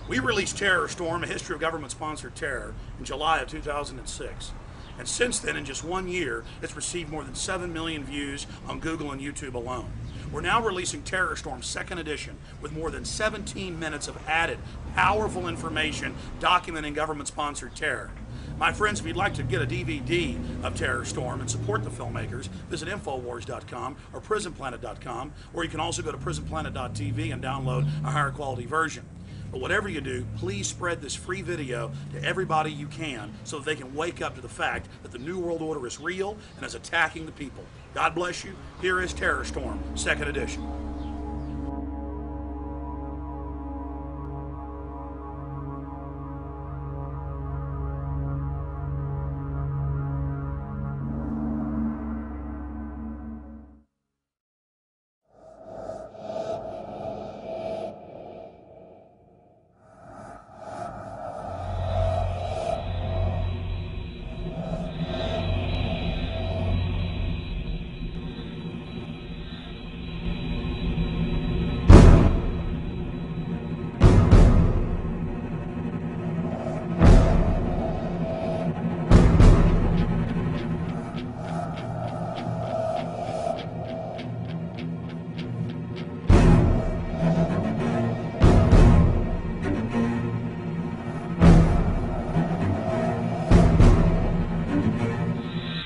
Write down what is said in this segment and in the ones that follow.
We released Terror Storm, A History of Government-Sponsored Terror, in July of 2006. And since then, in just 1 year, it's received more than 7 million views on Google and YouTube alone. We're now releasing Terror Storm 2nd Edition with more than 17 minutes of added, powerful information documenting government-sponsored terror. My friends, if you'd like to get a DVD of Terror Storm and support the filmmakers, visit Infowars.com or PrisonPlanet.com, or you can also go to PrisonPlanet.tv and download a higher quality version. But whatever you do, please spread this free video to everybody you can so that they can wake up to the fact that the New World Order is real and is attacking the people. God bless you. Here is Terror Storm, 2nd Edition.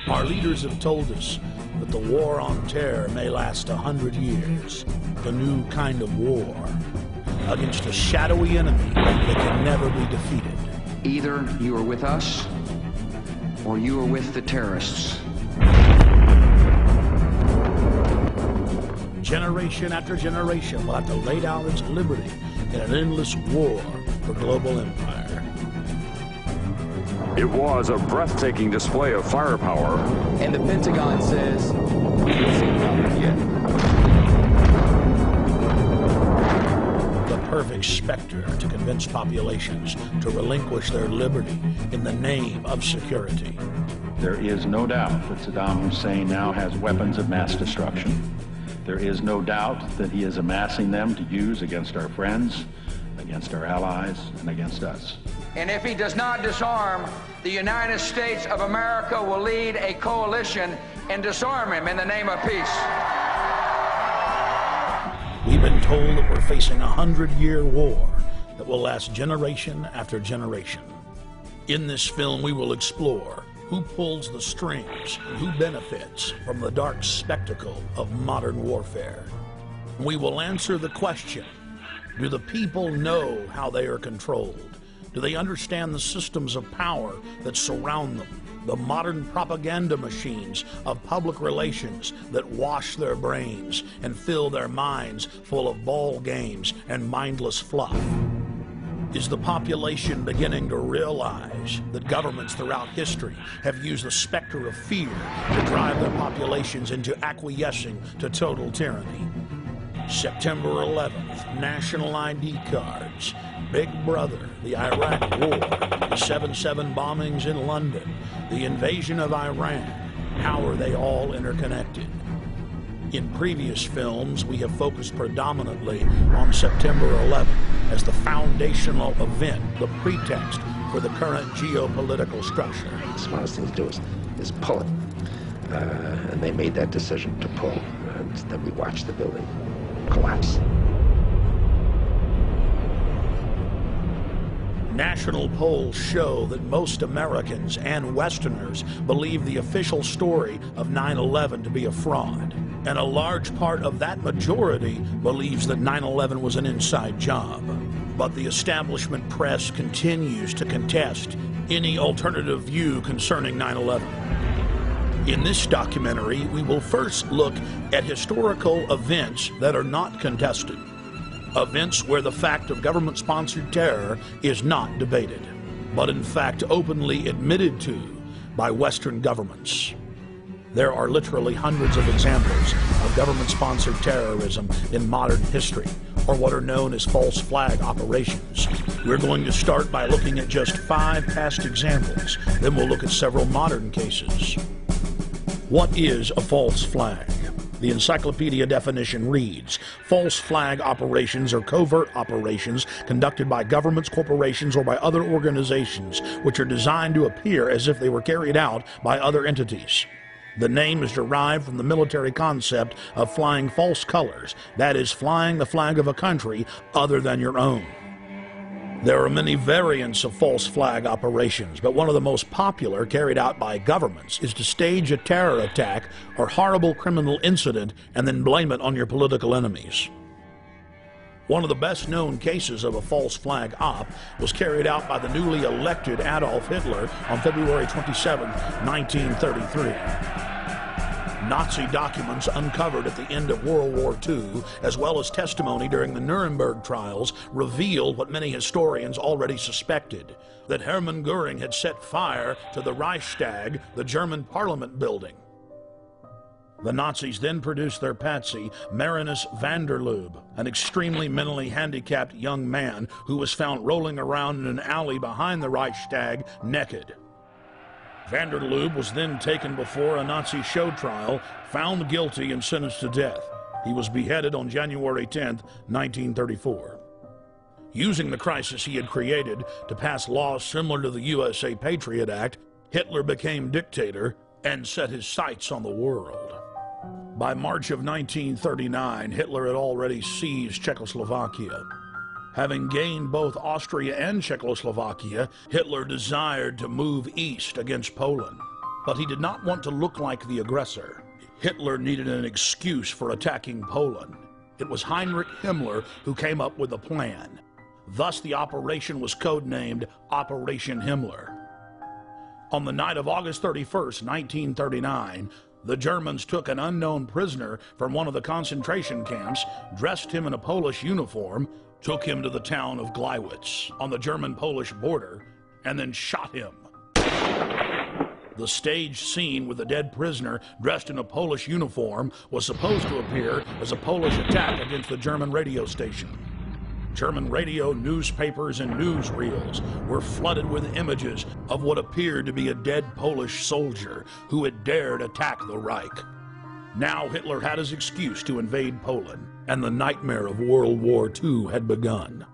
Our leaders have told us that the war on terror may last 100 years. The new kind of war against a shadowy enemy that can never be defeated. Either you are with us, or you are with the terrorists. Generation after generation will have to lay down its liberty in an endless war for global empire. It was a breathtaking display of firepower. And the Pentagon says, we'll see nothing yet. The perfect specter to convince populations to relinquish their liberty in the name of security. There is no doubt that Saddam Hussein now has weapons of mass destruction. There is no doubt that he is amassing them to use against our friends, against our allies, and against us. And if he does not disarm, the United States of America will lead a coalition and disarm him in the name of peace. We've been told that we're facing a 100-year war that will last generation after generation. In this film, we will explore who pulls the strings and who benefits from the dark spectacle of modern warfare. We will answer the question, do the people know how they are controlled? Do they understand the systems of power that surround them? The modern propaganda machines of public relations that wash their brains and fill their minds full of ball games and mindless fluff? Is the population beginning to realize that governments throughout history have used the specter of fear to drive their populations into acquiescing to total tyranny? September 11th, national ID cards, Big Brother, the Iraq War, the 7/7 bombings in London, the invasion of Iran. How are they all interconnected? In previous films, we have focused predominantly on September 11th as the foundational event, the pretext for the current geopolitical structure. The smartest thing to do is pull it. And they made that decision to pull. And then we watched the building collapse. National polls show that most Americans and Westerners believe the official story of 9/11 to be a fraud. And a large part of that majority believes that 9/11 was an inside job. But the establishment press continues to contest any alternative view concerning 9/11. In this documentary, we will first look at historical events that are not contested. Events where the fact of government-sponsored terror is not debated, but in fact openly admitted to by Western governments. There are literally hundreds of examples of government-sponsored terrorism in modern history, or what are known as false flag operations. We're going to start by looking at just 5 past examples, then we'll look at several modern cases. What is a false flag? The encyclopedia definition reads, false flag operations are covert operations conducted by governments, corporations, or by other organizations which are designed to appear as if they were carried out by other entities. The name is derived from the military concept of flying false colors, that is, flying the flag of a country other than your own. There are many variants of false flag operations, but one of the most popular carried out by governments is to stage a terror attack or horrible criminal incident and then blame it on your political enemies. One of the best-known cases of a false flag op was carried out by the newly elected Adolf Hitler on February 27, 1933. Nazi documents uncovered at the end of World War II, as well as testimony during the Nuremberg trials, reveal what many historians already suspected, that Hermann Göring had set fire to the Reichstag, the German parliament building. The Nazis then produced their patsy, Marinus van der Lubbe, an extremely mentally handicapped young man who was found rolling around in an alley behind the Reichstag naked. Van der Lubbe was then taken before a Nazi show trial, found guilty, and sentenced to death. He was beheaded on January 10, 1934. Using the crisis he had created to pass laws similar to the USA Patriot Act, Hitler became dictator and set his sights on the world. By March of 1939, Hitler had already seized Czechoslovakia. Having gained both Austria and Czechoslovakia, Hitler desired to move east against Poland. But he did not want to look like the aggressor. Hitler needed an excuse for attacking Poland. It was Heinrich Himmler who came up with the plan. Thus, the operation was codenamed Operation Himmler. On the night of August 31st, 1939, the Germans took an unknown prisoner from one of the concentration camps, dressed him in a Polish uniform, took him to the town of Gleiwitz on the German-Polish border, and then shot him. The staged scene with the dead prisoner dressed in a Polish uniform was supposed to appear as a Polish attack against the German radio station. German radio, newspapers, and newsreels were flooded with images of what appeared to be a dead Polish soldier who had dared attack the Reich. Now Hitler had his excuse to invade Poland, and the nightmare of World War II had begun.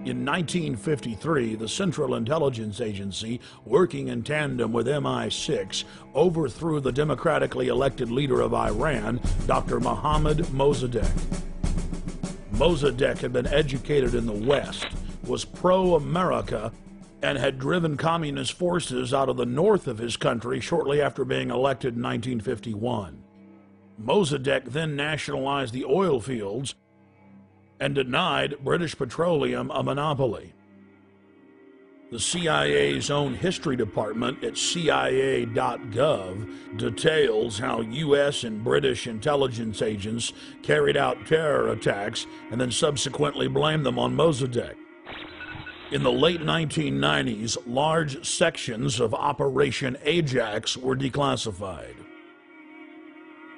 In 1953, the Central Intelligence Agency, working in tandem with MI6, overthrew the democratically elected leader of Iran, Dr. Mohammad Mossadegh. Mossadegh had been educated in the West, was pro-America, and had driven communist forces out of the north of his country shortly after being elected in 1951. Mossadegh then nationalized the oil fields and denied British Petroleum a monopoly. The CIA's own history department at CIA.gov details how U.S. and British intelligence agents carried out terror attacks and then subsequently blamed them on Mossadegh. In the late 1990s, large sections of Operation Ajax were declassified.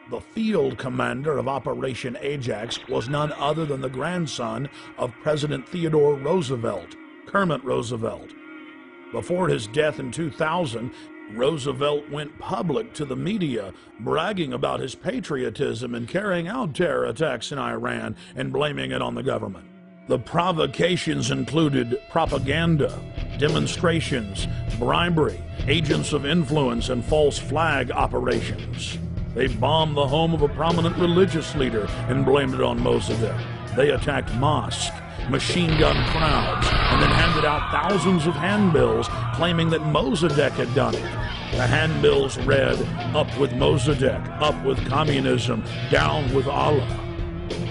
The field commander of Operation Ajax was none other than the grandson of President Theodore Roosevelt, Kermit Roosevelt. Before his death in 2000, Roosevelt went public to the media, bragging about his patriotism in carrying out terror attacks in Iran and blaming it on the government. The provocations included propaganda, demonstrations, bribery, agents of influence, and false flag operations. They bombed the home of a prominent religious leader and blamed it on Mossadegh. They attacked mosques, machine gun crowds, and then handed out thousands of handbills claiming that Mossadegh had done it. The handbills read, "Up with Mossadegh, up with communism, down with Allah."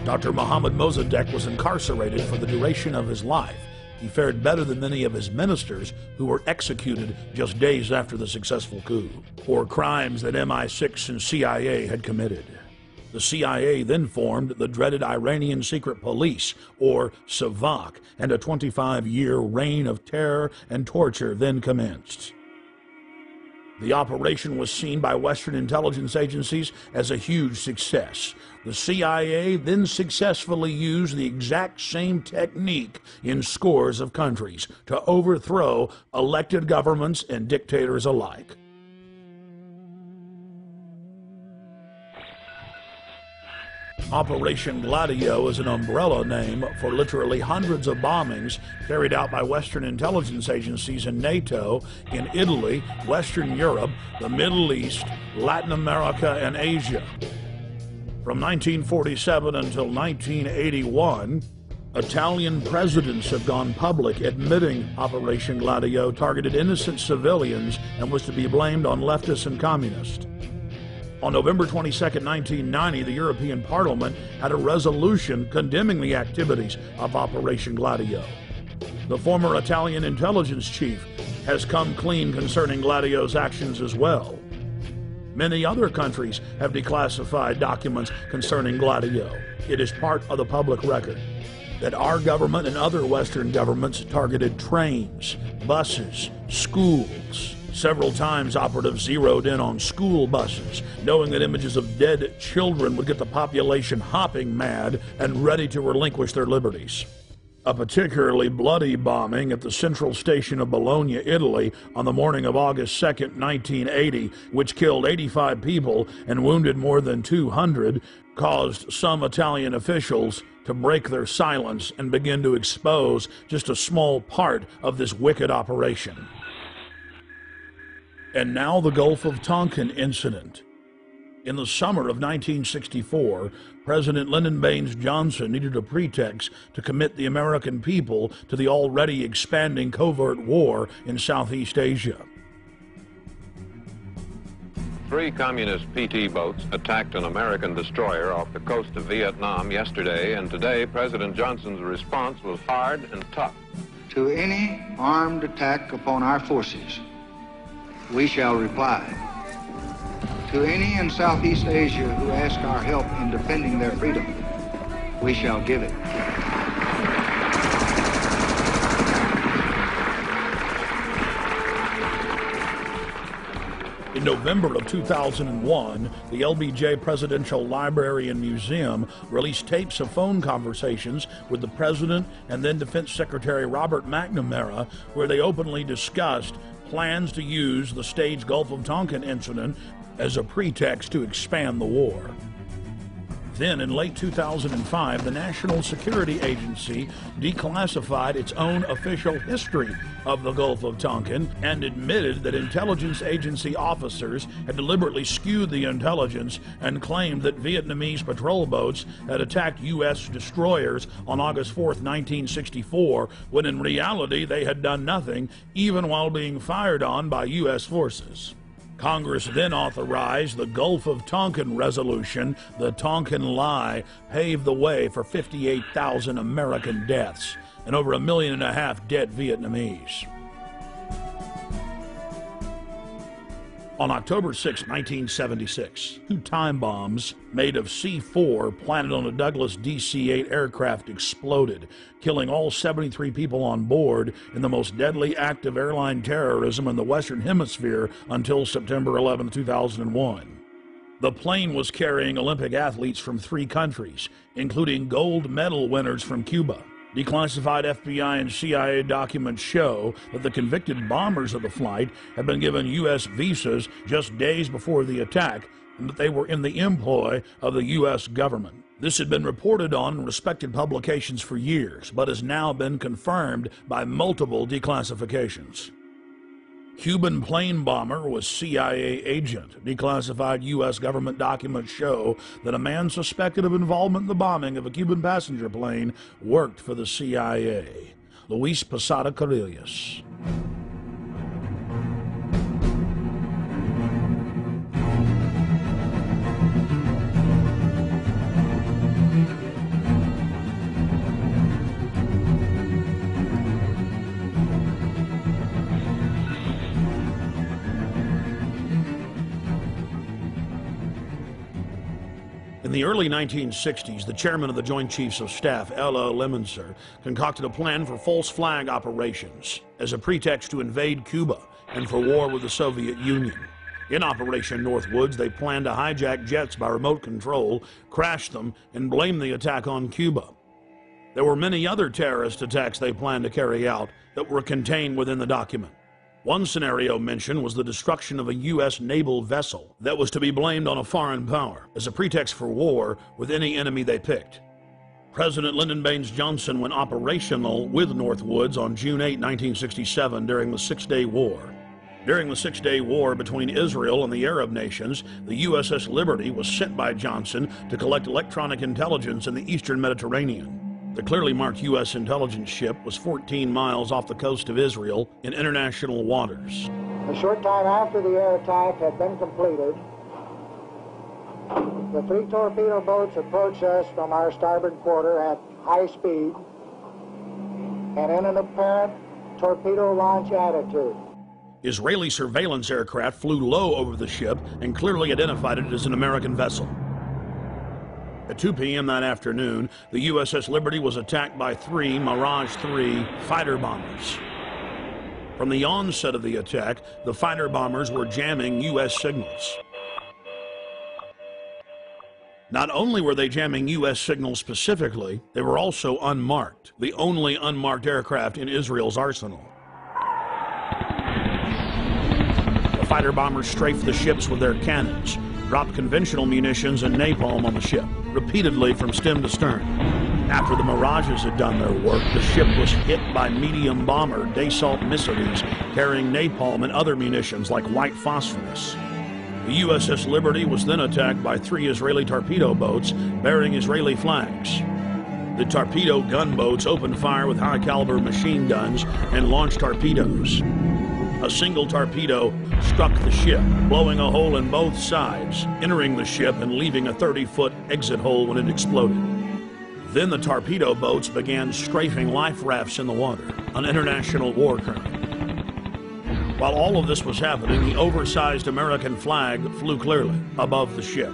Dr. Mohammad Mossadegh was incarcerated for the duration of his life. He fared better than many of his ministers who were executed just days after the successful coup for crimes that MI6 and CIA had committed. The CIA then formed the dreaded Iranian Secret Police, or SAVAK, and a 25-year reign of terror and torture then commenced. The operation was seen by Western intelligence agencies as a huge success. The CIA then successfully used the exact same technique in scores of countries to overthrow elected governments and dictators alike. Operation Gladio is an umbrella name for literally hundreds of bombings carried out by Western intelligence agencies and NATO in Italy, Western Europe, the Middle East, Latin America, and Asia. From 1947 until 1981, Italian presidents have gone public admitting Operation Gladio targeted innocent civilians and was to be blamed on leftists and communists. On November 22, 1990, the European Parliament had a resolution condemning the activities of Operation Gladio. The former Italian intelligence chief has come clean concerning Gladio's actions as well. Many other countries have declassified documents concerning Gladio. It is part of the public record that our government and other Western governments targeted trains, buses, schools. Several times operatives zeroed in on school buses, knowing that images of dead children would get the population hopping mad and ready to relinquish their liberties. A particularly bloody bombing at the central station of Bologna, Italy, on the morning of August 2, 1980, which killed 85 people and wounded more than 200, caused some Italian officials to break their silence and begin to expose just a small part of this wicked operation. And now the Gulf of Tonkin incident. In the summer of 1964, President Lyndon Baines Johnson needed a pretext to commit the American people to the already expanding covert war in Southeast Asia. 3 communist PT boats attacked an American destroyer off the coast of Vietnam yesterday, and today President Johnson's response was hard and tough. To any armed attack upon our forces, we shall reply. To any in Southeast Asia who ask our help in defending their freedom, we shall give it. In November of 2001, the LBJ Presidential Library and Museum released tapes of phone conversations with the President and then Defense Secretary Robert McNamara, where they openly discussed plans to use the staged Gulf of Tonkin incident as a pretext to expand the war. Then, in late 2005, the National Security Agency declassified its own official history of the Gulf of Tonkin and admitted that intelligence agency officers had deliberately skewed the intelligence and claimed that Vietnamese patrol boats had attacked U.S. destroyers on August 4, 1964, when in reality they had done nothing, even while being fired on by U.S. forces. Congress then authorized the Gulf of Tonkin Resolution. The Tonkin Lie paved the way for 58,000 American deaths and over 1.5 million dead Vietnamese. On October 6, 1976, 2 time bombs made of C-4 planted on a Douglas DC-8 aircraft exploded, killing all 73 people on board in the most deadly act of airline terrorism in the Western Hemisphere until September 11, 2001. The plane was carrying Olympic athletes from 3 countries, including gold medal winners from Cuba. Declassified FBI and CIA documents show that the convicted bombers of the flight had been given U.S. visas just days before the attack, and that they were in the employ of the U.S. government. This had been reported on in respected publications for years, but has now been confirmed by multiple declassifications. Cuban plane bomber was CIA agent. Declassified U.S. government documents show that a man suspected of involvement in the bombing of a Cuban passenger plane worked for the CIA. Luis Posada Carrillos. In the early 1960s, the chairman of the Joint Chiefs of Staff, Ella Lemonster, concocted a plan for false flag operations as a pretext to invade Cuba and for war with the Soviet Union. In Operation Northwoods, they planned to hijack jets by remote control, crash them, and blame the attack on Cuba. There were many other terrorist attacks they planned to carry out that were contained within the document. One scenario mentioned was the destruction of a U.S. naval vessel that was to be blamed on a foreign power as a pretext for war with any enemy they picked. President Lyndon Baines Johnson went operational with Northwoods on June 8, 1967 during the Six-Day War. During the Six-Day War between Israel and the Arab nations, the USS Liberty was sent by Johnson to collect electronic intelligence in the eastern Mediterranean. The clearly marked U.S. intelligence ship was 14 miles off the coast of Israel in international waters. A short time after the air attack had been completed, the 3 torpedo boats approached us from our starboard quarter at high speed and in an apparent torpedo launch attitude. Israeli surveillance aircraft flew low over the ship and clearly identified it as an American vessel. At 2 p.m. that afternoon, the USS Liberty was attacked by 3 Mirage 3 fighter bombers. From the onset of the attack, the fighter bombers were jamming U.S. signals. Not only were they jamming U.S. signals specifically, they were also unmarked, the only unmarked aircraft in Israel's arsenal. The fighter bombers strafed the ships with their cannons, dropped conventional munitions and napalm on the ship, repeatedly from stem to stern. After the Mirages had done their work, the ship was hit by medium bomber Dassault missiles carrying napalm and other munitions like white phosphorus. The USS Liberty was then attacked by 3 Israeli torpedo boats bearing Israeli flags. The torpedo gunboats opened fire with high-caliber machine guns and launched torpedoes. A single torpedo struck the ship, blowing a hole in both sides, entering the ship and leaving a 30-foot exit hole when it exploded. Then the torpedo boats began strafing life rafts in the water, an international war crime. While all of this was happening, the oversized American flag flew clearly above the ship.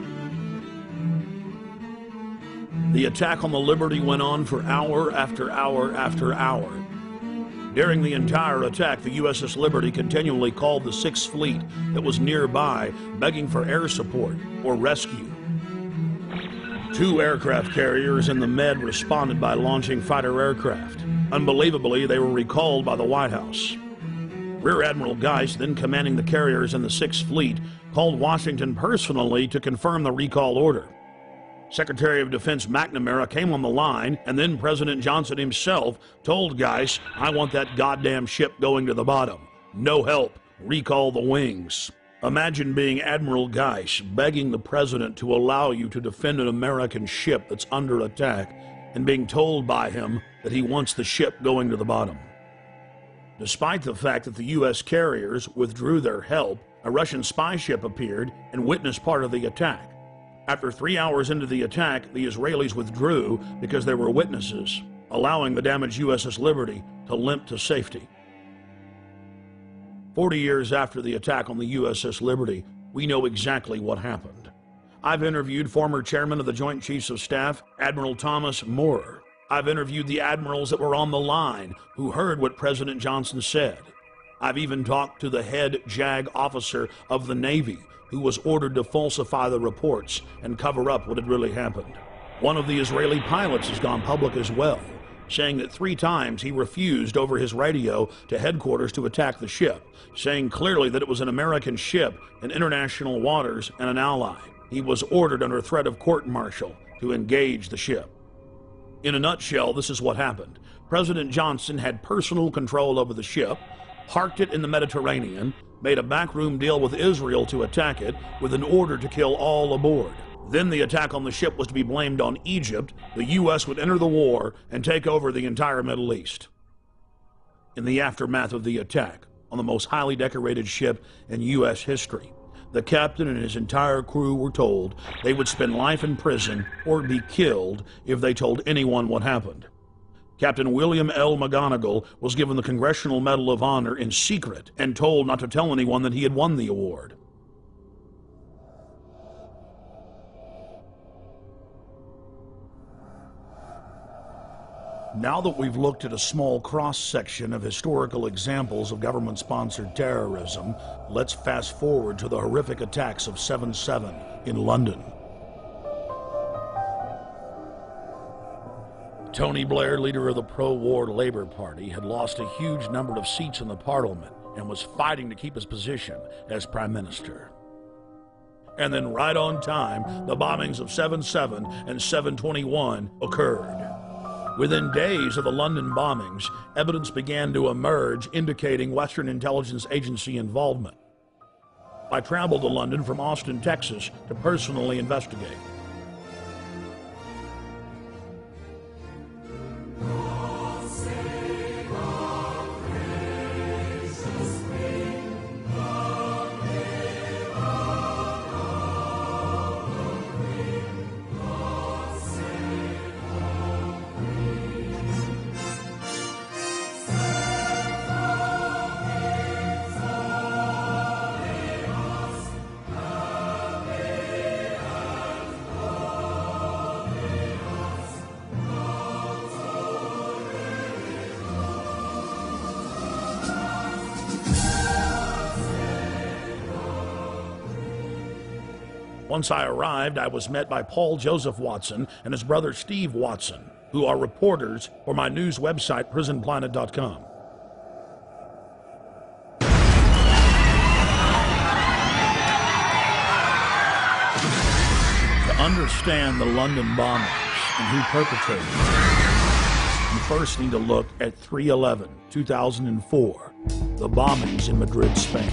The attack on the Liberty went on for hour after hour after hour. During the entire attack, the USS Liberty continually called the Sixth Fleet that was nearby, begging for air support or rescue. 2 aircraft carriers in the Med responded by launching fighter aircraft. Unbelievably, they were recalled by the White House. Rear Admiral Geist, then commanding the carriers in the Sixth Fleet, called Washington personally to confirm the recall order. Secretary of Defense McNamara came on the line, and then President Johnson himself told Geist, "I want that goddamn ship going to the bottom. No help. Recall the wings." Imagine being Admiral Geist begging the president to allow you to defend an American ship that's under attack and being told by him that he wants the ship going to the bottom. Despite the fact that the U.S. carriers withdrew their help, a Russian spy ship appeared and witnessed part of the attack. After 3 hours into the attack, the Israelis withdrew because there were witnesses, allowing the damaged USS Liberty to limp to safety. 40 years after the attack on the USS Liberty, we know exactly what happened. I've interviewed former chairman of the Joint Chiefs of Staff, Admiral Thomas Moorer. I've interviewed the admirals that were on the line who heard what President Johnson said. I've even talked to the head JAG officer of the Navy, who was ordered to falsify the reports and cover up what had really happened. One of the Israeli pilots has gone public as well, saying that 3 times he refused over his radio to headquarters to attack the ship, saying clearly that it was an American ship in international waters and an ally. He was ordered under threat of court-martial to engage the ship. In a nutshell, this is what happened. President Johnson had personal control over the ship, parked it in the Mediterranean, made a backroom deal with Israel to attack it with an order to kill all aboard. Then the attack on the ship was to be blamed on Egypt. The U.S. would enter the war and take over the entire Middle East. In the aftermath of the attack on the most highly decorated ship in U.S. history, the captain and his entire crew were told they would spend life in prison or be killed if they told anyone what happened. Captain William L. McGonigal was given the Congressional Medal of Honor in secret and told not to tell anyone that he had won the award. Now that we've looked at a small cross-section of historical examples of government-sponsored terrorism, let's fast forward to the horrific attacks of 7/7 in London. Tony Blair, leader of the pro-war Labour Party, had lost a huge number of seats in the Parliament and was fighting to keep his position as Prime Minister. And then right on time, the bombings of 7/7 and 7/21 occurred. Within days of the London bombings, evidence began to emerge indicating Western intelligence agency involvement. I traveled to London from Austin, Texas, to personally investigate. Once I arrived, I was met by Paul Joseph Watson and his brother Steve Watson, who are reporters for my news website, prisonplanet.com. To understand the London bombings and who perpetrated them, you first need to look at 3/11/2004, the bombings in Madrid, Spain.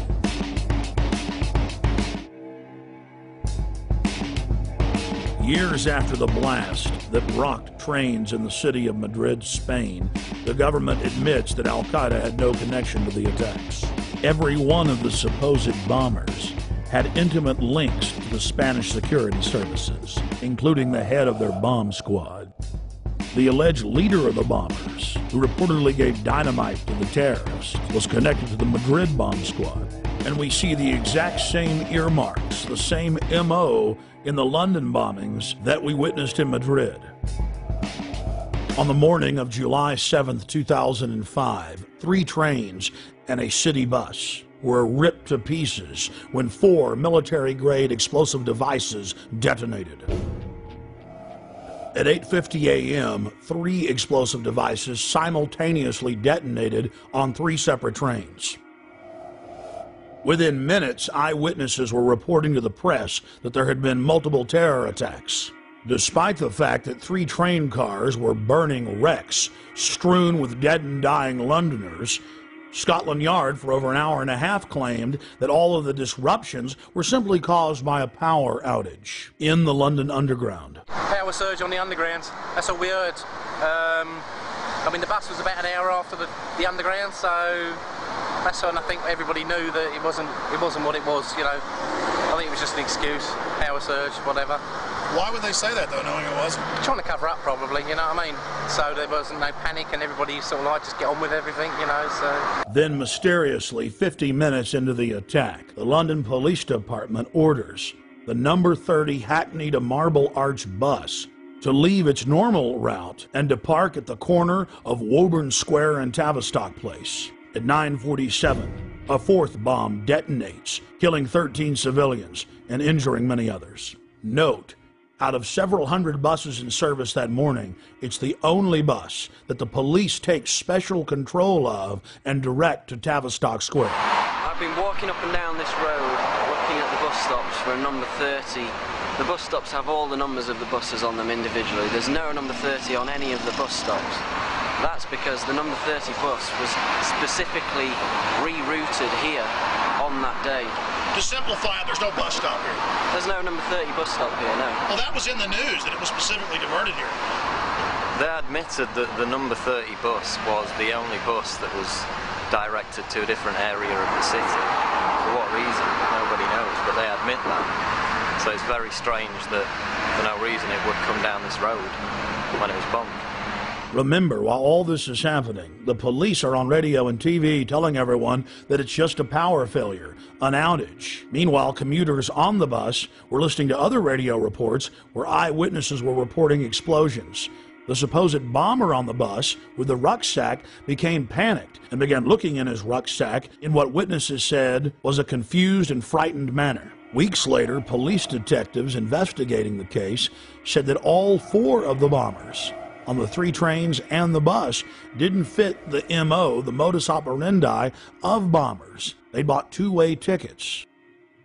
Years after the blast that rocked trains in the city of Madrid, Spain, the government admits that Al-Qaeda had no connection to the attacks. Every one of the supposed bombers had intimate links to the Spanish security services, including the head of their bomb squad. The alleged leader of the bombers, who reportedly gave dynamite to the terrorists, was connected to the Madrid bomb squad. And we see the exact same earmarks, the same MO in the London bombings that we witnessed in Madrid. On the morning of July 7th, 2005, 3 trains and a city bus were ripped to pieces when 4 military-grade explosive devices detonated. At 8:50 a.m., 3 explosive devices simultaneously detonated on 3 separate trains. Within minutes, eyewitnesses were reporting to the press that there had been multiple terror attacks. Despite the fact that 3 train cars were burning wrecks strewn with dead and dying Londoners, Scotland Yard for over an hour and a half claimed that all of the disruptions were simply caused by a power outage in the London Underground. Power surge on the Underground, that's all we heard. I mean, the bus was about an hour after the Underground, so that's when I think everybody knew that it wasn't what it was, you know. I think it was just an excuse, power surge, whatever. Why would they say that, though, knowing it wasn't? Trying to cover up, probably, you know what I mean? So there wasn't no panic and everybody sort of like just get on with everything, you know, so. Then mysteriously, 50 minutes into the attack, the London Police Department orders the number 30 Hackney to Marble Arch bus to leave its normal route and to park at the corner of Woburn Square and Tavistock Place. At 9:47, a 4th bomb detonates, killing 13 civilians and injuring many others. Note, out of several hundred buses in service that morning, it's the only bus that the police take special control of and direct to Tavistock Square. I've been walking up and down this road, looking at the bus stops for a number 30. The bus stops have all the numbers of the buses on them individually. There's no number 30 on any of the bus stops. That's because the number 30 bus was specifically rerouted here on that day. To simplify it, there's no bus stop here. There's no number 30 bus stop here, no. Well, that was in the news, that it was specifically diverted here. They admitted that the number 30 bus was the only bus that was directed to a different area of the city. For what reason? Nobody knows, but they admit that. So it's very strange that for no reason it would come down this road when it was bombed. Remember, while all this is happening, the police are on radio and TV telling everyone that it's just a power failure, an outage. Meanwhile, commuters on the bus were listening to other radio reports where eyewitnesses were reporting explosions. The supposed bomber on the bus with the rucksack became panicked and began looking in his rucksack in what witnesses said was a confused and frightened manner. Weeks later, police detectives investigating the case said that all 4 of the bombers on the 3 trains and the bus didn't fit the MO, the modus operandi of bombers. They bought 2-way tickets.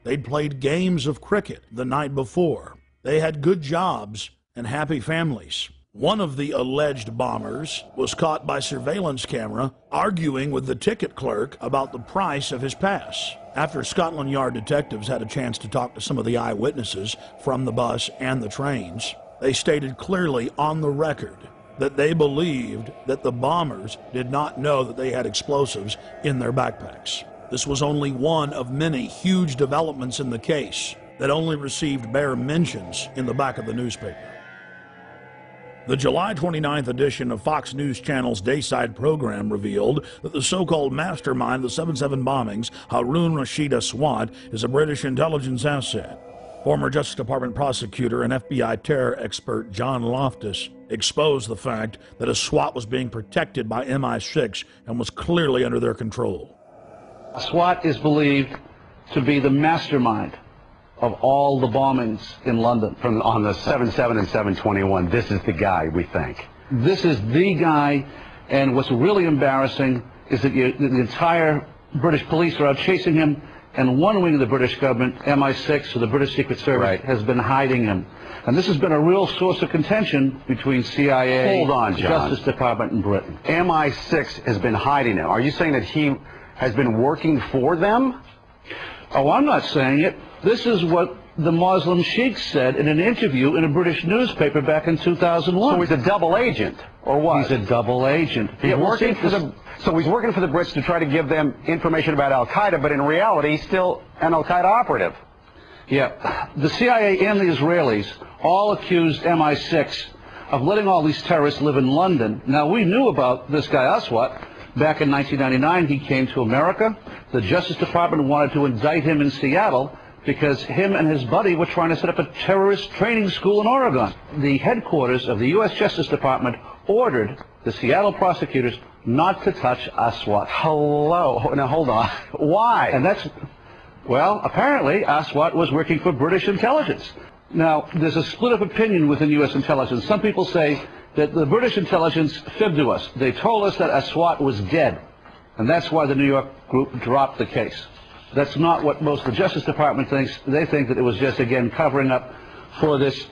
They'd played games of cricket the night before. They had good jobs and happy families. One of the alleged bombers was caught by surveillance camera arguing with the ticket clerk about the price of his pass. After Scotland Yard detectives had a chance to talk to some of the eyewitnesses from the bus and the trains, they stated clearly on the record that they believed that the bombers did not know that they had explosives in their backpacks. This was only one of many huge developments in the case that only received bare mentions in the back of the newspaper. The July 29th edition of Fox News Channel's Dayside program revealed that the so-called mastermind of the 7/7 bombings, Harun Rashid Aswat, is a British intelligence asset. Former Justice Department prosecutor and FBI terror expert John Loftus exposed the fact that Aswat was being protected by MI6 and was clearly under their control. Aswat is believed to be the mastermind of all the bombings in London. On the 7/7 and 7/21, this is the guy, we think. This is the guy, and what's really embarrassing is that the entire British police are out chasing him, and one wing of the British government, MI6, or the British Secret Service, has been hiding him. And this has been a real source of contention between CIA, Hold on, the John. Justice Department, and Britain. MI6 has been hiding him. Are you saying that he has been working for them? Oh, I'm not saying it. This is what the Muslim Sheikh said in an interview in a British newspaper back in 2001. So he's a double agent, or what? He's a double agent. So he's working for the Brits to try to give them information about Al-Qaeda, but in reality, he's still an Al-Qaeda operative. Yeah. The CIA and the Israelis all accused MI6 of letting all these terrorists live in London. Now, we knew about this guy Aswat. Back in 1999, he came to America. The Justice Department wanted to indict him in Seattle because him and his buddy were trying to set up a terrorist training school in Oregon. The headquarters of the U.S. Justice Department ordered the Seattle prosecutors not to touch Aswat. Hello. Now, hold on. Why? And that's, well, apparently Aswat was working for British intelligence. Now, there's a split of opinion within U.S. intelligence. Some people say that the British intelligence fibbed to us. They told us that Aswat was dead, and that's why the New York group dropped the case. That's not what most of the Justice Department thinks. They think that it was just, again, covering up for this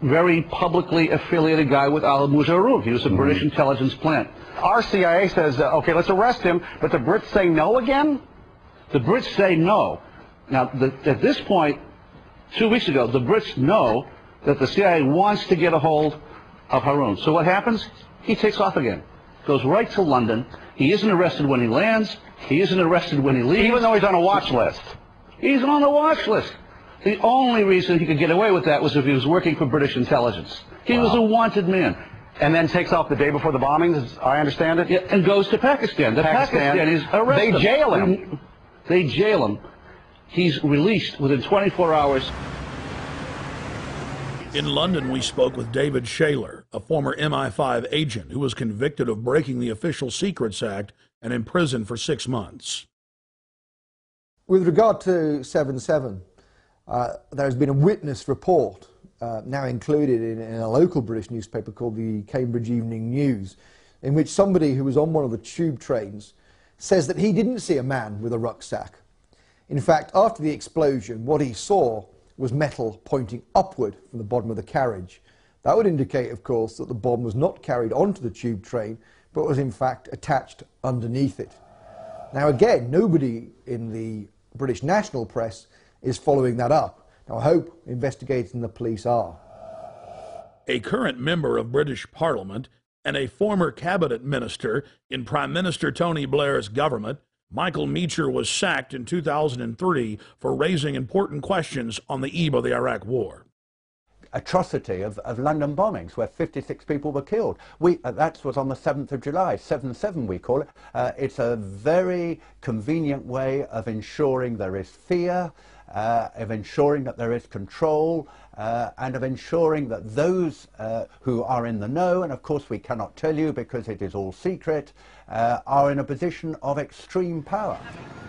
very publicly affiliated guy with Al Mujarrab. He was a British intelligence plant. Our CIA says, okay, let's arrest him, but the Brits say no again? The Brits say no. Now, at this point, 2 weeks ago, the Brits know that the CIA wants to get a hold of Harun. So what happens? He takes off again. Goes right to London. He isn't arrested when he lands. He isn't arrested when he leaves. Even though he's on a watch list. He's on the watch list. The only reason he could get away with that was if he was working for British intelligence. He was a wanted man. And then takes off the day before the bombings, as I understand it? Yeah, and goes to Pakistan. The Pakistanis arrest him. They jail him. They jail him. He's released within 24 hours. In London, we spoke with David Shaler, a former MI5 agent who was convicted of breaking the Official Secrets Act and imprisoned for 6 months. With regard to 7/7, there has been a witness report now included in a local British newspaper called the Cambridge Evening News, in which somebody who was on one of the tube trains says that he didn't see a man with a rucksack. In fact, after the explosion, what he saw was metal pointing upward from the bottom of the carriage. That would indicate, of course, that the bomb was not carried onto the tube train, but was in fact attached underneath it. Now again, nobody in the British national press is following that up. Now I hope investigators and the police are. A current member of British Parliament and a former cabinet minister in Prime Minister Tony Blair's government, Michael Meacher, was sacked in 2003 for raising important questions on the eve of the Iraq War. Atrocity of London bombings where 56 people were killed. That was on the 7th of July, 7/7 we call it. It's a very convenient way of ensuring there is fear of ensuring that there is control, and of ensuring that those who are in the know, and of course we cannot tell you because it is all secret, are in a position of extreme power.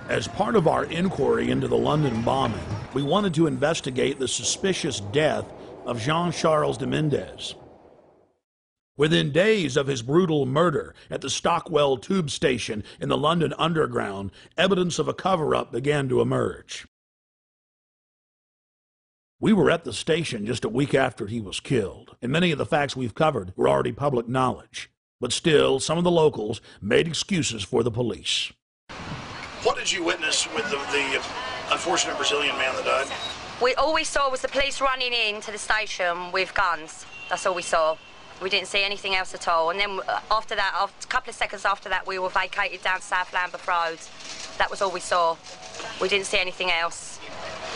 As part of our inquiry into the London bombing, we wanted to investigate the suspicious death of Jean-Charles de Mendes. Within days of his brutal murder at the Stockwell tube station in the London Underground, evidence of a cover-up began to emerge. We were at the station just a week after he was killed, and many of the facts we've covered were already public knowledge. But still, some of the locals made excuses for the police. What did you witness with the unfortunate Brazilian man that died? All we saw was the police running into the station with guns. That's all we saw. We didn't see anything else at all. And then after that, a couple of seconds after that, we were vacated down South Lambeth Road. That was all we saw. We didn't see anything else.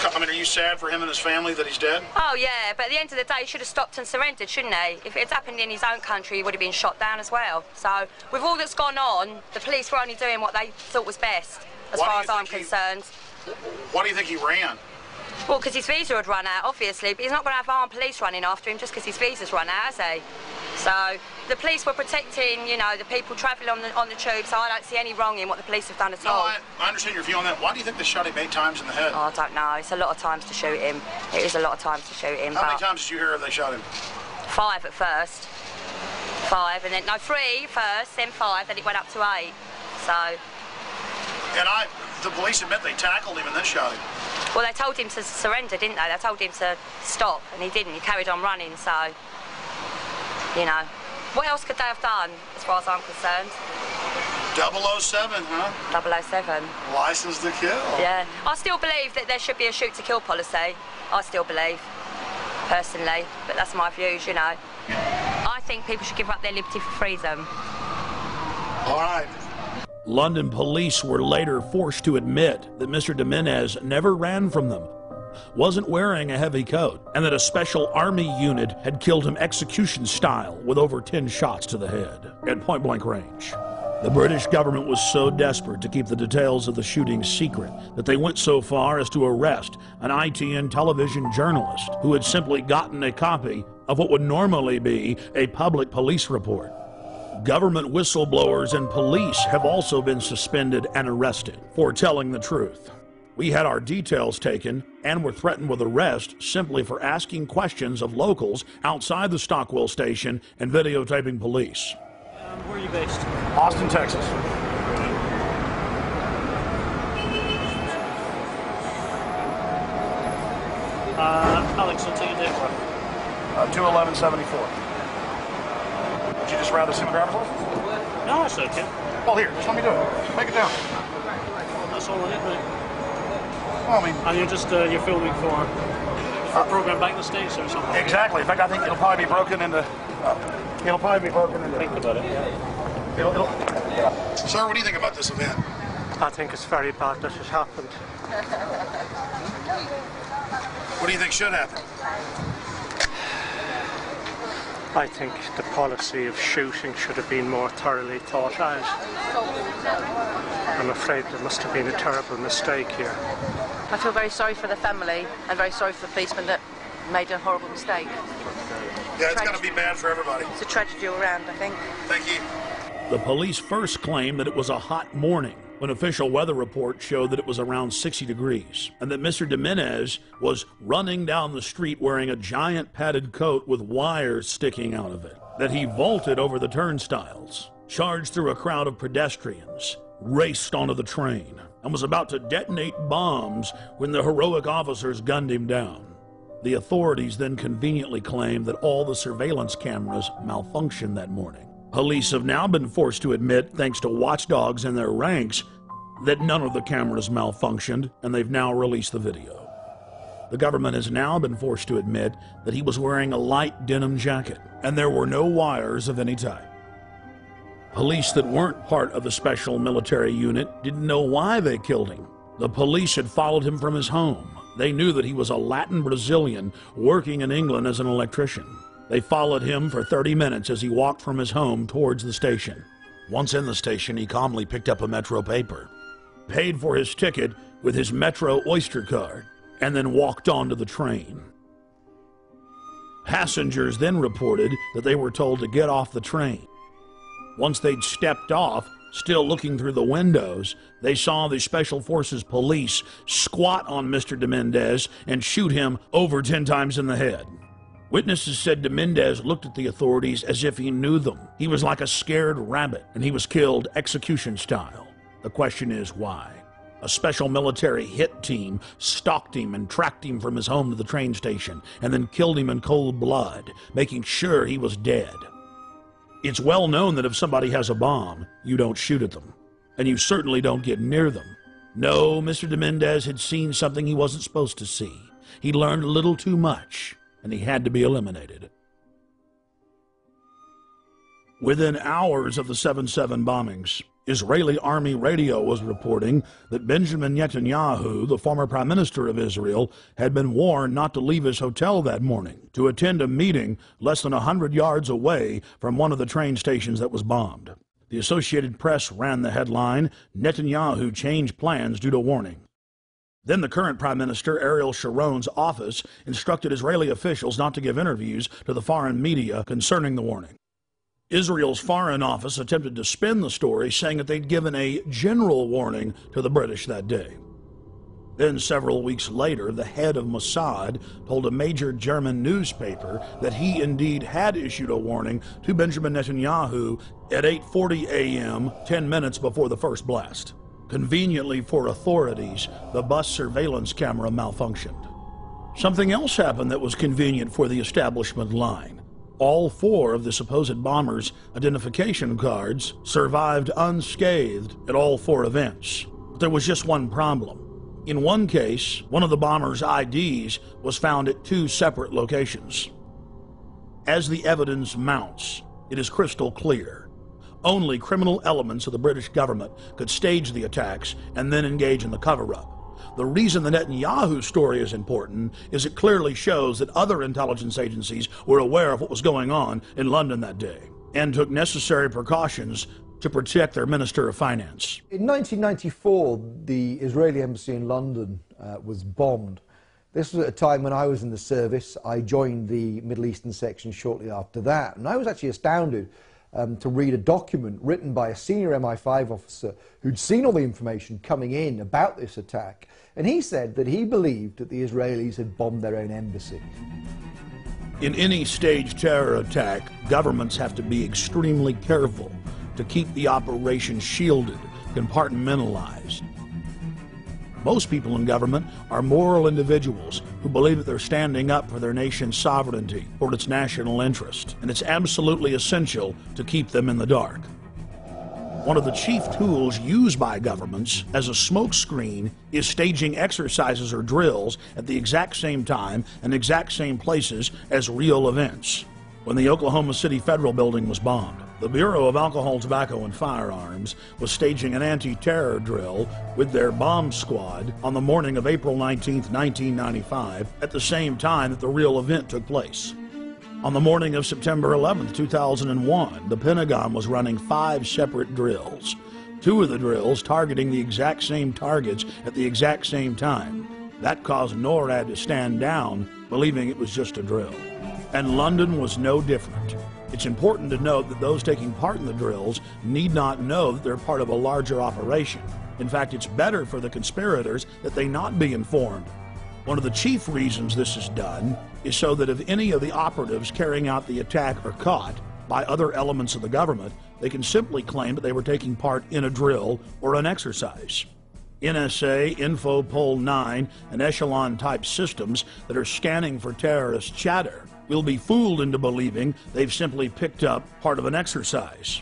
I mean, are you sad for him and his family that he's dead? Oh, yeah, but at the end of the day, he should have stopped and surrendered, shouldn't he? If it had happened in his own country, he would have been shot down as well. So, with all that's gone on, the police were only doing what they thought was best, as far as I'm concerned. Why do you think he ran? Well, because his visa had run out, obviously, but he's not going to have armed police running after him just because his visa's run out, has he? So, the police were protecting, you know, the people travelling on the tube, so I don't see any wrong in what the police have done at all. No, I understand your view on that. Why do you think they shot him 8 times in the head? Oh, I don't know. It's a lot of times to shoot him. It is a lot of times to shoot him. How many times did you hear they shot him? 5 at first. 5, and then, no, 3 first, then 5, then it went up to 8. So... And the police admit they tackled him and then shot him. Well, they told him to surrender, didn't they? They told him to stop, and he didn't. He carried on running, so, you know. What else could they have done, as far as I'm concerned? 007, huh? 007. License to kill. Yeah. I still believe that there should be a shoot-to-kill policy. I still believe, personally, but that's my views, you know. I think people should give up their liberty for freedom. All right. London police were later forced to admit that Mr. de Mendes never ran from them, wasn't wearing a heavy coat, and that a special army unit had killed him execution style with over 10 shots to the head at point-blank range. The British government was so desperate to keep the details of the shooting secret that they went so far as to arrest an ITN television journalist who had simply gotten a copy of what would normally be a public police report. Government whistleblowers and police have also been suspended and arrested for telling the truth. We had our details taken and were threatened with arrest simply for asking questions of locals outside the Stockwell station and videotaping police. Where are you based? Austin, Texas. Alex, I'll take your date for 21174. Would you just rather see my driver's license? No, it's okay. Well, here, just let me do it. Make it down. That's all it is, right? Well, I mean... And you're just, you're filming for a program back in the States or something? Exactly. In fact, I think it'll probably be broken into... Think about it. Sir, what do you think about this event? I think it's very bad that it happened. What do you think should happen? I think the policy of shooting should have been more thoroughly thought out. I'm afraid there must have been a terrible mistake here. I feel very sorry for the family and very sorry for the policeman that made a horrible mistake. Yeah, it's going to be bad for everybody. It's a tragedy all around, I think. Thank you. The police first claimed that it was a hot morning when official weather reports showed that it was around 60 degrees and that Mr. de Mendes was running down the street wearing a giant padded coat with wires sticking out of it, that he vaulted over the turnstiles, charged through a crowd of pedestrians, raced onto the train, and was about to detonate bombs when the heroic officers gunned him down. The authorities then conveniently claimed that all the surveillance cameras malfunctioned that morning. Police have now been forced to admit, thanks to watchdogs in their ranks, that none of the cameras malfunctioned, and they've now released the video. The government has now been forced to admit that he was wearing a light denim jacket, and there were no wires of any type. Police that weren't part of the special military unit didn't know why they killed him. The police had followed him from his home. They knew that he was a Latin Brazilian working in England as an electrician. They followed him for 30 minutes as he walked from his home towards the station. Once in the station, he calmly picked up a Metro paper, paid for his ticket with his Metro Oyster card, and then walked onto the train. Passengers then reported that they were told to get off the train. Once they'd stepped off, still looking through the windows, they saw the Special Forces police squat on Mr. de Mendez and shoot him over 10 times in the head. Witnesses said de Mendez looked at the authorities as if he knew them. He was like a scared rabbit, and he was killed execution style. The question is why? A special military hit team stalked him and tracked him from his home to the train station, and then killed him in cold blood, making sure he was dead. It's well known that if somebody has a bomb, you don't shoot at them, and you certainly don't get near them. No, Mr. de Mendez had seen something he wasn't supposed to see. He learned a little too much, and he had to be eliminated. Within hours of the 7/7 bombings, Israeli army radio was reporting that Benjamin Netanyahu, the former prime minister of Israel, had been warned not to leave his hotel that morning to attend a meeting less than 100 yards away from one of the train stations that was bombed. The Associated Press ran the headline, "Netanyahu changed plans due to warning." Then the current Prime Minister, Ariel Sharon's office, instructed Israeli officials not to give interviews to the foreign media concerning the warning. Israel's Foreign Office attempted to spin the story, saying that they'd given a general warning to the British that day. Then, several weeks later, the head of Mossad told a major German newspaper that he indeed had issued a warning to Benjamin Netanyahu at 8:40 a.m., 10 minutes before the first blast. Conveniently for authorities, the bus surveillance camera malfunctioned. Something else happened that was convenient for the establishment line. All 4 of the supposed bombers' identification cards survived unscathed at all 4 events. But there was just one problem. In one case, one of the bombers' IDs was found at 2 separate locations. As the evidence mounts, it is crystal clear. Only criminal elements of the British government could stage the attacks and then engage in the cover-up. The reason the Netanyahu story is important is it clearly shows that other intelligence agencies were aware of what was going on in London that day and took necessary precautions to protect their Minister of Finance. In 1994, the Israeli embassy in London was bombed. This was at a time when I was in the service. I joined the Middle Eastern section shortly after that, and I was actually astounded to read a document written by a senior MI5 officer who'd seen all the information coming in about this attack, and he said that he believed that the Israelis had bombed their own embassy. In any staged terror attack, governments have to be extremely careful to keep the operation shielded, compartmentalized. Most people in government are moral individuals who believe that they're standing up for their nation's sovereignty or its national interest, and it's absolutely essential to keep them in the dark. One of the chief tools used by governments as a smokescreen is staging exercises or drills at the exact same time and exact same places as real events. When the Oklahoma City Federal Building was bombed, the Bureau of Alcohol, Tobacco, and Firearms was staging an anti-terror drill with their bomb squad on the morning of April 19, 1995, at the same time that the real event took place. On the morning of September 11, 2001, the Pentagon was running 5 separate drills, 2 of the drills targeting the exact same targets at the exact same time. That caused NORAD to stand down, believing it was just a drill. And London was no different. It's important to note that those taking part in the drills need not know that they're part of a larger operation. In fact, it's better for the conspirators that they not be informed. One of the chief reasons this is done is so that if any of the operatives carrying out the attack are caught by other elements of the government, they can simply claim that they were taking part in a drill or an exercise. NSA, Infopol 9, and Echelon-type systems that are scanning for terrorist chatter will be fooled into believing they've simply picked up part of an exercise.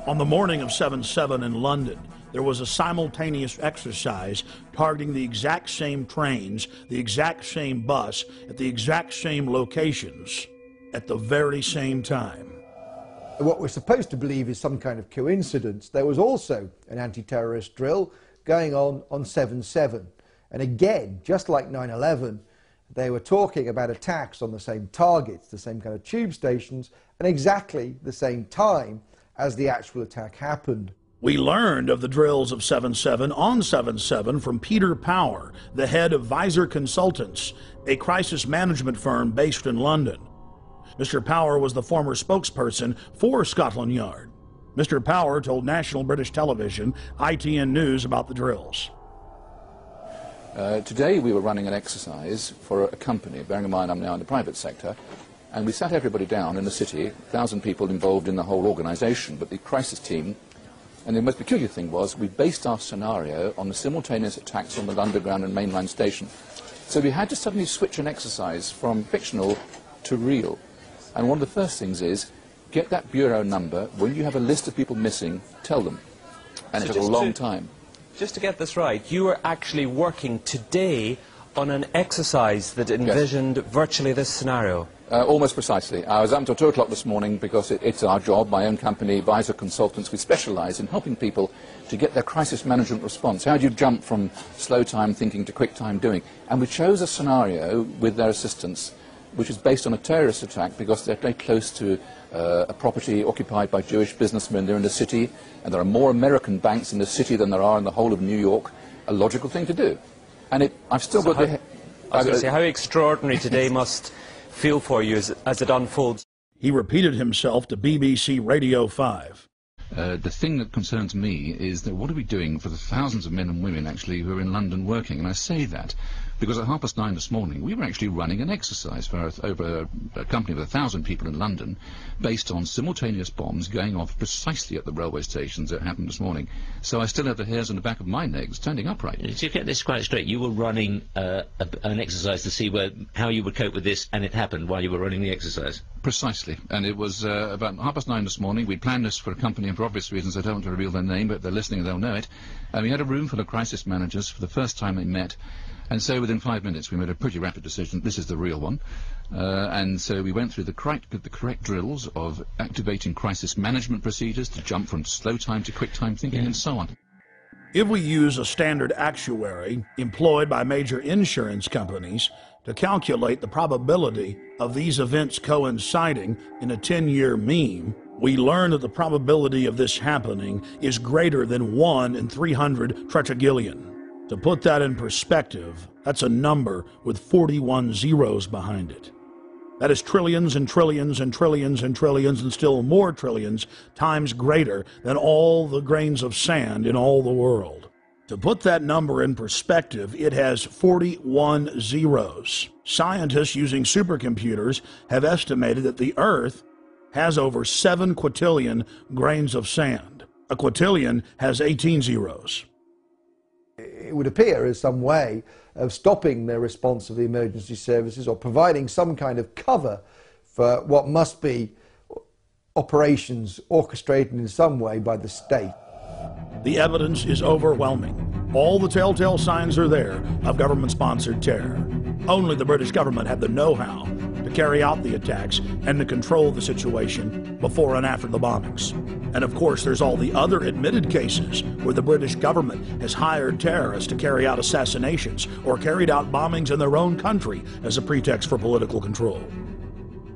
On the morning of 7/7 in London, there was a simultaneous exercise targeting the exact same trains, the exact same bus, at the exact same locations, at the very same time. What we're supposed to believe is some kind of coincidence. There was also an anti-terrorist drill going on 7/7. And again, just like 9/11, they were talking about attacks on the same targets, the same kind of tube stations, and exactly the same time as the actual attack happened. We learned of the drills of 7/7 on 7/7 from Peter Power, the head of Visor Consultants, a crisis management firm based in London. Mr. Power was the former spokesperson for Scotland Yard. Mr. Power told National British Television, ITN News, about the drills. Today we were running an exercise for a company, bearing in mind I'm now in the private sector, and we sat everybody down in the city, 1,000 people involved in the whole organisation, but the crisis team, and the most peculiar thing was we based our scenario on the simultaneous attacks on the Underground and mainline station. So we had to suddenly switch an exercise from fictional to real. And one of the first things is, get that bureau number. When you have a list of people missing, tell them. And So it took a long time. Just to get this right, you were actually working today on an exercise that envisioned virtually this scenario. Almost precisely. I was up until 2 o'clock this morning because it's our job, my own company, Visor Consultants. We specialise in helping people to get their crisis management response. How do you jump from slow time thinking to quick time doing? And we chose a scenario with their assistance which is based on a terrorist attack because they're very close to a property occupied by Jewish businessmen. They're in the city, and there are more American banks in the city than there are in the whole of New York. A logical thing to do. And I've still got the... I was going to say, how extraordinary today must feel for you as it unfolds. He repeated himself to BBC Radio 5. The thing that concerns me is that what are we doing for the thousands of men and women actually who are in London working? And I say that because at 9:30 this morning we were actually running an exercise for over a company of 1,000 people in London based on simultaneous bombs going off precisely at the railway stations that happened this morning. So I still have the hairs on the back of my neck standing upright. To get this quite straight, you were running an exercise to see how you would cope with this, and it happened while you were running the exercise? Precisely, and it was about 9:30 this morning. We'd planned this for a company, and for obvious reasons I don't want to reveal their name, but if they're listening they'll know it. And we had a room full of crisis managers for the first time they met, and so within 5 minutes we made a pretty rapid decision. This is the real one. And so we went through the correct drills of activating crisis management procedures to jump from slow time to quick time thinking and so on. If we use a standard actuary employed by major insurance companies to calculate the probability of these events coinciding in a 10-year mean, we learn that the probability of this happening is greater than 1 in 300 tetragillion. To put that in perspective, that's a number with 41 zeros behind it. That is trillions and trillions and trillions and trillions and still more trillions times greater than all the grains of sand in all the world. To put that number in perspective, it has 41 zeros. Scientists using supercomputers have estimated that the Earth has over 7 quintillion grains of sand. A quintillion has 18 zeros. It would appear as some way of stopping the response of the emergency services or providing some kind of cover for what must be operations orchestrated in some way by the state. The evidence is overwhelming. All the telltale signs are there of government-sponsored terror. Only the British government had the know-how to carry out the attacks and to control the situation before and after the bombings. And of course, there's all the other admitted cases where the British government has hired terrorists to carry out assassinations or carried out bombings in their own country as a pretext for political control.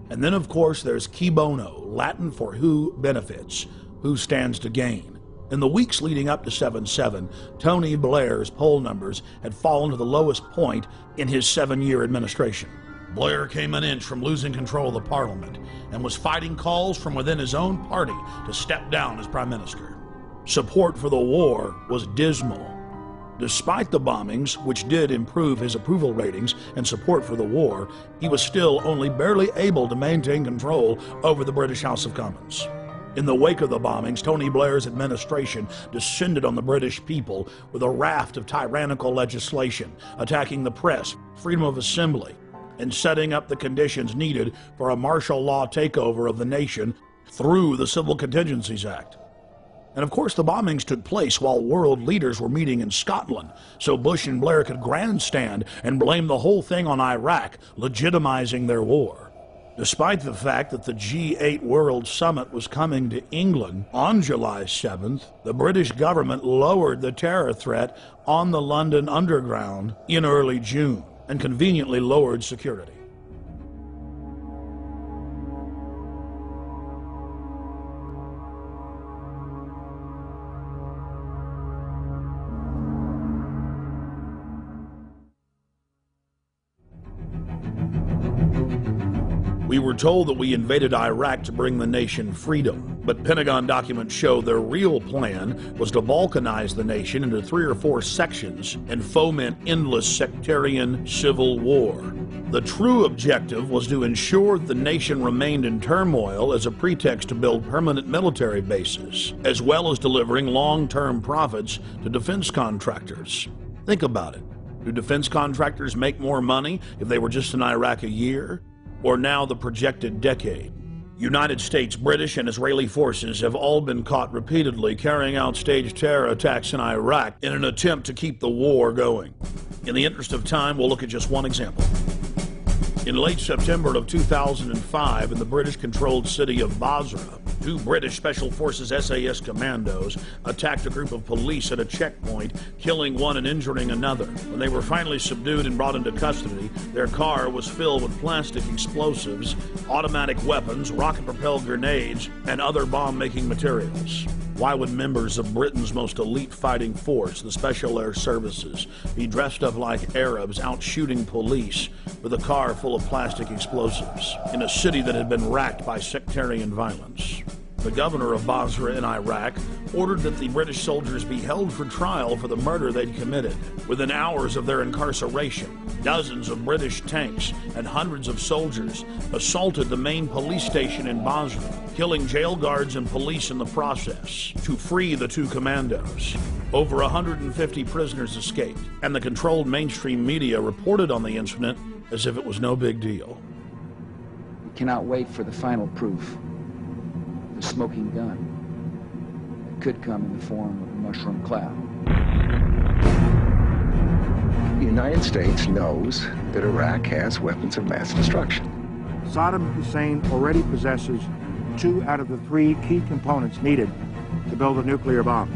And then, of course, there's qui bono, Latin for who benefits, who stands to gain. In the weeks leading up to 7/7, Tony Blair's poll numbers had fallen to the lowest point in his 7-year administration. Blair came an inch from losing control of the parliament and was fighting calls from within his own party to step down as prime minister. Support for the war was dismal. Despite the bombings, which did improve his approval ratings and support for the war, he was still only barely able to maintain control over the British House of Commons. In the wake of the bombings, Tony Blair's administration descended on the British people with a raft of tyrannical legislation, attacking the press, freedom of assembly, and setting up the conditions needed for a martial law takeover of the nation through the Civil Contingencies Act. And of course, the bombings took place while world leaders were meeting in Scotland, so Bush and Blair could grandstand and blame the whole thing on Iraq, legitimizing their war. Despite the fact that the G8 World Summit was coming to England on July 7th, the British government lowered the terror threat on the London Underground in early June and conveniently lowered security. We were told that we invaded Iraq to bring the nation freedom, but Pentagon documents show their real plan was to balkanize the nation into 3 or 4 sections and foment endless sectarian civil war. The true objective was to ensure the nation remained in turmoil as a pretext to build permanent military bases, as well as delivering long-term profits to defense contractors. Think about it. Do defense contractors make more money if they were just in Iraq a year? Or now the projected decade? United States, British, and Israeli forces have all been caught repeatedly carrying out staged terror attacks in Iraq in an attempt to keep the war going. In the interest of time, we'll look at just one example. In late September of 2005, in the British-controlled city of Basra, 2 British Special Forces SAS commandos attacked a group of police at a checkpoint, killing one and injuring another. When they were finally subdued and brought into custody, their car was filled with plastic explosives, automatic weapons, rocket-propelled grenades, and other bomb-making materials. Why would members of Britain's most elite fighting force, the Special Air Services, be dressed up like Arabs out shooting police with a car full of plastic explosives in a city that had been racked by sectarian violence? The governor of Basra in Iraq ordered that the British soldiers be held for trial for the murder they'd committed. Within hours of their incarceration, dozens of British tanks and hundreds of soldiers assaulted the main police station in Basra, killing jail guards and police in the process to free the 2 commandos. Over 150 prisoners escaped, and the controlled mainstream media reported on the incident as if it was no big deal. We cannot wait for the final proof. The smoking gun. It could come in the form of a mushroom cloud. The United States knows that Iraq has weapons of mass destruction. Saddam Hussein already possesses 2 out of the 3 key components needed to build a nuclear bomb.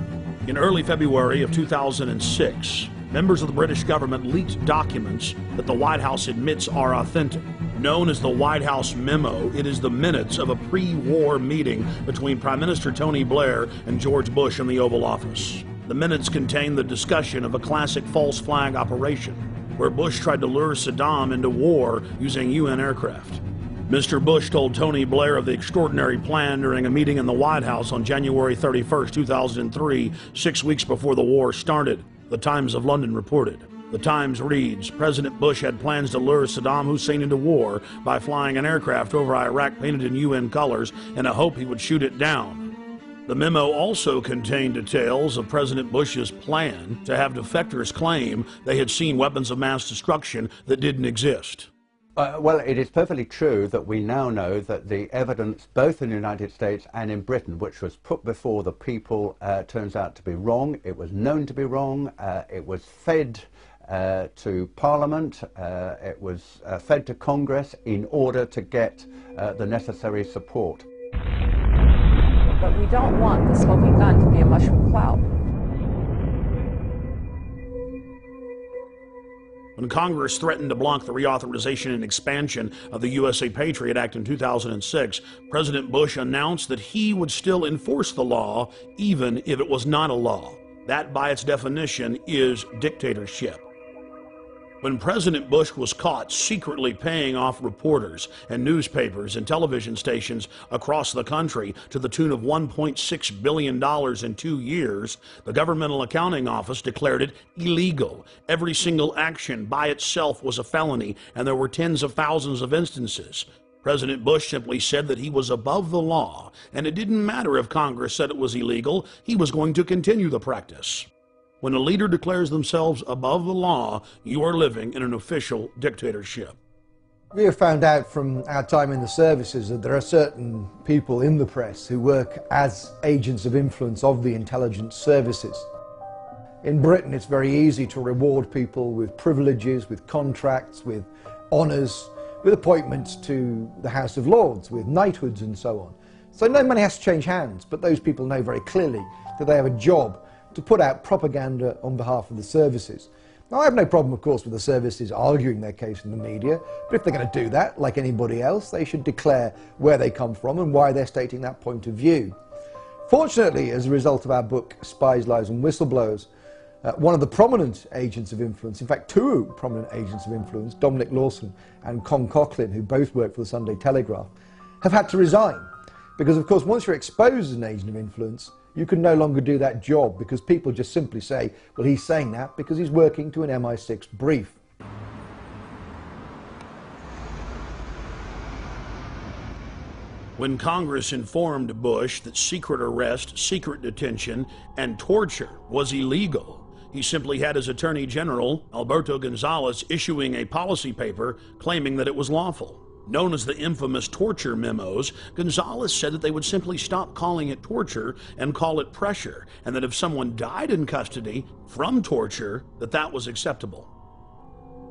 In early February of 2006, members of the British government leaked documents that the White House admits are authentic. Known as the White House Memo, it is the minutes of a pre-war meeting between Prime Minister Tony Blair and George Bush in the Oval Office. The minutes contain the discussion of a classic false flag operation, where Bush tried to lure Saddam into war using UN aircraft. Mr. Bush told Tony Blair of the extraordinary plan during a meeting in the White House on January 31, 2003, 6 weeks before the war started, the Times of London reported. The Times reads, President Bush had plans to lure Saddam Hussein into war by flying an aircraft over Iraq painted in UN colors in a hope he would shoot it down. The memo also contained details of President Bush's plan to have defectors claim they had seen weapons of mass destruction that didn't exist. Well, it is perfectly true that we now know that the evidence, both in the United States and in Britain, which was put before the people, turns out to be wrong. It was known to be wrong. It was fed to Parliament. It was fed to Congress in order to get the necessary support. But we don't want the smoking gun to be a mushroom cloud. When Congress threatened to block the reauthorization and expansion of the USA Patriot Act in 2006, President Bush announced that he would still enforce the law even if it was not a law. That, by its definition, is dictatorship. When President Bush was caught secretly paying off reporters and newspapers and television stations across the country to the tune of $1.6 billion in 2 years, the Governmental Accounting Office declared it illegal. Every single action by itself was a felony, and there were tens of thousands of instances. President Bush simply said that he was above the law, and it didn't matter if Congress said it was illegal, he was going to continue the practice. When a leader declares themselves above the law, you are living in an official dictatorship. We have found out from our time in the services that there are certain people in the press who work as agents of influence of the intelligence services. In Britain, it's very easy to reward people with privileges, with contracts, with honours, with appointments to the House of Lords, with knighthoods and so on. So no money has to change hands, but those people know very clearly that they have a job to put out propaganda on behalf of the services. Now, I have no problem, of course, with the services arguing their case in the media, but if they're going to do that, like anybody else, they should declare where they come from and why they're stating that point of view. Fortunately, as a result of our book, Spies, Lies and Whistleblowers, One of the prominent agents of influence, in fact two prominent agents of influence, Dominic Lawson and Con Coughlin, who both work for the Sunday Telegraph, have had to resign. Because of course once you're exposed as an agent of influence, you can no longer do that job because people just simply say, well, he's saying that because he's working to an MI6 brief. When Congress informed Bush that secret arrest, secret detention, and torture was illegal, he simply had his Attorney General, Alberto Gonzales, issuing a policy paper claiming that it was lawful. Known as the infamous torture memos, Gonzales said that they would simply stop calling it torture and call it pressure, and that if someone died in custody from torture, that was acceptable.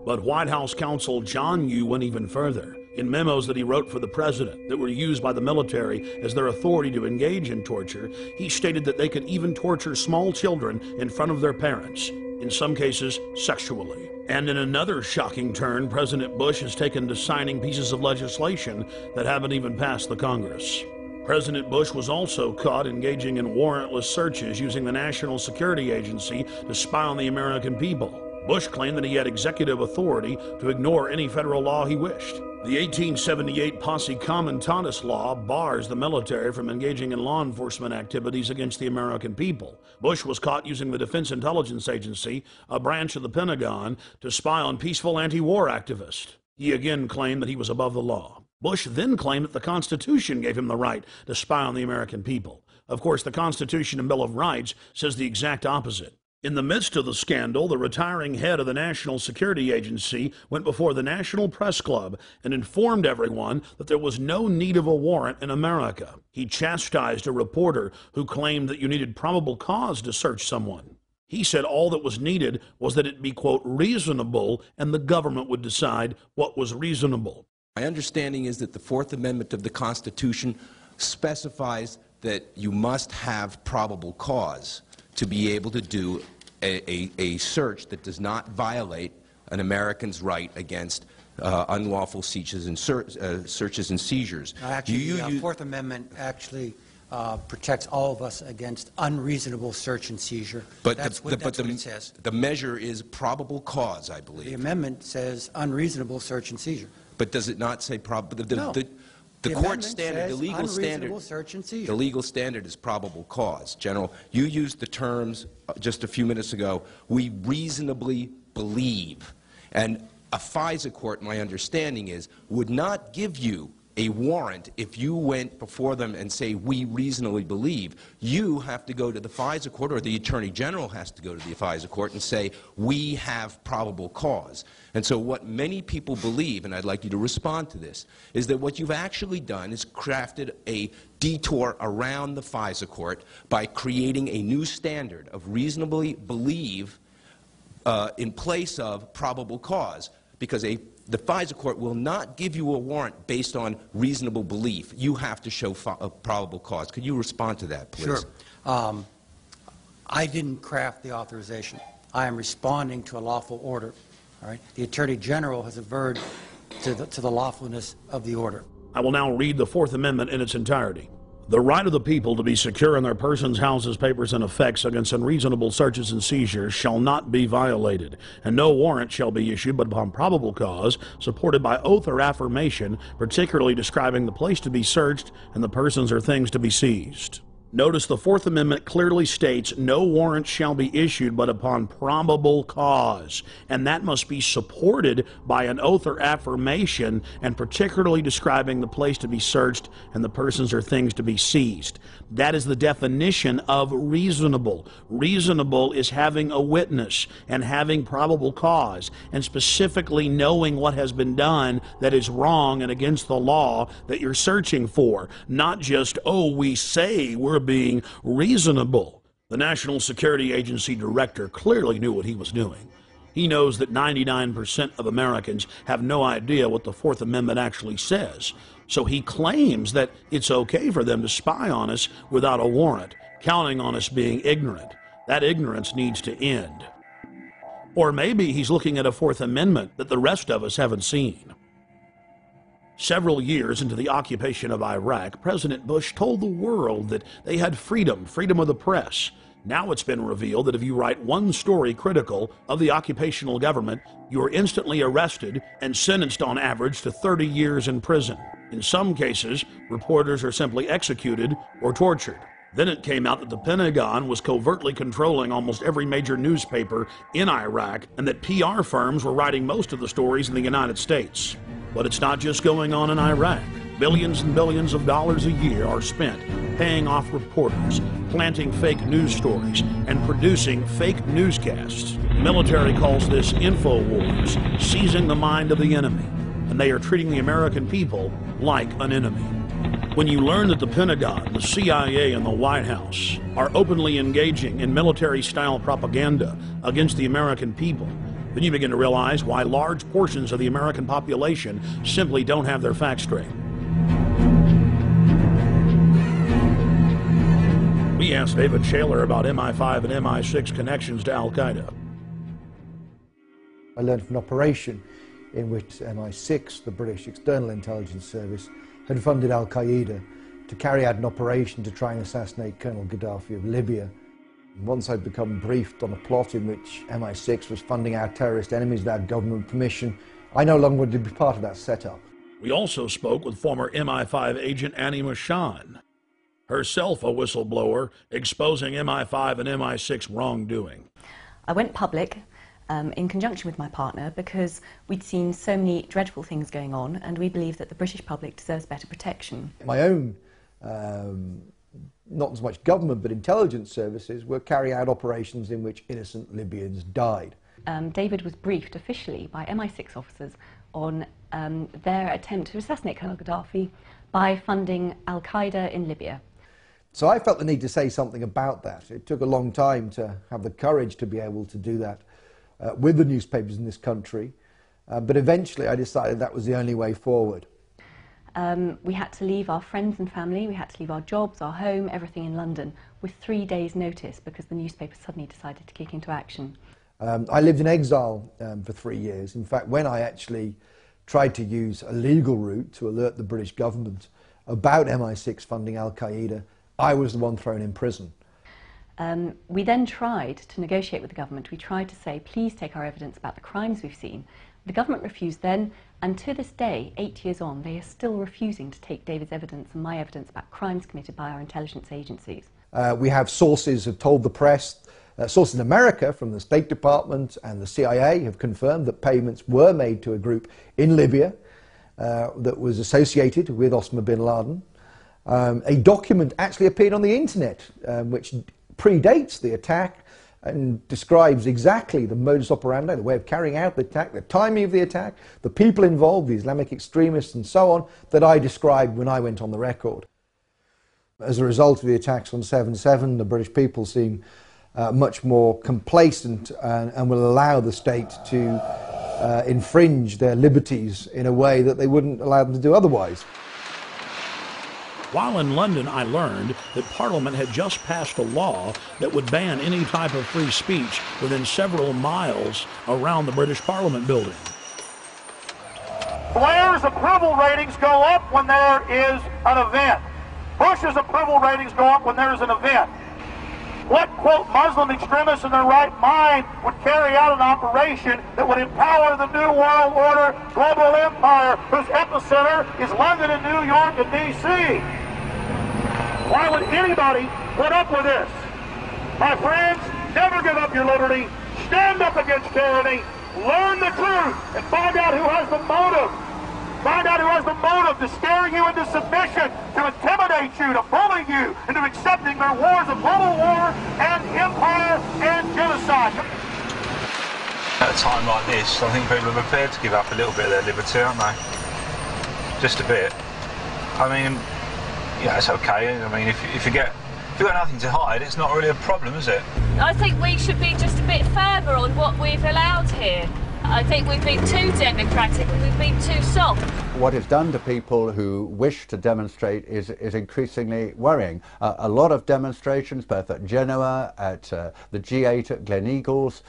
But White House counsel John Yoo went even further. In memos that he wrote for the president that were used by the military as their authority to engage in torture, he stated that they could even torture small children in front of their parents, in some cases sexually. And in another shocking turn, President Bush has taken to signing pieces of legislation that haven't even passed the Congress. President Bush was also caught engaging in warrantless searches using the National Security Agency to spy on the American people. Bush claimed that he had executive authority to ignore any federal law he wished. The 1878 Posse Comitatus law bars the military from engaging in law enforcement activities against the American people. Bush was caught using the Defense Intelligence Agency, a branch of the Pentagon, to spy on peaceful anti-war activists. He again claimed that he was above the law. Bush then claimed that the Constitution gave him the right to spy on the American people. Of course, the Constitution and Bill of Rights says the exact opposite. In the midst of the scandal, the retiring head of the National Security Agency went before the National Press Club and informed everyone that there was no need of a warrant in America. He chastised a reporter who claimed that you needed probable cause to search someone. He said all that was needed was that it be, quote, reasonable, and the government would decide what was reasonable. My understanding is that the Fourth Amendment of the Constitution specifies that you must have probable cause to be able to do a search that does not violate an American's right against unlawful searches and seizures. Actually, the Fourth Amendment actually protects all of us against unreasonable search and seizure. But that's what it says. The measure is probable cause, I believe. The amendment says unreasonable search and seizure. But does it not say probable? No. The court standard, the legal standard, search and seizure. The legal standard is probable cause. General, you used the terms just a few minutes ago, we reasonably believe. And a FISA court, my understanding is, would not give you a warrant if you went before them and say, we reasonably believe. You have to go to the FISA court, or the Attorney General has to go to the FISA court and say, we have probable cause. And so what many people believe, and I'd like you to respond to this, is that what you've actually done is crafted a detour around the FISA court by creating a new standard of reasonably believe in place of probable cause, because the FISA court will not give you a warrant based on reasonable belief. You have to show a probable cause. Could you respond to that, please? Sure. I didn't craft the authorization. I am responding to a lawful order. All right? The Attorney General has averred to the lawfulness of the order. I will now read the Fourth Amendment in its entirety. The right of the people to be secure in their persons, houses, papers, and effects against unreasonable searches and seizures shall not be violated, and no warrant shall be issued but upon probable cause, supported by oath or affirmation, particularly describing the place to be searched and the persons or things to be seized. Notice the Fourth Amendment clearly states no warrant shall be issued but upon probable cause, and that must be supported by an oath or affirmation, and particularly describing the place to be searched and the persons or things to be seized. That is the definition of reasonable. Reasonable is having a witness and having probable cause, and specifically knowing what has been done that is wrong and against the law that you're searching for, not just, oh, we say we're being reasonable. The National Security Agency director clearly knew what he was doing. He knows that 99% of Americans have no idea what the Fourth Amendment actually says. So he claims that it's okay for them to spy on us without a warrant, counting on us being ignorant. That ignorance needs to end. Or maybe he's looking at a Fourth Amendment that the rest of us haven't seen. Several years into the occupation of Iraq, President Bush told the world that they had freedom of the press. Now it's been revealed that if you write one story critical of the occupational government, you are instantly arrested and sentenced on average to 30 years in prison. In some cases, reporters are simply executed or tortured. Then it came out that the Pentagon was covertly controlling almost every major newspaper in Iraq and that PR firms were writing most of the stories in the United States. But it's not just going on in Iraq. Billions and billions of dollars a year are spent paying off reporters, planting fake news stories, and producing fake newscasts. The military calls this InfoWars, seizing the mind of the enemy, and they are treating the American people like an enemy. When you learn that the Pentagon, the CIA, and the White House are openly engaging in military-style propaganda against the American people, then you begin to realize why large portions of the American population simply don't have their facts straight. We asked David Shaler about MI5 and MI6 connections to Al-Qaeda. I learned of an operation in which MI6, the British External Intelligence Service, had funded Al-Qaeda to carry out an operation to try and assassinate Colonel Gaddafi of Libya. And once I'd become briefed on a plot in which MI6 was funding our terrorist enemies without government permission, I no longer wanted to be part of that setup. We also spoke with former MI5 agent Annie Machon, herself a whistleblower exposing MI5 and MI6 wrongdoing. I went public in conjunction with my partner because we'd seen so many dreadful things going on and we believe that the British public deserves better protection. My own, not so much government but intelligence services, were carrying out operations in which innocent Libyans died. David was briefed officially by MI6 officers on their attempt to assassinate Colonel Gaddafi by funding Al-Qaeda in Libya. So I felt the need to say something about that. It took a long time to have the courage to be able to do that with the newspapers in this country, but eventually I decided that was the only way forward. We had to leave our friends and family, we had to leave our jobs, our home, everything in London with 3 days' notice because the newspaper suddenly decided to kick into action. I lived in exile for 3 years. In fact, when I actually tried to use a legal route to alert the British government about MI6 funding Al-Qaeda, I was the one thrown in prison. We then tried to negotiate with the government. We tried to say, please take our evidence about the crimes we've seen. The government refused then, and to this day, 8 years on, they are still refusing to take David's evidence and my evidence about crimes committed by our intelligence agencies. We have sources who have told the press, sources in America from the State Department and the CIA have confirmed that payments were made to a group in Libya that was associated with Osama bin Laden. A document actually appeared on the internet which predates the attack and describes exactly the modus operandi, the way of carrying out the attack, the timing of the attack, the people involved, the Islamic extremists and so on, that I described when I went on the record. As a result of the attacks on 7/7, the British people seem much more complacent and will allow the state to infringe their liberties in a way that they wouldn't allow them to do otherwise. While in London, I learned that Parliament had just passed a law that would ban any type of free speech within several miles around the British Parliament building. Blair's approval ratings go up when there is an event. Bush's approval ratings go up when there is an event. What, quote, Muslim extremists in their right mind would carry out an operation that would empower the New World Order global empire whose epicenter is London and New York and D.C.? Why would anybody put up with this? My friends, never give up your liberty. Stand up against tyranny. Learn the truth and find out who has the motive. Find out who has the motive to scare you into submission, to intimidate you, to bully you into accepting their wars of global war and empire and genocide. At a time like this, I think people are prepared to give up a little bit of their liberty, aren't they? Just a bit. I mean, yeah, it's okay. I mean, if you've got nothing to hide, it's not really a problem, is it? I think we should be just a bit firmer on what we've allowed here. I think we've been too democratic and we've been too soft. What it's done to people who wish to demonstrate is increasingly worrying. A lot of demonstrations, both at Genoa, at the G8 at Gleneagles,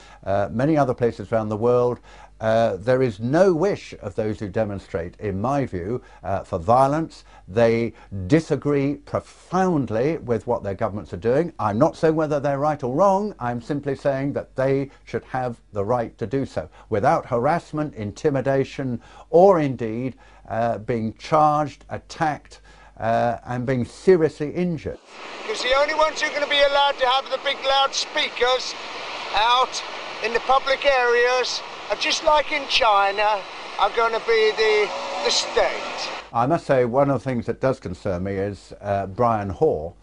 many other places around the world, There is no wish of those who demonstrate, in my view, for violence. They disagree profoundly with what their governments are doing. I'm not saying whether they're right or wrong. I'm simply saying that they should have the right to do so without harassment, intimidation, or indeed being charged, attacked, and being seriously injured. Because the only ones who are going to be allowed to have the big loudspeakers out in the public areas, just like in China, are going to be the state. I must say one of the things that does concern me is Brian Hoare,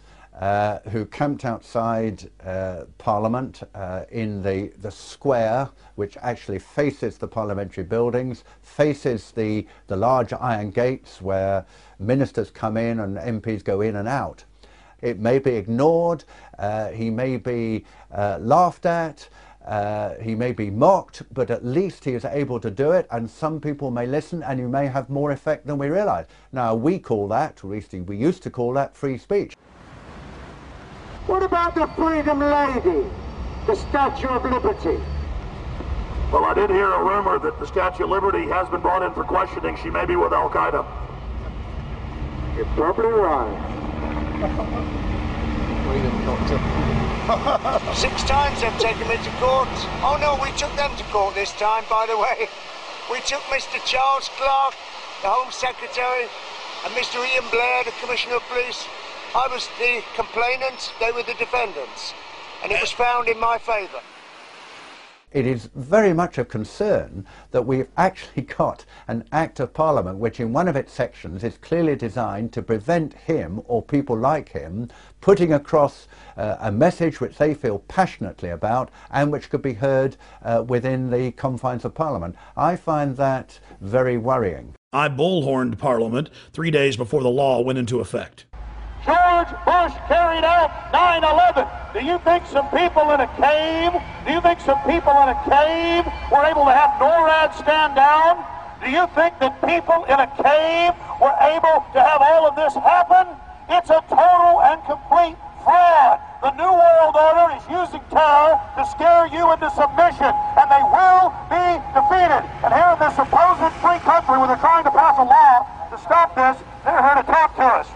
who camped outside Parliament in the square, which actually faces the parliamentary buildings, faces the large iron gates where ministers come in and MPs go in and out. It may be ignored, he may be laughed at, he may be mocked, but at least he is able to do it, and some people may listen, and you may have more effect than we realise. Now, we call that, or at least we used to call that, free speech. What about the Freedom Lady, the Statue of Liberty? Well, I did hear a rumor that the Statue of Liberty has been brought in for questioning. She may be with Al-Qaeda. You're probably right. 6 times they've taken me to court. Oh no, we took them to court this time, by the way. We took Mr. Charles Clark, the Home Secretary, and Mr. Ian Blair, the Commissioner of Police. I was the complainant, they were the defendants, and it was found in my favour. It is very much a concern that we've actually got an Act of Parliament which in one of its sections is clearly designed to prevent him or people like him putting across a message which they feel passionately about and which could be heard within the confines of Parliament. I find that very worrying. I bullhorned Parliament 3 days before the law went into effect. George Bush carried out 9/11. Do you think some people in a cave, were able to have NORAD stand down? Do you think that people in a cave were able to have all of this happen? It's a total and complete fraud. The New World Order is using terror to scare you into submission, and they will be defeated. And here in this supposed free country where they're trying to pass a law to stop this, they're here to talk to us.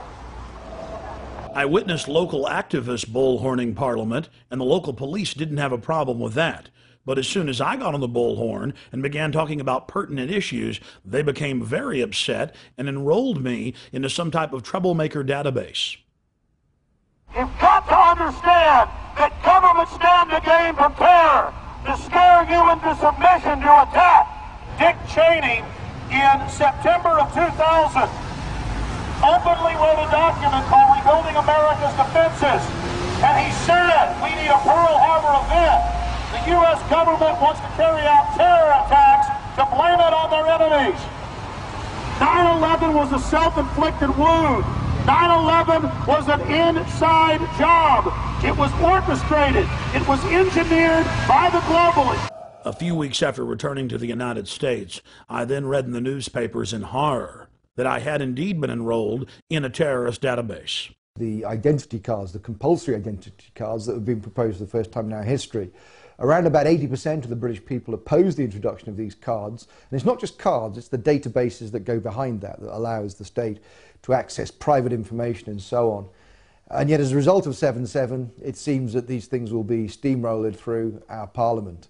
I witnessed local activists bullhorning Parliament, and the local police didn't have a problem with that. But as soon as I got on the bullhorn and began talking about pertinent issues, they became very upset and enrolled me into some type of troublemaker database. You've got to understand that governments stand to gain from terror, to scare you into submission, to attack. Dick Cheney, in September of 2000, openly wrote a document called Rebuilding America's Defenses. And he said, we need a Pearl Harbor event. The U.S. government wants to carry out terror attacks to blame it on their enemies. 9/11 was a self-inflicted wound. 9/11 was an inside job. It was orchestrated. It was engineered by the globalists. A few weeks after returning to the United States, I then read in the newspapers in horror that I had indeed been enrolled in a terrorist database. The identity cards, the compulsory identity cards that have been proposed for the first time in our history, around about 80% of the British people oppose the introduction of these cards. And it's not just cards, it's the databases that go behind that allows the state to access private information and so on. And yet as a result of 7/7, it seems that these things will be steamrolled through our Parliament.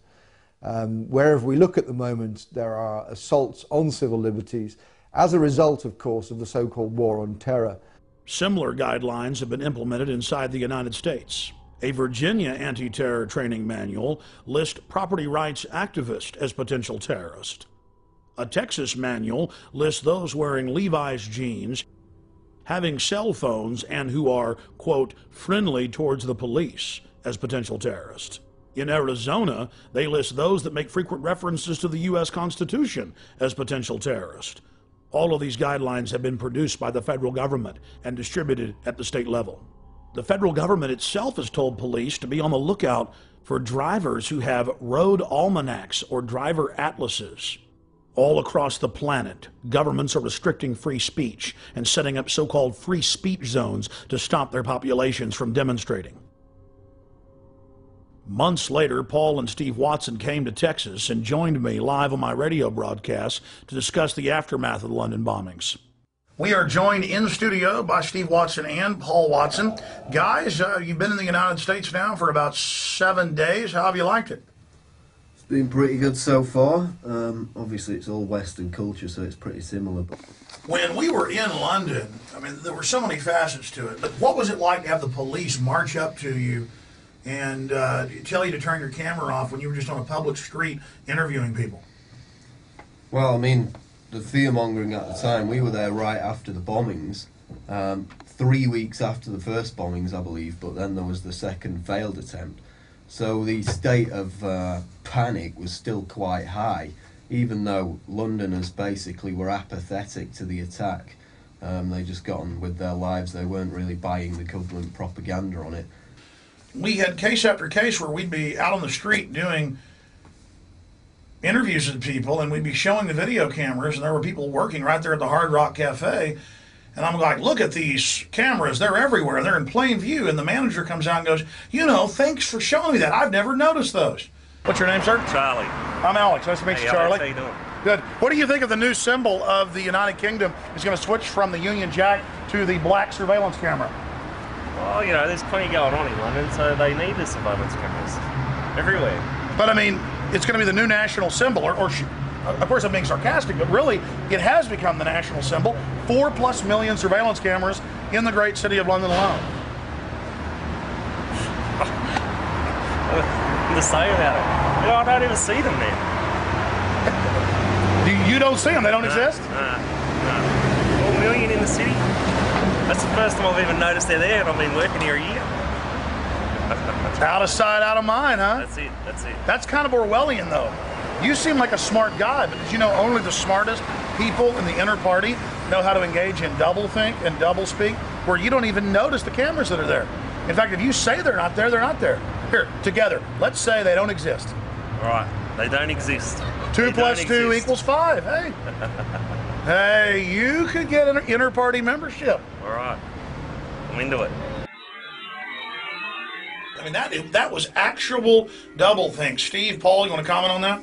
Wherever we look at the moment, there are assaults on civil liberties as a result, of course, of the so-called war on terror. Similar guidelines have been implemented inside the United States. A Virginia anti-terror training manual lists property rights activists as potential terrorists. A Texas manual lists those wearing Levi's jeans, having cell phones, and who are, quote, friendly towards the police as potential terrorists. In Arizona, they list those that make frequent references to the U.S. Constitution as potential terrorists. All of these guidelines have been produced by the federal government and distributed at the state level. The federal government itself has told police to be on the lookout for drivers who have road almanacs or driver atlases. All across the planet, governments are restricting free speech and setting up so-called free speech zones to stop their populations from demonstrating. Months later, Paul and Steve Watson came to Texas and joined me live on my radio broadcast to discuss the aftermath of the London bombings. We are joined in studio by Steve Watson and Paul Watson. Guys, you've been in the United States now for about 7 days. How have you liked it? It's been pretty good so far. Obviously, it's all Western culture, so it's pretty similar. But when we were in London, I mean, there were so many facets to it. But what was it like to have the police march up to you and tell you to turn your camera off when you were just on a public street interviewing people? Well, I mean, the fear-mongering at the time, we were there right after the bombings, 3 weeks after the first bombings, I believe, but then there was the second failed attempt. So the state of panic was still quite high, even though Londoners basically were apathetic to the attack. They just got on with their lives. They weren't really buying the government propaganda on it. We had case after case where we'd be out on the street doing interviews with people, and we'd be showing the video cameras, and there were people working right there at the Hard Rock Cafe, and I'm like, look at these cameras, they're everywhere, they're in plain view, and the manager comes out and goes, you know, thanks for showing me that, I've never noticed those. What's your name, sir? Charlie. I'm Alex, nice to meet you, Charlie. Alex, how you doing? Good. What do you think of the new symbol of the United Kingdom is going to switch from the Union Jack to the black surveillance camera? Well, you know, there's plenty going on in London, so they need the surveillance cameras everywhere. But I mean, it's going to be the new national symbol, or of course I'm being sarcastic, but really it has become the national symbol. 4+ million surveillance cameras in the great city of London alone. To say about it, you know, I don't even see them now. You don't see them? They don't exist? No. 4 million in the city. That's the first time I've even noticed they're there, and I've been working here a year. Out of sight, out of mind, huh? That's it, that's it. That's kind of Orwellian, though. You seem like a smart guy, but did you know only the smartest people in the inner party know how to engage in doublethink and doublespeak, where you don't even notice the cameras that are there? In fact, if you say they're not there, they're not there. Here, together, let's say they don't exist. All right, they don't exist. 2 + 2 = 5, hey. Hey, you could get an inner party membership. All right, I'm into it. I mean, that was actual doublethink. Steve, Paul, you want to comment on that?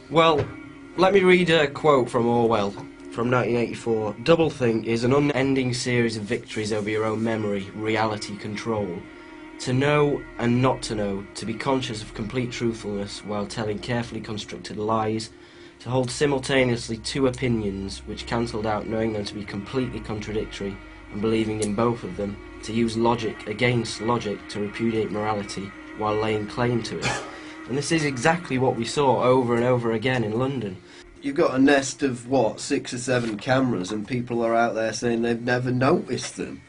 Well, let me read a quote from Orwell from 1984. Doublethink is an unending series of victories over your own memory, reality control. To know and not to know, to be conscious of complete truthfulness while telling carefully constructed lies, to hold simultaneously two opinions which cancelled out knowing them to be completely contradictory and believing in both of them, to use logic against logic to repudiate morality while laying claim to it. And this is exactly what we saw over and over again in London. You've got a nest of, what, 6 or 7 cameras, and people are out there saying they've never noticed them.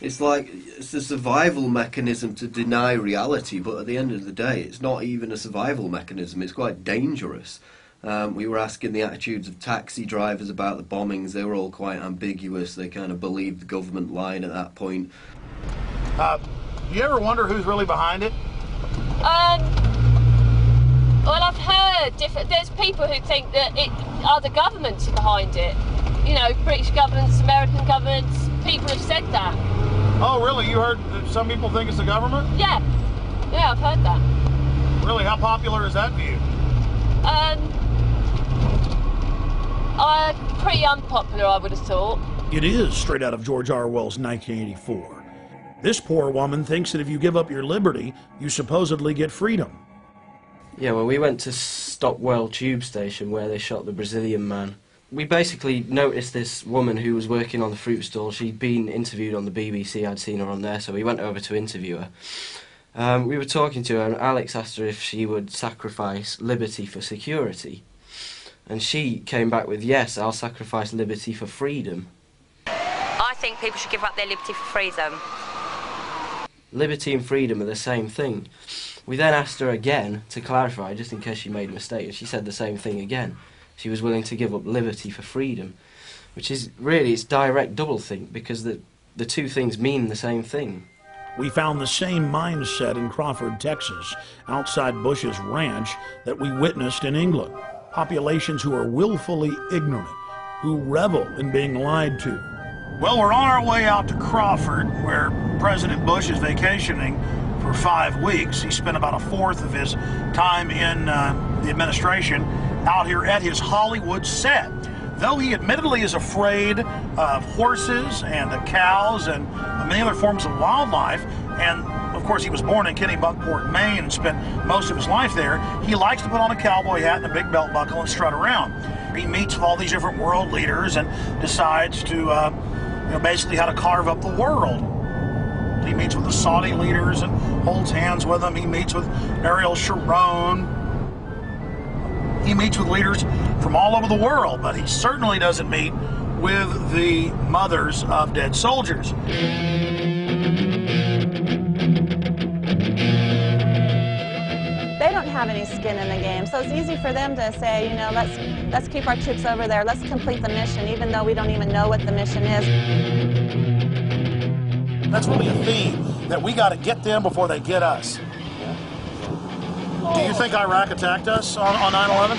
It's like, it's a survival mechanism to deny reality, but at the end of the day, it's not even a survival mechanism, it's quite dangerous. We were asking the attitudes of taxi drivers about the bombings. They were all quite ambiguous. They kind of believed the government line at that point. Do you ever wonder who's really behind it? Well, I've heard there's people who think that other governments are behind it. You know, British governments, American governments, people have said that. Oh, really? You heard that some people think it's the government? Yeah. Yeah, I've heard that. Really? How popular is that view? Pretty unpopular, I would have thought. It is straight out of George Orwell's 1984. This poor woman thinks that if you give up your liberty, you supposedly get freedom. Yeah, well, we went to Stockwell Tube Station where they shot the Brazilian man. We basically noticed this woman who was working on the fruit stall. She'd been interviewed on the BBC, I'd seen her on there, so we went over to interview her. We were talking to her, and Alex asked her if she would sacrifice liberty for security. And she came back with, yes, I'll sacrifice liberty for freedom. I think people should give up their liberty for freedom. Liberty and freedom are the same thing. We then asked her again to clarify, just in case she made a mistake, and she said the same thing again. She was willing to give up liberty for freedom, which is really, it's direct doublethink, because the two things mean the same thing. We found the same mindset in Crawford, Texas, outside Bush's ranch, that we witnessed in England. Populations who are willfully ignorant, who revel in being lied to. Well, we're on our way out to Crawford, where President Bush is vacationing for 5 weeks. He spent about a fourth of his time in the administration out here at his Hollywood set. Though he admittedly is afraid of horses and cows and many other forms of wildlife, and of course he was born in Kennebunkport, Maine, and spent most of his life there, he likes to put on a cowboy hat and a big belt buckle and strut around. He meets with all these different world leaders and decides to, basically how to carve up the world. He meets with the Saudi leaders and holds hands with them. He meets with Ariel Sharon. He meets with leaders from all over the world, but he certainly doesn't meet with the mothers of dead soldiers. They don't have any skin in the game, so it's easy for them to say, you know, let's keep our troops over there, let's complete the mission, even though we don't even know what the mission is. That's really a theme, that we got to get them before they get us. Do you think Iraq attacked us on 9/11?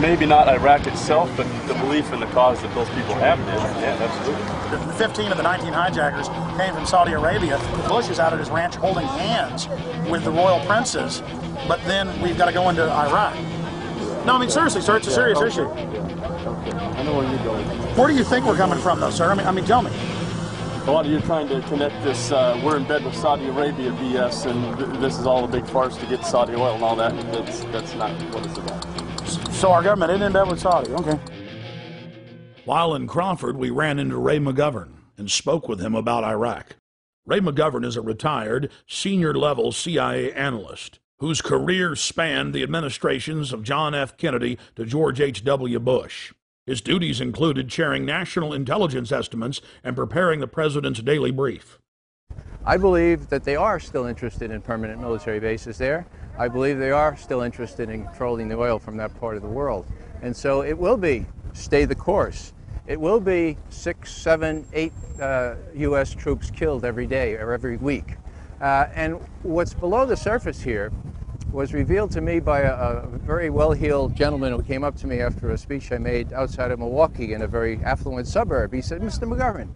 Maybe not Iraq itself, but the belief in the cause that those people have did. Yeah, absolutely. The 15 of the 19 hijackers came from Saudi Arabia. Bush is out at his ranch holding hands with the royal princes, but then we've got to go into Iraq. No, I mean, seriously, sir, it's a serious issue. I know where you're going. Where do you think we're coming from, though, sir? I mean, tell me. A lot of you are trying to connect this, we're in bed with Saudi Arabia BS, and this is all a big farce to get Saudi oil and all that. That's not what it's about. So our government isn't in bed with Saudi, okay. While in Crawford, we ran into Ray McGovern and spoke with him about Iraq. Ray McGovern is a retired, senior-level CIA analyst whose career spanned the administrations of John F. Kennedy to George H.W. Bush. His duties included chairing national intelligence estimates and preparing the president's daily brief. I believe that they are still interested in permanent military bases there. I believe they are still interested in controlling the oil from that part of the world. And so it will be stay the course. It will be 6, 7, 8 U.S. troops killed every day or every week. And what's below the surface here was revealed to me by a very well-heeled gentleman who came up to me after a speech I made outside of Milwaukee in a very affluent suburb. He said, "Mr. McGovern,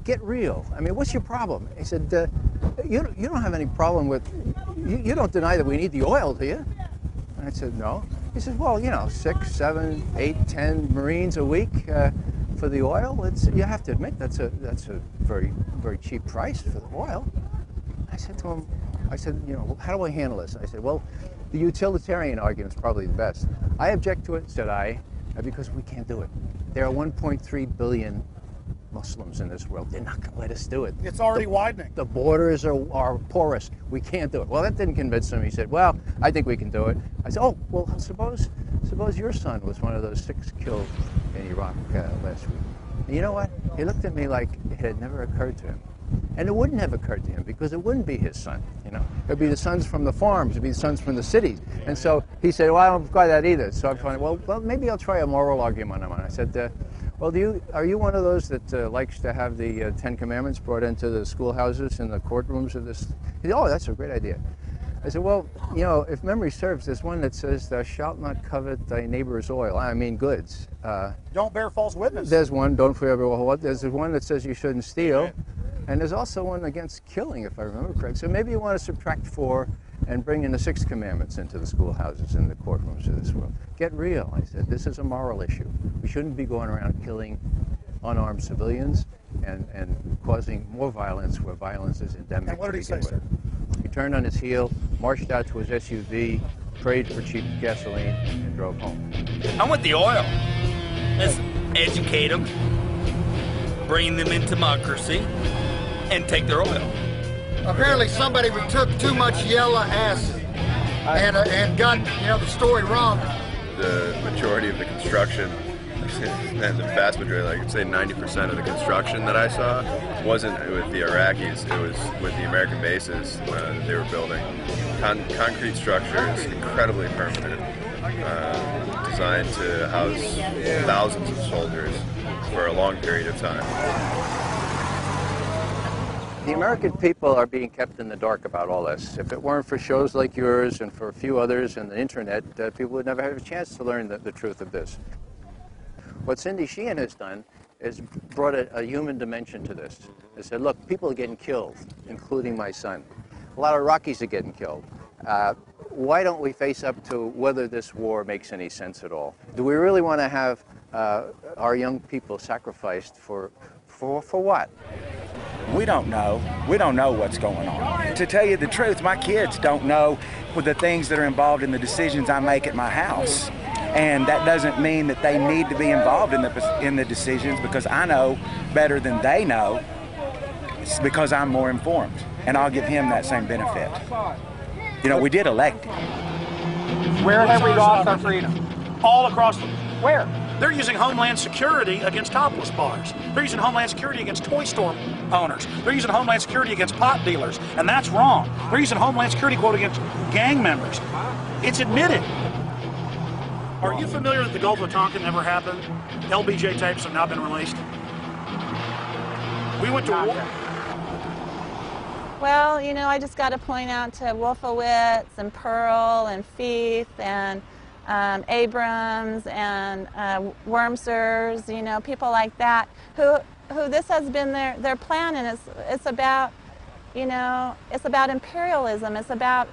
get real. I mean, what's your problem?" He said, you don't have any problem with, you don't deny that we need the oil, do you? And I said, no. He said, well, 6, 7, 8, 10 Marines a week for the oil, you have to admit that's a very, very cheap price for the oil. I said to him, how do I handle this? I said, well, the utilitarian argument is probably the best. I object to it, said I, because we can't do it. There are 1.3 billion Muslims in this world. They're not going to let us do it. It's already widening. The borders are porous. We can't do it. Well, that didn't convince him. He said, well, I think we can do it. I said, oh, well, suppose your son was one of those 6 killed in Iraq last week. And you know what? He looked at me like it had never occurred to him. And it wouldn't have occurred to him because it wouldn't be his son, It would be the sons from the farms, it would be the sons from the cities. And so he said, well, I don't buy that either. So I'm trying, well, maybe I'll try a moral argument on it. I said, well, are you one of those that likes to have the 10 Commandments brought into the schoolhouses and the courtrooms of this? He said, oh, that's a great idea. I said, well, if memory serves, there's one that says, thou shalt not covet thy neighbor's oil. I mean goods. Don't bear false witness. There's one, don't forever what. There's one that says you shouldn't steal. And there's also one against killing, if I remember correctly. So maybe you want to subtract 4 and bring in the 6 commandments into the schoolhouses and the courtrooms of this world. Get real, I said. This is a moral issue. We shouldn't be going around killing unarmed civilians and causing more violence where violence is endemic. And what did he say, sir? He turned on his heel, marched out to his SUV, prayed for cheap gasoline, and drove home. I want the oil. Let's educate them, bring them into democracy, and take their oil. Apparently somebody took too much yellow acid and got the story wrong. The majority of the construction, and the vast majority, like I'd say 90% of the construction that I saw wasn't with the Iraqis, it was with the American bases that they were building. Concrete structures, incredibly permanent, designed to house thousands of soldiers for a long period of time. The American people are being kept in the dark about all this. If it weren't for shows like yours and for a few others and the internet, people would never have a chance to learn the truth of this. What Cindy Sheehan has done has brought a human dimension to this. They said, look, people are getting killed, including my son. A lot of Iraqis are getting killed. Why don't we face up to whether this war makes any sense at all? Do we really want to have our young people sacrificed for what? We don't know. We don't know what's going on. To tell you the truth, my kids don't know the things that are involved in the decisions I make at my house. And that doesn't mean that they need to be involved in the decisions, because I know better than they know. It's because I'm more informed, and I'll give him that same benefit. You know, we did elect him. Where have we lost our freedom? All across the... Where? They're using Homeland Security against topless bars. They're using Homeland Security against toy store owners. They're using Homeland Security against pot dealers, and that's wrong. They're using Homeland Security, quote, against gang members. It's admitted. Are you familiar that the Gulf of Tonkin never happened? LBJ tapes have now been released. We went to war. Well, you know, I just got to point out to Wolfowitz and Pearl and Feith and Abrams and Wormsers, you know, people like that, who this has been their plan, and it's about, you know, it's about imperialism. It's about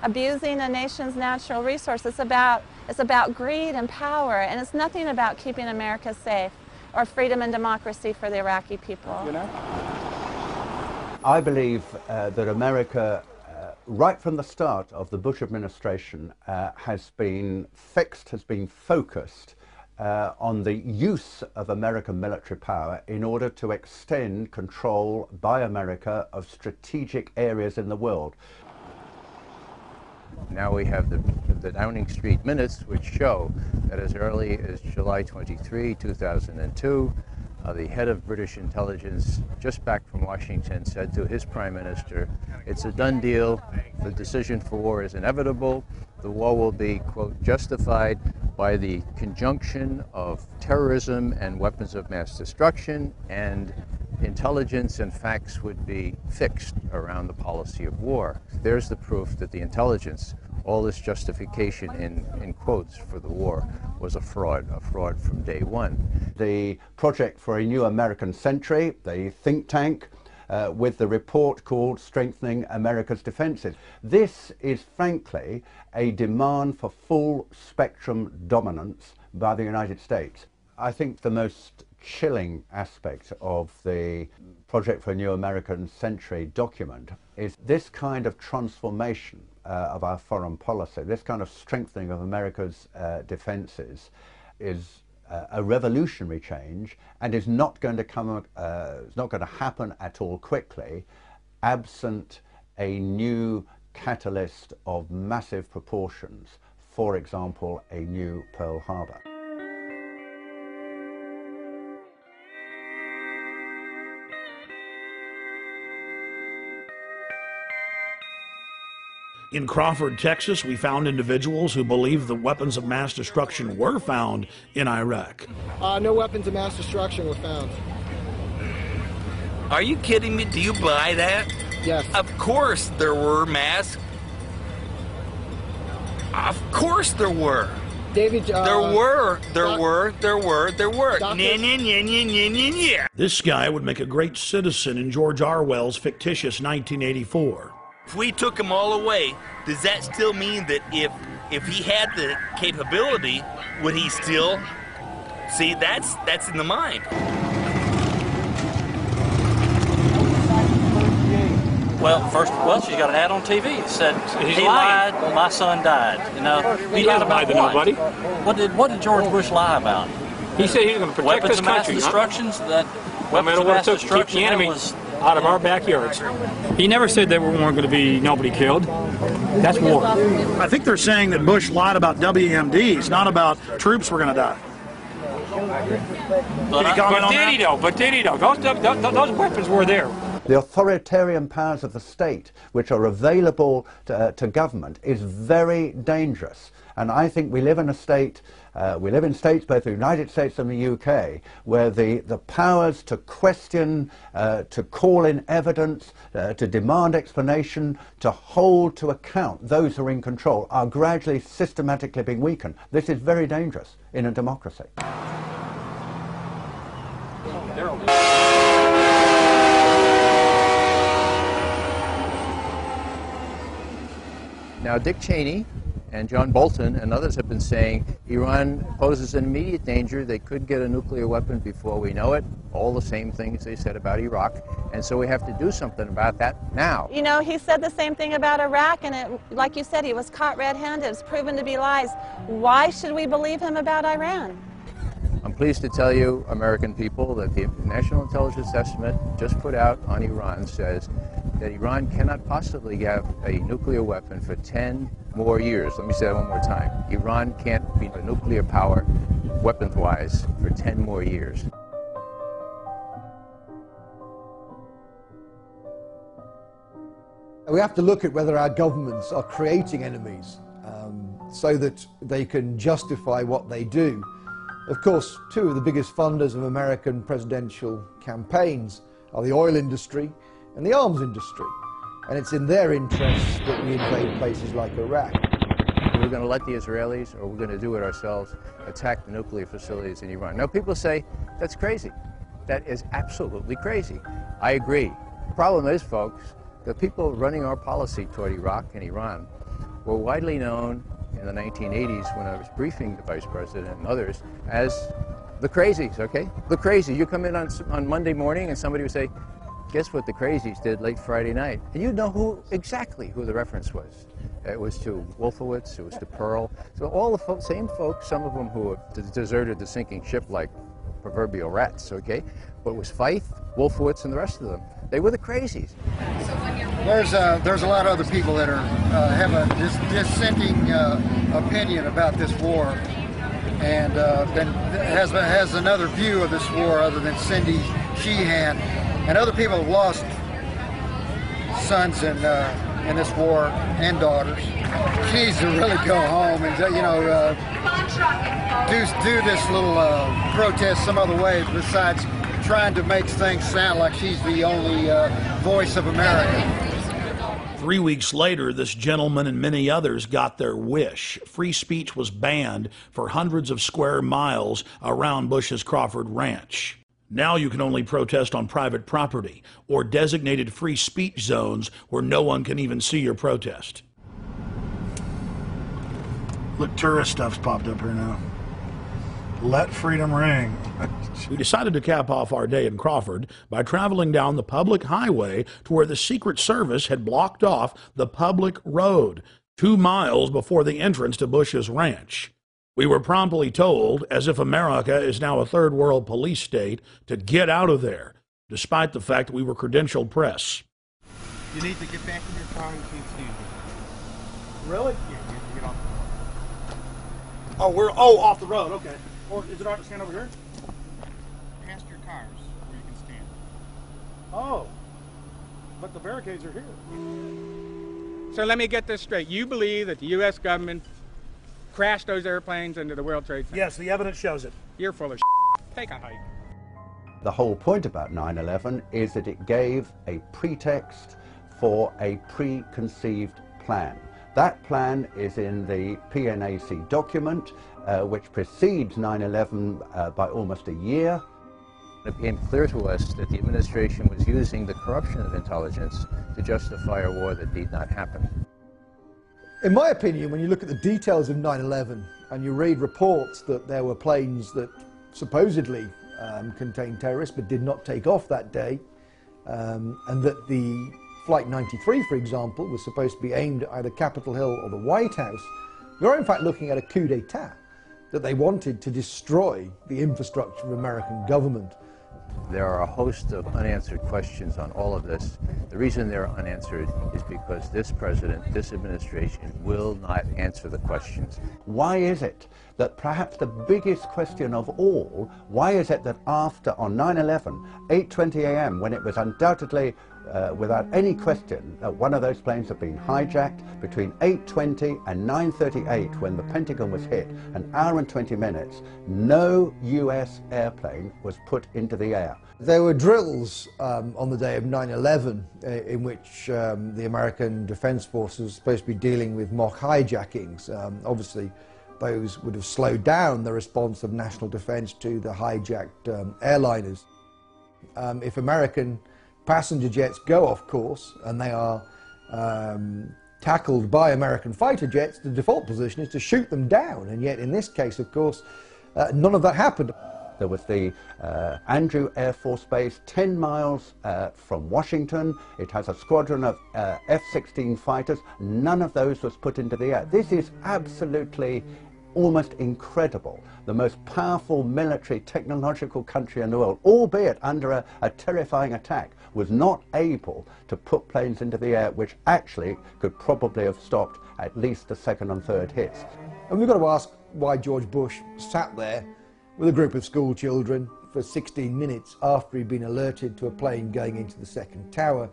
abusing a nation's natural resource. It's about greed and power, and it's nothing about keeping America safe or freedom and democracy for the Iraqi people. You know? I believe that America, right from the start of the Bush administration, has been focused on the use of American military power in order to extend control by America of strategic areas in the world. Now we have the Downing Street minutes, which show that as early as July 23, 2002, the head of British intelligence, just back from Washington, said to his prime minister, it's a done deal, the decision for war is inevitable, the war will be, quote, justified by the conjunction of terrorism and weapons of mass destruction, and intelligence and facts would be fixed around the policy of war. There's the proof that the intelligence, all this justification in quotes for the war, was a fraud from day one. The Project for a New American Century, the think tank, with the report called Strengthening America's Defenses. This is frankly a demand for full spectrum dominance by the United States. I think the most chilling aspect of the Project for a New American Century document is this kind of transformation of our foreign policy, this kind of strengthening of America's defenses is a revolutionary change, and is not going to happen at all quickly, absent a new catalyst of massive proportions. For example, a new Pearl Harbor. In Crawford, Texas, we found individuals who believe the weapons of mass destruction were found in Iraq. No weapons of mass destruction were found. Are you kidding me? Do you buy that? Yes. Of course there were mass. Of course there were. David, there were. Yeah. This guy would make a great citizen in George Orwell's fictitious 1984. If we took them all away, does that still mean that if he had the capability, would he still? See, that's in the mind. Well, she's got an ad on TV. It said he lied, my son died. You know, he didn't lie to nobody. What did George Bush lie about? He said he was going to protect this country. Weapons of mass destructions. That weapons of mass destruction to keep the enemy out of our backyards. He never said there weren't going to be nobody killed. That's war. I think they're saying that Bush lied about WMDs, not about troops were going to die. But did he though? Those weapons were there. The authoritarian powers of the state, which are available to government, is very dangerous. And I think we live in a state, we live in states, both the United States and the UK, where the powers to question, to call in evidence, to demand explanation, to hold to account those who are in control, are gradually, systematically being weakened. This is very dangerous in a democracy. Now, Dick Cheney and John Bolton and others have been saying Iran poses an immediate danger. They could get a nuclear weapon before we know it. All the same things they said about Iraq. And so we have to do something about that now. You know, he said the same thing about Iraq, and it, like you said, he was caught red-handed. It's proven to be lies. Why should we believe him about Iran? I'm pleased to tell you, American people, that the National Intelligence Estimate just put out on Iran says that Iran cannot possibly have a nuclear weapon for 10 more years. Let me say that one more time. Iran can't be a nuclear power, weapons-wise, for 10 more years. We have to look at whether our governments are creating enemies so that they can justify what they do. Of course, two of the biggest funders of American presidential campaigns are the oil industry and the arms industry. And it's in their interests that we invade places like Iraq. We're going to let the Israelis, or we're going to do it ourselves, attack the nuclear facilities in Iran. Now, people say, that's crazy. That is absolutely crazy. I agree. The problem is, folks, the people running our policy toward Iraq and Iran were widely known in the 1980s when I was briefing the Vice President and others as the crazies, okay? The crazies. You come in on Monday morning and somebody would say, guess what the crazies did late Friday night? And you'd know exactly who the reference was. It was to Wolfowitz, it was to Pearl. So all the same folks, some of them who deserted the sinking ship like proverbial rats, okay? But it was Feith, Wolfowitz, and the rest of them. They were the crazies. There's a lot of other people that are have a dissenting opinion about this war, and has another view of this war other than Cindy Sheehan, and other people have lost sons in this war and daughters. She needs to really go home and do this little protest some other way besides trying to make things sound like she's the only voice of America. 3 weeks later, this gentleman and many others got their wish. Free speech was banned for hundreds of square miles around Bush's Crawford Ranch. Now you can only protest on private property or designated free speech zones where no one can even see your protest. Look, tourist stuff's popped up here now. Let freedom ring. We decided to cap off our day in Crawford by traveling down the public highway to where the Secret Service had blocked off the public road 2 miles before the entrance to Bush's ranch. We were promptly told, as if America is now a third world police state, to get out of there, despite the fact that we were credentialed press. You need to get back in your car and can't stand it. Really? Yeah, you have to get off the road. Oh, we're off the road, okay. Or is it all right to stand over here? Past your cars where you can stand. Oh, but the barricades are here. So let me get this straight. You believe that the U.S. government crashed those airplanes into the World Trade Center? Yes, the evidence shows it. You're full of Take a hike. The whole point about 9/11 is that it gave a pretext for a preconceived plan. That plan is in the PNAC document, which precedes 9/11 by almost a year. It became clear to us that the administration was using the corruption of intelligence to justify a war that need not happen. In my opinion, when you look at the details of 9/11 and you read reports that there were planes that supposedly contained terrorists but did not take off that day, and that the Flight 93, for example, was supposed to be aimed at either Capitol Hill or the White House, you're in fact looking at a coup d'etat, that they wanted to destroy the infrastructure of American government. There are a host of unanswered questions on all of this. The reason they're unanswered is because this president, this administration, will not answer the questions. Why is it that perhaps the biggest question of all, why is it that after, on 9/11, 8:20 a.m., when it was undoubtedly, without any question, one of those planes had been hijacked, between 8:20 and 9:38, when the Pentagon was hit, an hour and 20 minutes, no U.S. airplane was put into the air. There were drills on the day of 9/11 in which the American Defense Force was supposed to be dealing with mock hijackings. Obviously, those would have slowed down the response of national defense to the hijacked airliners. if American passenger jets go off course and they are tackled by American fighter jets, the default position is to shoot them down. And yet in this case, of course, none of that happened. There was the Andrew Air Force Base, 10 miles from Washington. It has a squadron of F-16 fighters. None of those was put into the air. This is absolutely almost incredible. The most powerful military, technological country in the world, albeit under a terrifying attack, was not able to put planes into the air, which actually could probably have stopped at least the second and third hits. And we've got to ask why George Bush sat there with a group of school children for 16 minutes after he'd been alerted to a plane going into the second tower.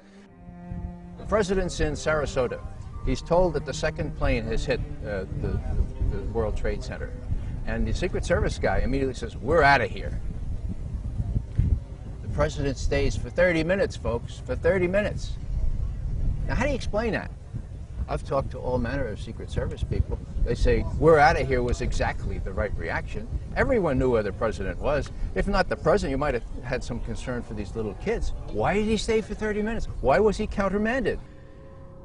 The president's in Sarasota. He's told that the second plane has hit the World Trade Center. And the Secret Service guy immediately says, "We're out of here." The president stays for 30 minutes, folks, for 30 minutes. Now, how do you explain that? I've talked to all manner of Secret Service people. They say, "We're out of here" was exactly the right reaction. Everyone knew where the president was. If not the president, you might have had some concern for these little kids. Why did he stay for 30 minutes? Why was he countermanded?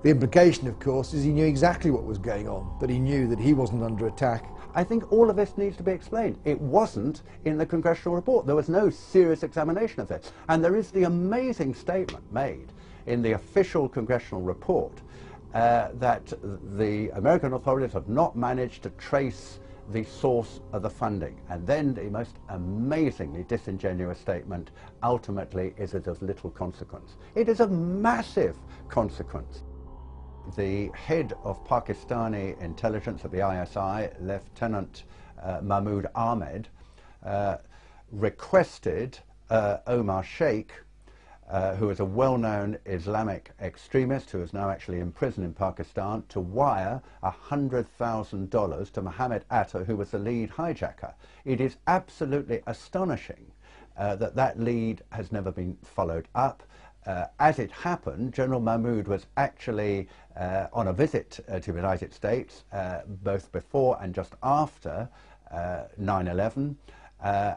The implication, of course, is he knew exactly what was going on, that he knew that he wasn't under attack. I think all of this needs to be explained. It wasn't in the congressional report. There was no serious examination of this. And there is the amazing statement made in the official congressional report that the American authorities have not managed to trace the source of the funding. And then the most amazingly disingenuous statement, ultimately, is it of little consequence. It is of massive consequence. The head of Pakistani intelligence at the ISI, Lieutenant Mahmoud Ahmed, requested Omar Sheikh, who is a well-known Islamic extremist who is now actually in prison in Pakistan, to wire $100,000 to Mohammed Atta, who was the lead hijacker. It is absolutely astonishing that that lead has never been followed up. As it happened, General Mahmoud was actually on a visit to the United States, both before and just after 9/11.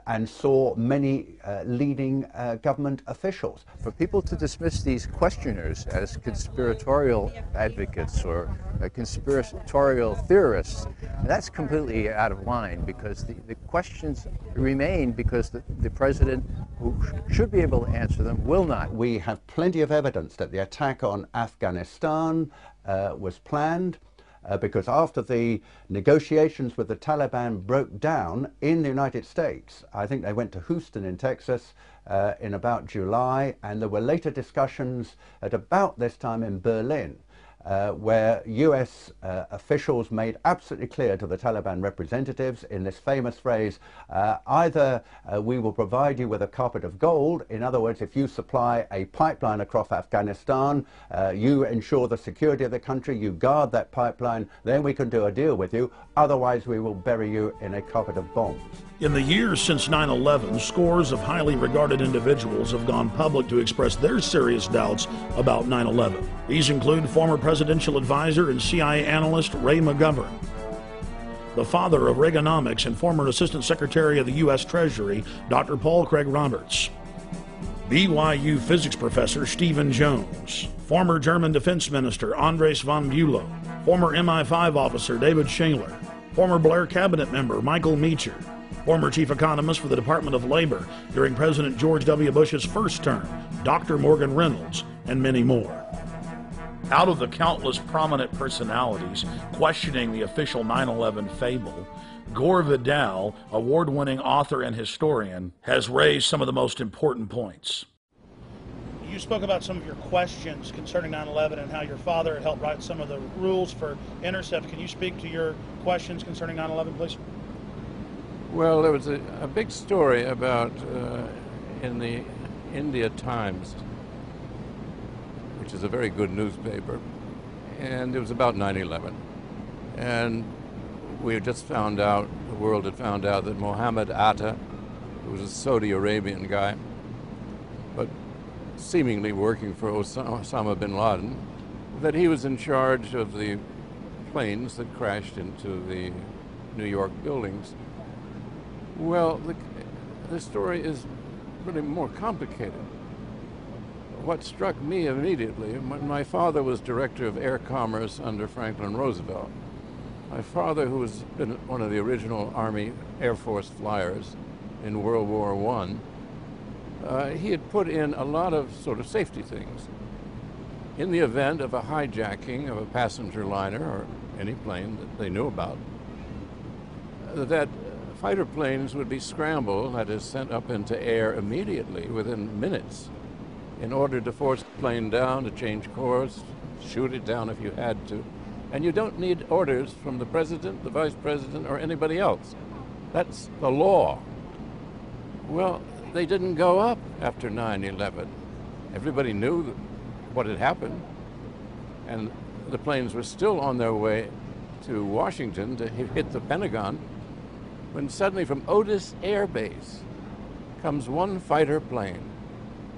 And saw many leading government officials. For people to dismiss these questioners as conspiratorial advocates or conspiratorial theorists, that's completely out of line, because the questions remain because the president, who should be able to answer them, will not. We have plenty of evidence that the attack on Afghanistan was planned. Because after the negotiations with the Taliban broke down in the United States, I think they went to Houston in Texas in about July, and there were later discussions at about this time in Berlin, where US officials made absolutely clear to the Taliban representatives in this famous phrase, either we will provide you with a carpet of gold, in other words, if you supply a pipeline across Afghanistan, you ensure the security of the country, you guard that pipeline, then we can do a deal with you, otherwise we will bury you in a carpet of bombs. In the years since 9/11, scores of highly regarded individuals have gone public to express their serious doubts about 9/11. These include former presidential advisor and CIA analyst Ray McGovern, the father of Reaganomics and former Assistant Secretary of the U.S. Treasury, Dr. Paul Craig Roberts, BYU physics professor Stephen Jones, former German Defense Minister Andres von Bülow, former MI5 officer David Shaler, former Blair cabinet member Michael Meacher, former chief economist for the Department of Labor during President George W. Bush's first term, Dr. Morgan Reynolds, and many more. Out of the countless prominent personalities questioning the official 9/11 fable, Gore Vidal, award-winning author and historian, has raised some of the most important points. You spoke about some of your questions concerning 9/11 and how your father had helped write some of the rules for Intercept. Can you speak to your questions concerning 9/11, please? Well, there was a big story about in the India Times, which is a very good newspaper, and it was about 9/11. And we had just found out, the world had found out, that Mohammed Atta, who was a Saudi Arabian guy, but seemingly working for Osama bin Laden, that he was in charge of the planes that crashed into the New York buildings. Well, the story is really more complicated. What struck me immediately, my father was director of air commerce under Franklin Roosevelt. My father, who was been one of the original Army Air Force flyers in World War I, he had put in a lot of sort of safety things. In the event of a hijacking of a passenger liner or any plane that they knew about, that fighter planes would be scrambled, that is, sent up into air immediately within minutes, in order to force the plane down, to change course, shoot it down if you had to. And you don't need orders from the president, the vice president, or anybody else. That's the law. Well, they didn't go up after 9/11. Everybody knew what had happened, and the planes were still on their way to Washington to hit the Pentagon, when suddenly from Otis Air Base comes one fighter plane.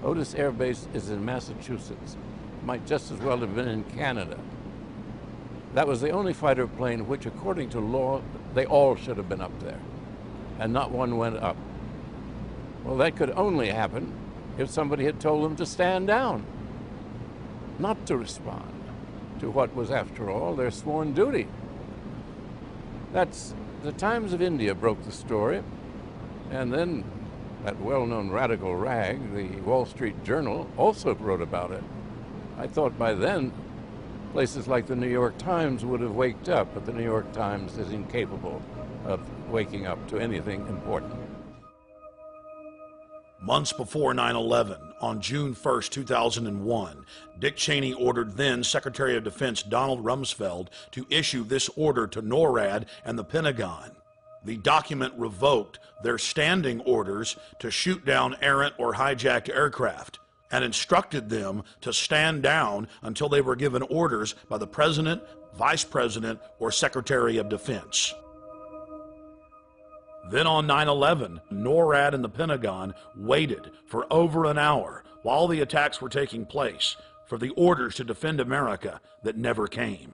Otis Air Base is in Massachusetts. Might just as well have been in Canada. That was the only fighter plane which, according to law, they all should have been up there, and not one went up. Well, that could only happen if somebody had told them to stand down, not to respond to what was, after all, their sworn duty. That's the Times of India broke the story, and then that well-known radical rag, the Wall Street Journal, also wrote about it. I thought by then places like the New York Times would have waked up, but the New York Times is incapable of waking up to anything important. Months before 9/11, on June 1st, 2001, Dick Cheney ordered then Secretary of Defense Donald Rumsfeld to issue this order to NORAD and the Pentagon. The document revoked their standing orders to shoot down errant or hijacked aircraft and instructed them to stand down until they were given orders by the President, Vice President, or Secretary of Defense. Then on 9/11, NORAD and the Pentagon waited for over an hour while the attacks were taking place for the orders to defend America that never came.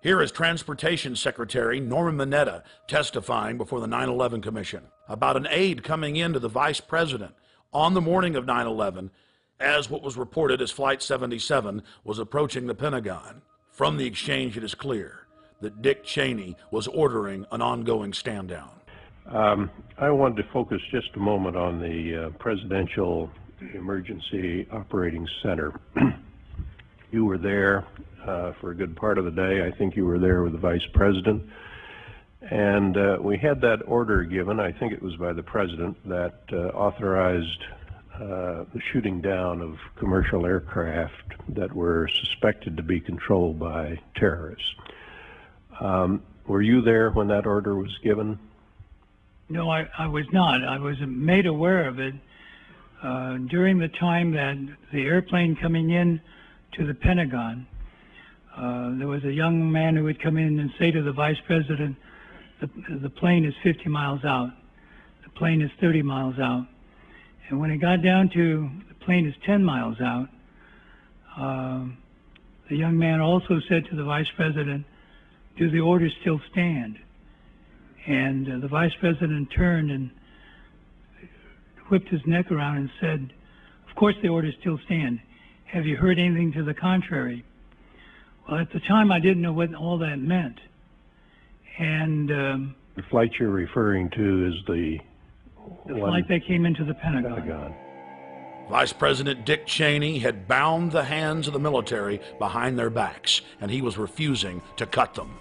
Here is Transportation Secretary Norman Mineta testifying before the 9/11 Commission about an aide coming in to the Vice President on the morning of 9/11 as what was reported as Flight 77 was approaching the Pentagon. From the exchange, it is clear that Dick Cheney was ordering an ongoing stand down. I wanted to focus just a moment on the Presidential Emergency Operating Center. You were there for a good part of the day. I think you were there with the Vice President. And we had that order given, I think it was by the President, that authorized the shooting down of commercial aircraft that were suspected to be controlled by terrorists. Were you there when that order was given? No, I was not. I was made aware of it during the time that the airplane coming in to the Pentagon. There was a young man who would come in and say to the Vice President, the plane is 50 miles out. The plane is 30 miles out. And when it got down to the plane is 10 miles out, the young man also said to the Vice President, do the orders still stand? And the Vice President turned and whipped his neck around and said, of course the orders still stand. Have you heard anything to the contrary? Well, at the time I didn't know what all that meant. And the flight you're referring to is the flight that came into the Pentagon. Vice President Dick Cheney had bound the hands of the military behind their backs, and he was refusing to cut them.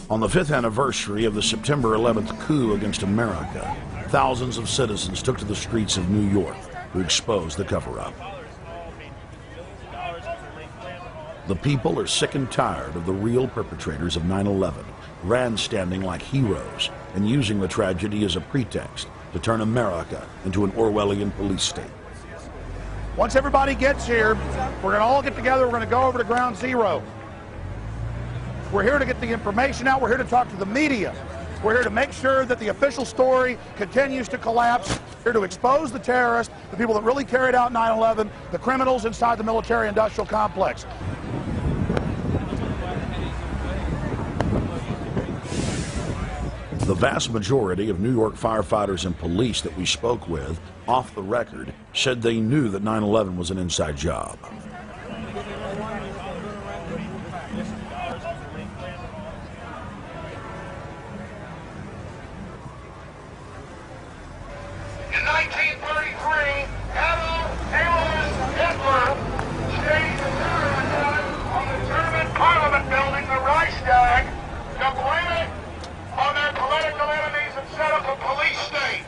On the 5th anniversary of the September 11th coup against America, thousands of citizens took to the streets of New York to expose the cover-up. The people are sick and tired of the real perpetrators of 9/11 grandstanding like heroes and using the tragedy as a pretext to turn America into an Orwellian police state. Once everybody gets here, we're going to all get together, we're going to go over to Ground Zero. We're here to get the information out. We're here to talk to the media. We're here to make sure that the official story continues to collapse. We're here to expose the terrorists, the people that really carried out 9/11, the criminals inside the military-industrial complex. The vast majority of New York firefighters and police that we spoke with, off the record, said they knew that 9/11 was an inside job. In 1933, Adolf Hitler staged a terror attack on the German Parliament building, the Reichstag, to blame it on their political enemies and set up a police state.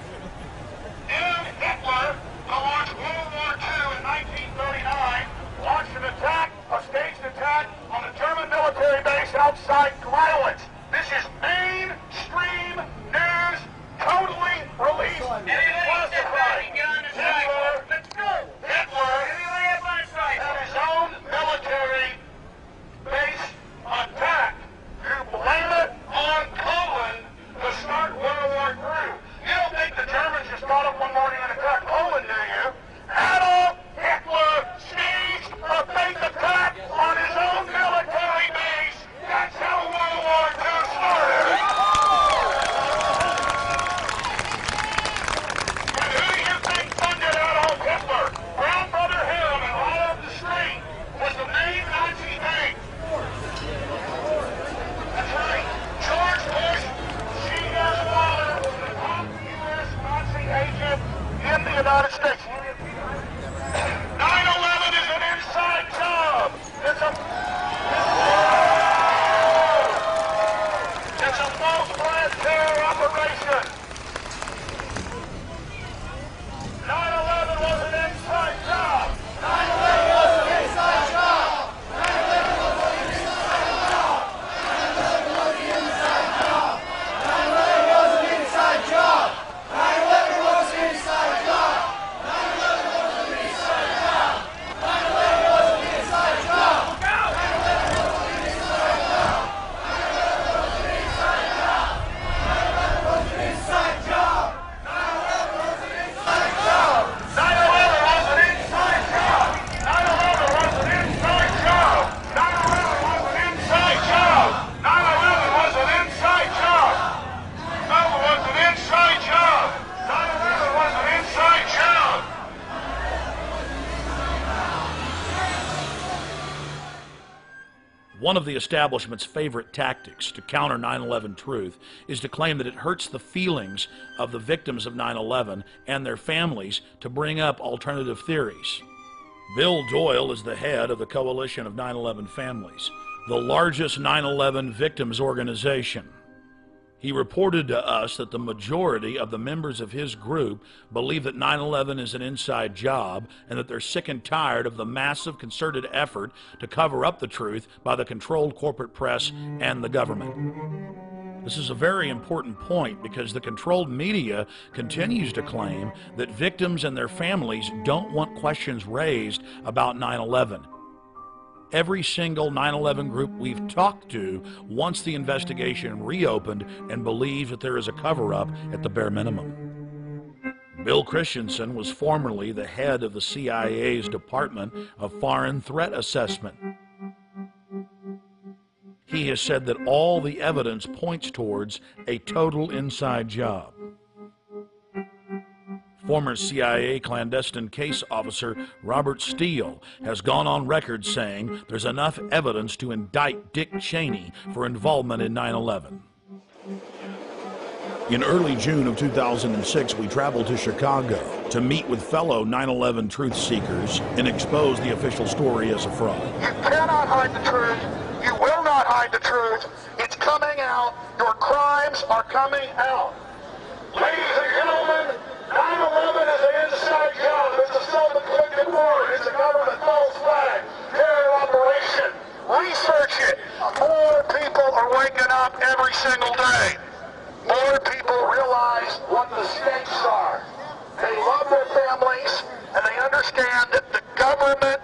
Then Hitler, to launch World War II in 1939, launched an attack, a staged attack on a German military base outside Gladwitz. This is mainstream news, totally released and classified. Hitler had his own military base attacked to blame it on Poland to start World War III. You don't think the Germans just got up one morning and attacked Poland, do you? Adolf Hitler staged a fake attack on his own military base. That's how World War II started. And who do you think funded Adolf Hitler? Brown Brother Hill and all up the street was the main Nazi bank. That's right. George Bush, C.S. Waller, was the top U.S. Nazi agent in the United States. 9/11 is an inside job. It's a false flag terror operation. 9/11 was an inside job. 9/11 was an inside job. 9/11 was an inside job. 9/11 was an inside job. 9/11 was an inside job. 9/11 was an inside job. 9/11 was an inside job. 9/11 was an inside job. 9/11 was an inside job. 9/11 was an inside job. 9/11 was an inside job. 9/11 was an inside job. 9/11 was an inside job. 9/11 was an inside job. 9/11 was an inside job. 9/11 was an inside job. 9/11 was an inside job. 9/11 was an inside job. One of the establishment's favorite tactics to counter 9/11 truth is to claim that it hurts the feelings of the victims of 9/11 and their families to bring up alternative theories. Bill Doyle is the head of the Coalition of 9/11 Families, the largest 9/11 victims organization. He reported to us that the majority of the members of his group believe that 9/11 is an inside job and that they're sick and tired of the massive concerted effort to cover up the truth by the controlled corporate press and the government. This is a very important point because the controlled media continues to claim that victims and their families don't want questions raised about 9/11. Every single 9/11 group we've talked to wants the investigation reopened and believes that there is a cover-up at the bare minimum. Bill Christensen was formerly the head of the CIA's Department of Foreign Threat Assessment. He has said that all the evidence points towards a total inside job. Former CIA clandestine case officer Robert Steele has gone on record saying there's enough evidence to indict Dick Cheney for involvement in 9/11. In early June of 2006, we traveled to Chicago to meet with fellow 9/11 truth seekers and expose the official story as a fraud. You cannot hide the truth. You will not hide the truth. It's coming out. Your crimes are coming out. Ladies and gentlemen, 9/11 is an inside job. It's a self-inflicted war. It's a government false flag terror operation. Research it. More people are waking up every single day. More people realize what the stakes are. They love their families, and they understand that the government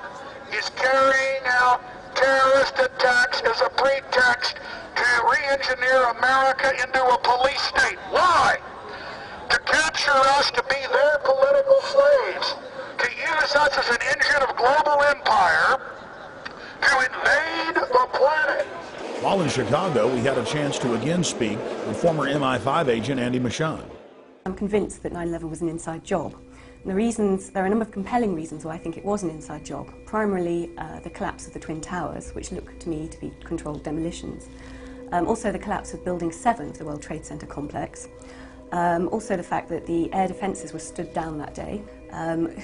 is carrying out terrorist attacks as a pretext to re-engineer America into a police state. Why? To capture us to be their political slaves, to use us as an engine of global empire, to invade the planet. While in Chicago, we had a chance to again speak with former MI5 agent Andy Michon. I'm convinced that 9/11 was an inside job. And there are a number of compelling reasons why I think it was an inside job. Primarily, the collapse of the Twin Towers, which look to me to be controlled demolitions. Also, the collapse of Building 7 of the World Trade Center complex. Also, the fact that the air defences were stood down that day,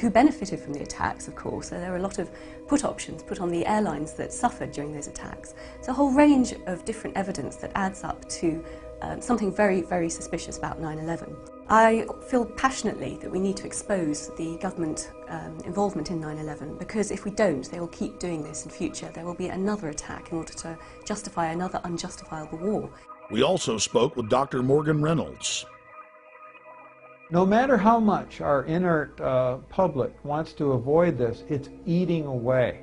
who benefited from the attacks, of course. So there were a lot of put options put on the airlines that suffered during those attacks. It's a whole range of different evidence that adds up to something very, very suspicious about 9/11. I feel passionately that we need to expose the government involvement in 9/11, because if we don't, they will keep doing this in future. There will be another attack in order to justify another unjustifiable war. We also spoke with Dr. Morgan Reynolds. No matter how much our inert public wants to avoid this, it's eating away.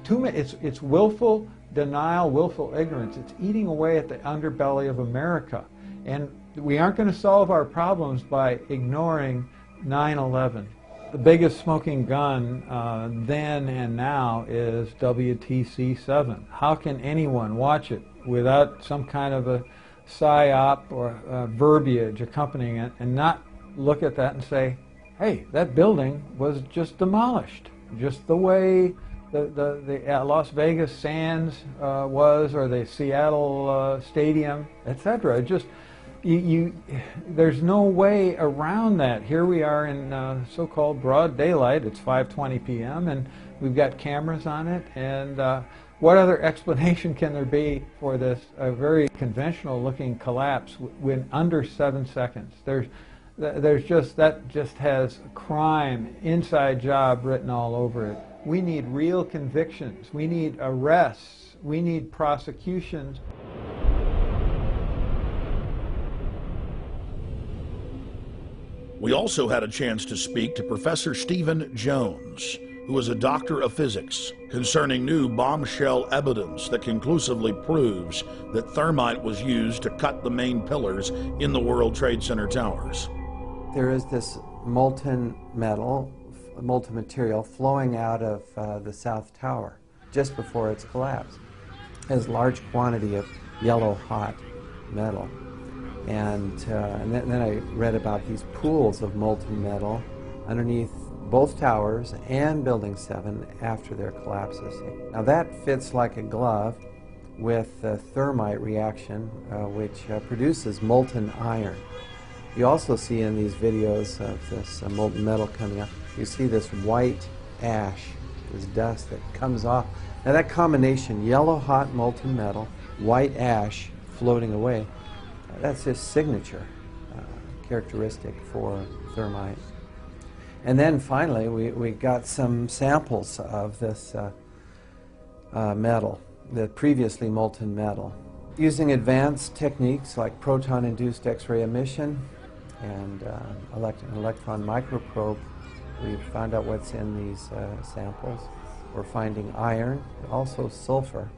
It's willful denial, willful ignorance. It's eating away at the underbelly of America. And we aren't going to solve our problems by ignoring 9/11. The biggest smoking gun then and now is WTC-7. How can anyone watch it without some kind of a psyop or verbiage accompanying it and not look at that and say, hey, that building was just demolished, just the way the Las Vegas Sands was, or the Seattle Stadium, etc. There's no way around that. Here we are in so-called broad daylight. It's 5:20 p.m. and we've got cameras on it. And what other explanation can there be for this very conventional-looking collapse in under 7 seconds? That just has crime, inside job written all over it. We need real convictions. We need arrests. We need prosecutions. We also had a chance to speak to Professor Stephen Jones, who is a doctor of physics, concerning new bombshell evidence that conclusively proves that thermite was used to cut the main pillars in the World Trade Center towers. There is this molten material flowing out of the South Tower just before its collapse. It has a large quantity of yellow hot metal. And then I read about these pools of molten metal underneath both towers and Building 7 after their collapses. Now that fits like a glove with the thermite reaction, which produces molten iron. You also see in these videos of this molten metal coming up, you see this white ash, this dust that comes off. Now that combination, yellow hot molten metal, white ash floating away, that's his signature characteristic for thermite. And then finally, we got some samples of this metal, the previously molten metal. Using advanced techniques like proton-induced X-ray emission and an electron microprobe, we found out what's in these samples. We're finding iron, also sulfur,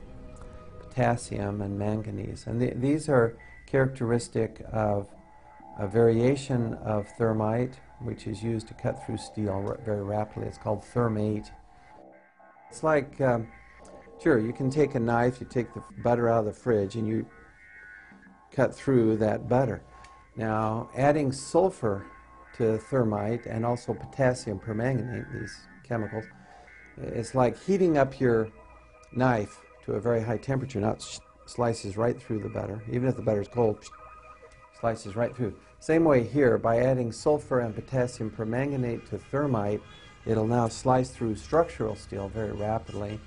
potassium, and manganese. And these are characteristic of a variation of thermite, which is used to cut through steel very rapidly. It's called thermate. It's like, sure, you can take a knife, you take the butter out of the fridge, and you cut through that butter. Now, adding sulfur to thermite and also potassium permanganate, these chemicals, it's like heating up your knife to a very high temperature. Now it slices right through the butter. Even if the butter is cold, slices right through. Same way here, by adding sulfur and potassium permanganate to thermite, it'll now slice through structural steel very rapidly.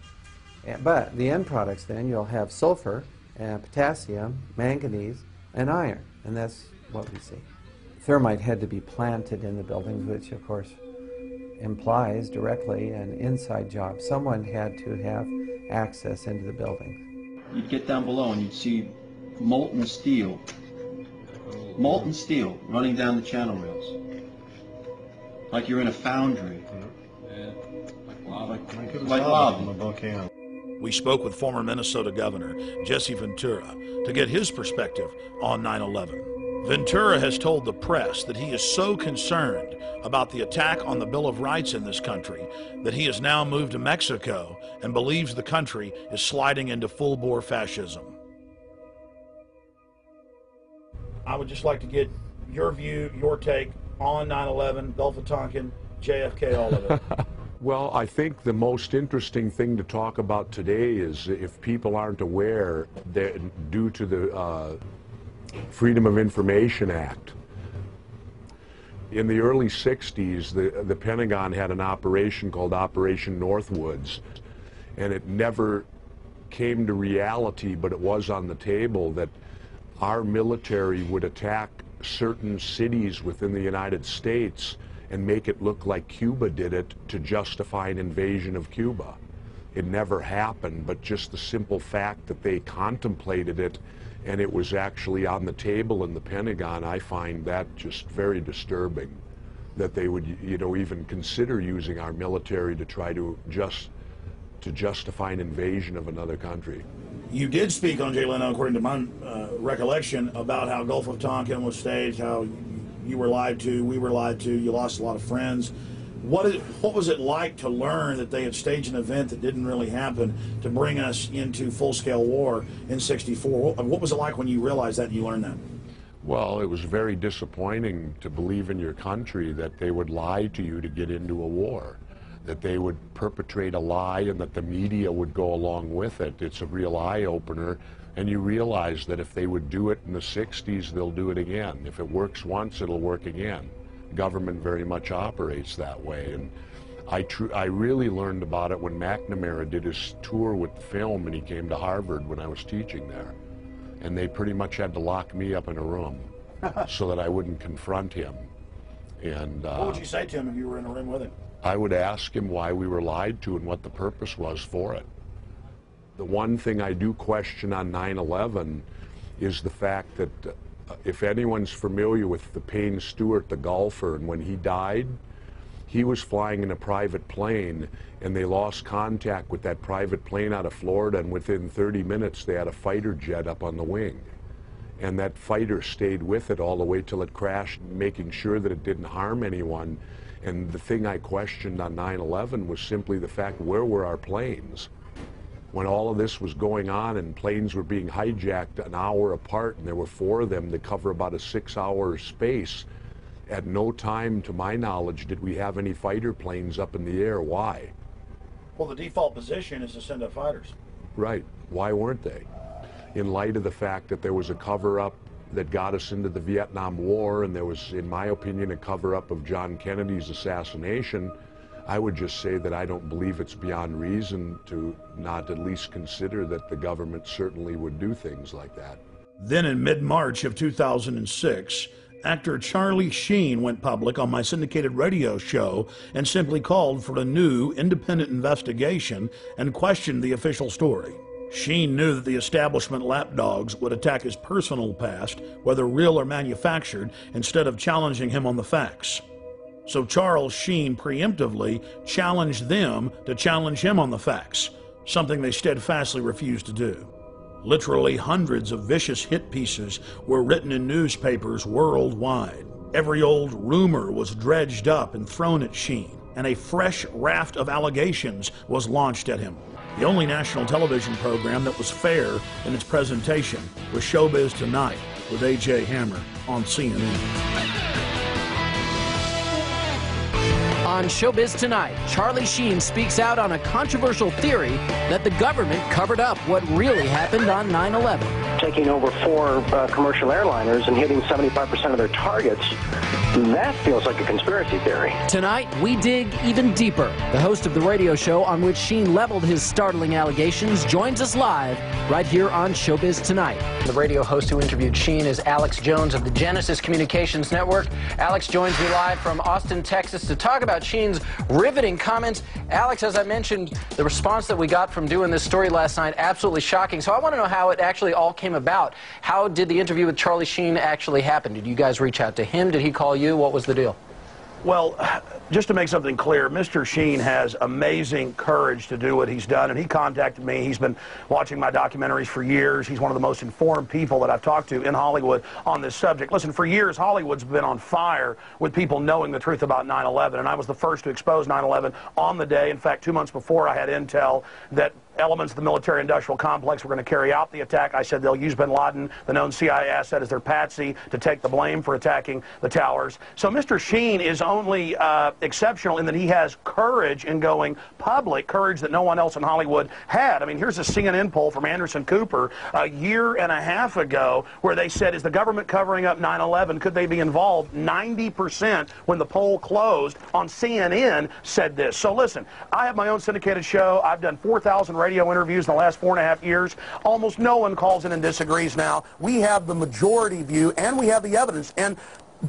But the end products then, you'll have sulfur and potassium, manganese, and iron. And that's what we see. Thermite had to be planted in the buildings, which of course implies directly an inside job. Someone had to have access into the building. You'd get down below and you'd see molten steel running down the channel rails. Like you're in a foundry. Like lava. Like lava. We spoke with former Minnesota Governor Jesse Ventura to get his perspective on 9/11. Ventura has told the press that he is so concerned about the attack on the Bill of Rights in this country that he has now moved to Mexico and believes the country is sliding into full-bore fascism. I would just like to get your view, your take on 9/11, Gulf of Tonkin, JFK, all of it. Well, I think the most interesting thing to talk about today is, if people aren't aware, that due to the Freedom of Information Act, in the early 60s, the Pentagon had an operation called Operation Northwoods, and it never came to reality, but it was on the table that our military would attack certain cities within the United States and make it look like Cuba did it to justify an invasion of Cuba. It never happened, but just the simple fact that they contemplated it and it was actually on the table in the Pentagon, I find that just very disturbing, that they would, you know, even consider using our military to try to justify an invasion of another country. You did speak on Jay Leno, according to my recollection, about how Gulf of Tonkin was staged, how you were lied to, we were lied to, you lost a lot of friends. What was it like to learn that they had staged an event that didn't really happen to bring us into full-scale war in '64? What was it like when you realized that and you learned that? Well, it was very disappointing to believe in your country that they would lie to you to get into a war, that they would perpetrate a lie and that the media would go along with it. It's a real eye-opener, and you realize that if they would do it in the 60s, they'll do it again. If it works once, it'll work again. Government very much operates that way, and I really learned about it when McNamara did his tour with the film, and he came to Harvard when I was teaching there, and they pretty much had to lock me up in a room so that I wouldn't confront him. And what would you say to him if you were in a room with him? I would ask him why we were lied to and what the purpose was for it. The one thing I do question on 9/11 is the fact that if anyone's familiar with the Payne Stewart, the golfer, and when he died, he was flying in a private plane, and they lost contact with that private plane out of Florida, and within 30 minutes they had a fighter jet up on the wing. And that fighter stayed with it all the way till it crashed, making sure that it didn't harm anyone. And the thing I questioned on 9/11 was simply the fact, where were our planes? When all of this was going on and planes were being hijacked an hour apart, and there were 4 of them to cover about a 6-hour space, at no time, to my knowledge, did we have any fighter planes up in the air. Why? Well, the default position is to send up fighters. Right. Why weren't they? In light of the fact that there was a cover-up that got us into the Vietnam War, and there was, in my opinion, a cover-up of John Kennedy's assassination, I would just say that I don't believe it's beyond reason to not at least consider that the government certainly would do things like that. Then in mid-March of 2006, actor Charlie Sheen went public on my syndicated radio show and simply called for a new independent investigation and questioned the official story. Sheen knew that the establishment lapdogs would attack his personal past, whether real or manufactured, instead of challenging him on the facts. So Charles Sheen preemptively challenged them to challenge him on the facts, something they steadfastly refused to do. Literally hundreds of vicious hit pieces were written in newspapers worldwide. Every old rumor was dredged up and thrown at Sheen, and a fresh raft of allegations was launched at him. The only national television program that was fair in its presentation was Showbiz Tonight with A.J. Hammer on CNN. On Showbiz Tonight, Charlie Sheen speaks out on a controversial theory that the government covered up what really happened on 9/11. Taking over 4 commercial airliners and hitting 75% of their targets, that feels like a conspiracy theory. Tonight, we dig even deeper. The host of the radio show on which Sheen leveled his startling allegations joins us live right here on Showbiz Tonight. The radio host who interviewed Sheen is Alex Jones of the Genesis Communications Network. Alex joins me live from Austin, Texas to talk about Sheen's riveting comments. Alex, as I mentioned, the response that we got from doing this story last night, absolutely shocking. So I want to know how it actually all came about. How did the interview with Charlie Sheen actually happen? Did you guys reach out to him? Did he call you? What was the deal? Well, just to make something clear, Mr. Sheen has amazing courage to do what he's done, and he contacted me. He's been watching my documentaries for years. He's one of the most informed people that I've talked to in Hollywood on this subject. Listen, for years, Hollywood's been on fire with people knowing the truth about 9/11, and I was the first to expose 9/11 on the day. In fact, 2 months before, I had intel that elements of the military-industrial complex were going to carry out the attack. I said they'll use bin Laden, the known CIA asset, as their patsy to take the blame for attacking the towers. So Mr. Sheen is only exceptional in that he has courage in going public, courage that no one else in Hollywood had. I mean, here's a CNN poll from Anderson Cooper a year and a half ago where they said, is the government covering up 9/11? Could they be involved? 90% when the poll closed on CNN said this. So listen, I have my own syndicated show. I've done 4,000 radio interviews in the last 4.5 years. Almost no one calls in and disagrees now. We have the majority view, and we have the evidence. And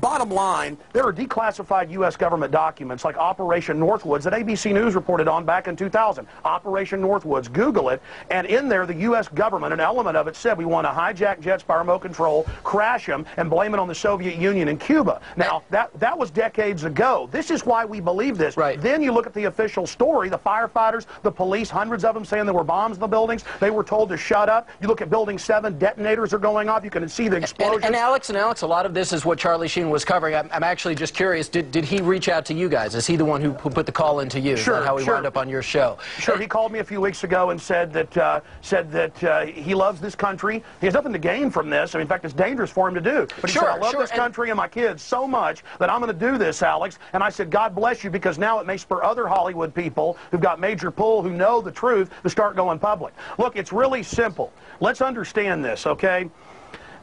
bottom line, there are declassified U.S. government documents like Operation Northwoods that ABC News reported on back in 2000. Operation Northwoods, Google it, and in there the U.S. government, an element of it said we want to hijack jets by remote control, crash them, and blame it on the Soviet Union and Cuba. Now, that was decades ago. This is why we believe this. Right. Then you look at the official story, the firefighters, the police, hundreds of them saying there were bombs in the buildings. They were told to shut up. You look at Building 7, detonators are going off. You can see the explosions. And Alex, a lot of this is what Charlie Sheen was covering. I'm actually just curious, did he reach out to you guys? Is he the one who put the call into you? Sure. Is that how he wound up on your show? Sure. He called me a few weeks ago and said that he loves this country. He has nothing to gain from this. I mean, in fact, it's dangerous for him to do. But he said, I love this country and my kids so much that I'm going to do this, Alex. And I said, God bless you, because now it may spur other Hollywood people who've got major pull, who know the truth, to start going public. Look, it's really simple. Let's understand this, okay?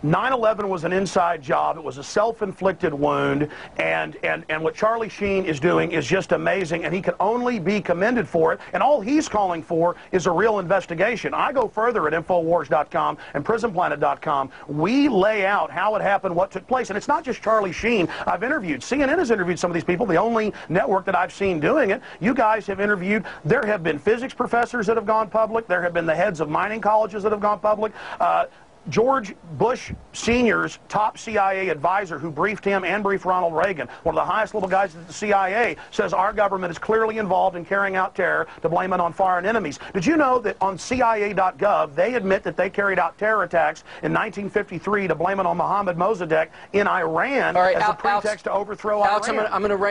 9/11 was an inside job. It was a self-inflicted wound, and what Charlie Sheen is doing is just amazing, and he can only be commended for it, and all he's calling for is a real investigation. I go further at Infowars.com and PrisonPlanet.com. We lay out how it happened, what took place, and it's not just Charlie Sheen. I've interviewed, CNN has interviewed some of these people, the only network that I've seen doing it. You guys have interviewed. There have been physics professors that have gone public. There have been the heads of mining colleges that have gone public. George Bush Sr.'s top CIA advisor who briefed him and briefed Ronald Reagan, one of the highest level guys at the CIA, says our government is clearly involved in carrying out terror to blame it on foreign enemies. Did you know that on CIA.gov they admit that they carried out terror attacks in 1953 to blame it on Mohammad Mossadegh in Iran as a pretext to overthrow Alex, Iran?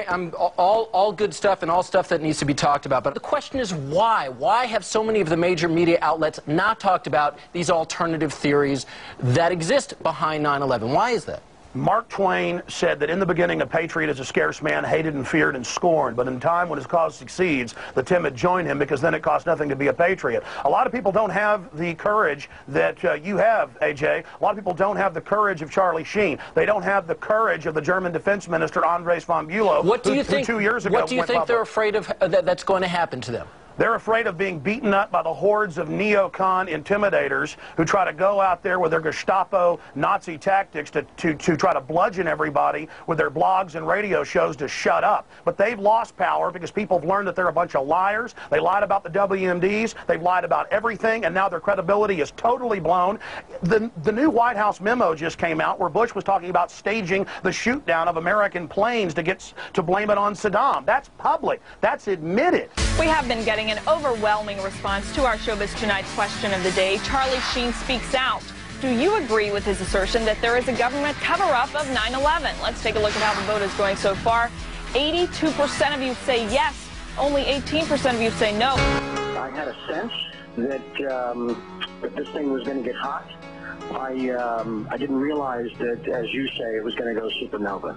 I'm all good stuff and all stuff that needs to be talked about, but the question is why? Why have so many of the major media outlets not talked about these alternative theories that exist behind 9/11? Why is that? Mark Twain said that in the beginning a patriot is a scarce man, hated and feared and scorned, but in time when his cause succeeds, the timid join him, because then it costs nothing to be a patriot. A lot of people don't have the courage that you have, AJ. A lot of people don't have the courage of Charlie Sheen. They don't have the courage of the German defense minister, Andres von Bülow, What do you think, 2 years ago what do you think they're afraid of that's going to happen to them? They're afraid of being beaten up by the hordes of neocon intimidators who try to go out there with their Gestapo Nazi tactics to try to bludgeon everybody with their blogs and radio shows to shut up. But they've lost power because people have learned that they're a bunch of liars. They lied about the WMDs. They've lied about everything, and now their credibility is totally blown. The new White House memo just came out where Bush was talking about staging the shoot down of American planes to blame it on Saddam. That's public. That's admitted. We have been getting an overwhelming response to our Showbiz Tonight's question of the day. Charlie Sheen speaks out. Do you agree with his assertion that there is a government cover-up of 9/11? Let's take a look at how the vote is going so far. 82% of you say yes. Only 18% of you say no. I had a sense that this thing was going to get hot. I didn't realize that, as you say, it was going to go supernova.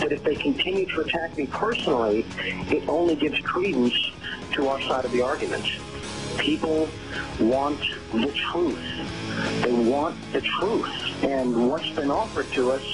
But if they continue to attack me personally, it only gives credence to our side of the argument. People want the truth. They want the truth. And what's been offered to us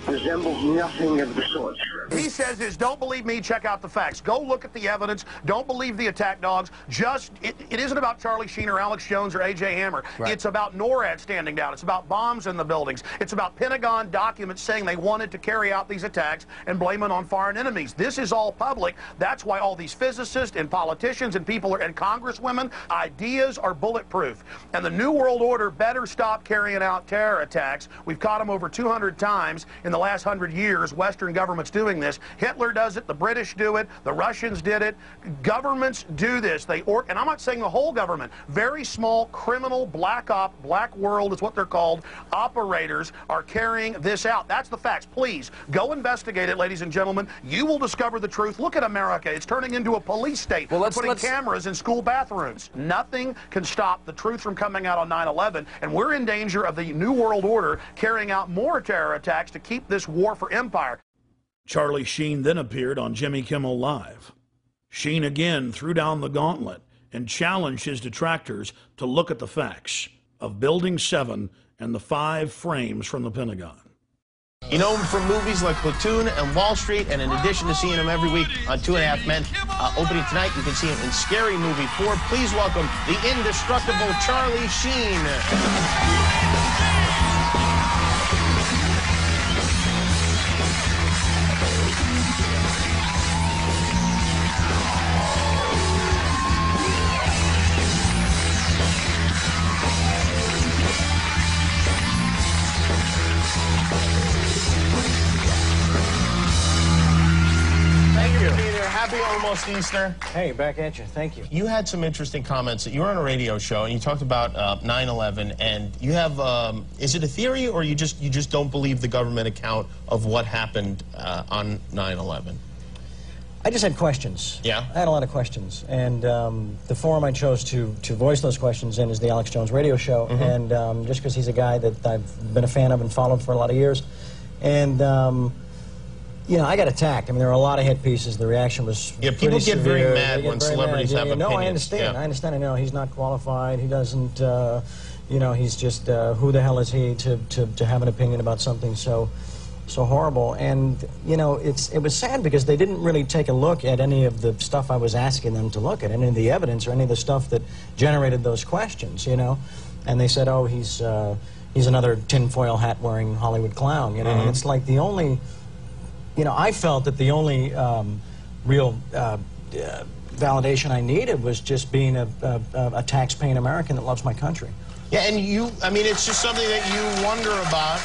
resembles nothing of the sort. He says is, don't believe me, check out the facts. Go look at the evidence. Don't believe the attack dogs. It isn't about Charlie Sheen or Alex Jones or A.J. Hammer. Right. It's about NORAD standing down. It's about bombs in the buildings. It's about Pentagon documents saying they wanted to carry out these attacks and blame it on foreign enemies. This is all public. That's why all these physicists and politicians and people and congresswomen, ideas are bulletproof. And the New World Order better stop carrying out terror attacks. We've caught them over 200 times in the last 100 years. Western governments doing this. Hitler does it. The British do it. The Russians did it. Governments do this. And I'm not saying the whole government. Very small criminal black world is what they're called. Operators are carrying this out. That's the facts. Please go investigate it, ladies and gentlemen. You will discover the truth. Look at America. It's turning into a police state. Well, putting cameras in school bathrooms. Nothing can stop the truth from coming out on 9/11, and we're in danger of the New World Order carrying out more terror attacks to keep this war for empire. Charlie Sheen then appeared on Jimmy Kimmel Live. Sheen again threw down the gauntlet and challenged his detractors to look at the facts of Building 7 and the 5 frames from the Pentagon. You know him from movies like Platoon and Wall Street, and in addition to seeing him every week on 2.5 Men, opening tonight, you can see him in Scary Movie 4. Please welcome the indestructible Charlie Sheen. Happy almost Easter. Hey, back at you. Thank you. You had some interesting comments. You were on a radio show and you talked about 9/11, and you have is it a theory or you just don't believe the government account of what happened on 9/11? I just had questions. Yeah? I had a lot of questions, and the forum I chose to voice those questions in is the Alex Jones radio show, and just because he's a guy that I've been a fan of and followed for a lot of years, and you know, I got attacked. I mean, there were a lot of hit pieces. The reaction was people get severe. very mad when celebrities have opinions. No, I understand. Yeah. I understand. I know he's not qualified. He doesn't. You know, he's just who the hell is he to have an opinion about something so horrible? And you know, it was sad because they didn't really take a look at any of the stuff I was asking them to look at, any of the evidence or any of the stuff that generated those questions. You know, and they said, oh, he's another tinfoil hat wearing Hollywood clown. You know, and it's like the only. You know, I felt that the only real validation I needed was just being a tax-paying American that loves my country. Yeah, and I mean, it's just something that you wonder about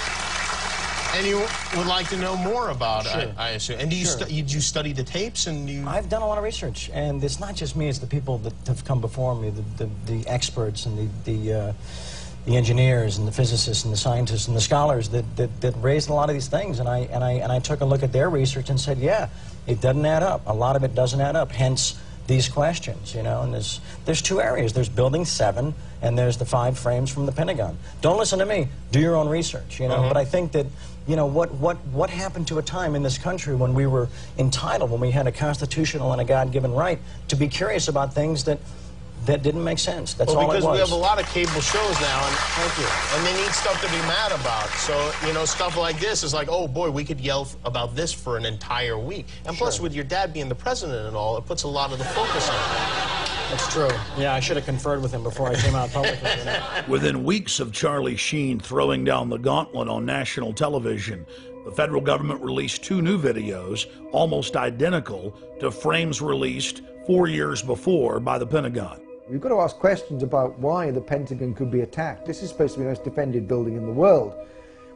and you would like to know more about, sure. I assume. And do you did you study the tapes? And I've done a lot of research, and it's not just me, it's the people that have come before me, the experts and the engineers and the physicists and the scientists and the scholars that raised a lot of these things, and I took a look at their research and said, yeah, it doesn't add up. A lot of it doesn't add up. Hence these questions, you know. And there's two areas. There's Building 7, and there's the 5 frames from the Pentagon. Don't listen to me. Do your own research, you know. But I think that, you know, what happened to a time in this country when we were entitled, when we had a constitutional and a God-given right to be curious about things that didn't make sense. That's all it was. Because we have a lot of cable shows now, and thank you. And they need stuff to be mad about. So, you know, stuff like this is like, oh boy, we could yell about this for an entire week. And plus, with your dad being the president and all, it puts a lot of the focus on it. That's true. Yeah, I should have conferred with him before I came out publicly. You know? Within weeks of Charlie Sheen throwing down the gauntlet on national television, the federal government released 2 new videos, almost identical to frames released 4 years before by the Pentagon. We've got to ask questions about why the Pentagon could be attacked. This is supposed to be the most defended building in the world.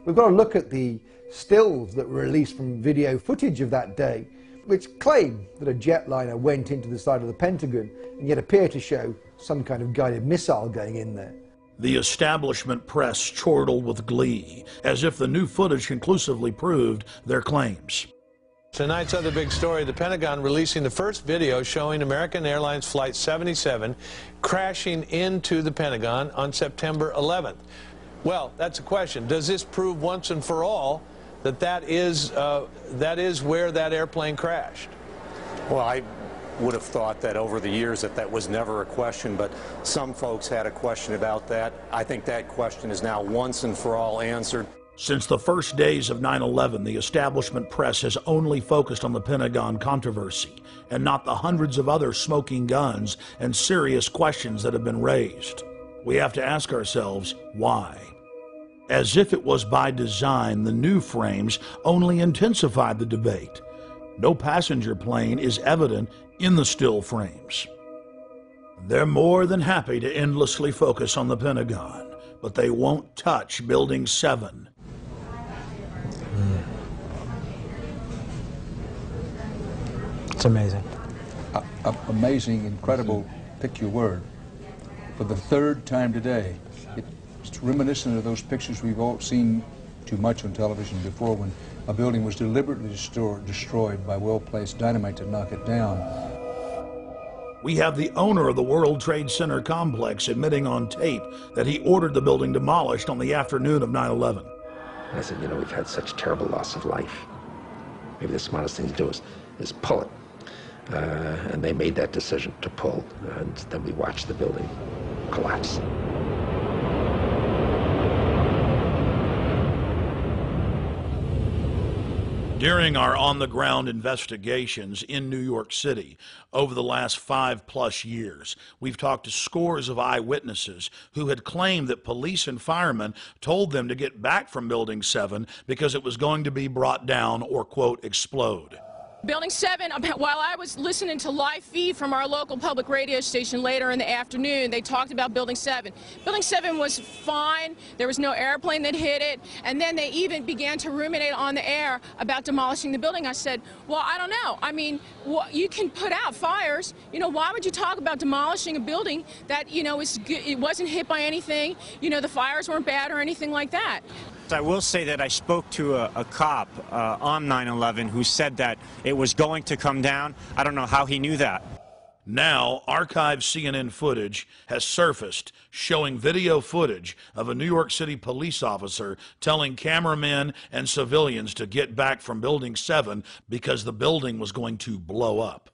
We've got to look at the stills that were released from video footage of that day, which claim that a jetliner went into the side of the Pentagon and yet appear to show some kind of guided missile going in there. The establishment press chortled with glee, as if the new footage conclusively proved their claims. Tonight's other big story, the Pentagon releasing the first video showing American Airlines Flight 77 crashing into the Pentagon on September 11th. Well, that's a question. Does this prove once and for all that that is where that airplane crashed? Well, I would have thought that over the years that was never a question, but some folks had a question about that. I think that question is now once and for all answered. Since the first days of 9/11, the establishment press has only focused on the Pentagon controversy and not the hundreds of other smoking guns and serious questions that have been raised. We have to ask ourselves, why? As if it was by design, the new frames only intensified the debate. No passenger plane is evident in the still frames. They're more than happy to endlessly focus on the Pentagon, but they won't touch Building 7. It's amazing. Amazing, incredible, pick your word. For the third time today, it's reminiscent of those pictures we've all seen too much on television before, when a building was deliberately destroyed by well-placed dynamite to knock it down. We have the owner of the World Trade Center complex admitting on tape that he ordered the building demolished on the afternoon of 9/11. I said, you know, we've had such terrible loss of life. Maybe the smartest thing to do is pull it. And they made that decision to pull, and then we watched the building collapse. During our on-the-ground investigations in New York City over the last 5+ years, we've talked to scores of eyewitnesses who had claimed that police and firemen told them to get back from Building 7 because it was going to be brought down or, quote, explode. Building 7, while I was listening to live feed from our local public radio station later in the afternoon, they talked about Building 7. Building 7 was fine. There was no airplane that hit it. And then they even began to ruminate on the air about demolishing the building. I said, well, I don't know. I mean, you can put out fires. You know, why would you talk about demolishing a building that, you know, it wasn't hit by anything? You know, the fires weren't bad or anything like that. I will say that I spoke to a cop on 9/11 who said that it was going to come down. I don't know how he knew that. Now, archived CNN footage has surfaced showing video footage of a New York City police officer telling cameramen and civilians to get back from Building 7 because the building was going to blow up.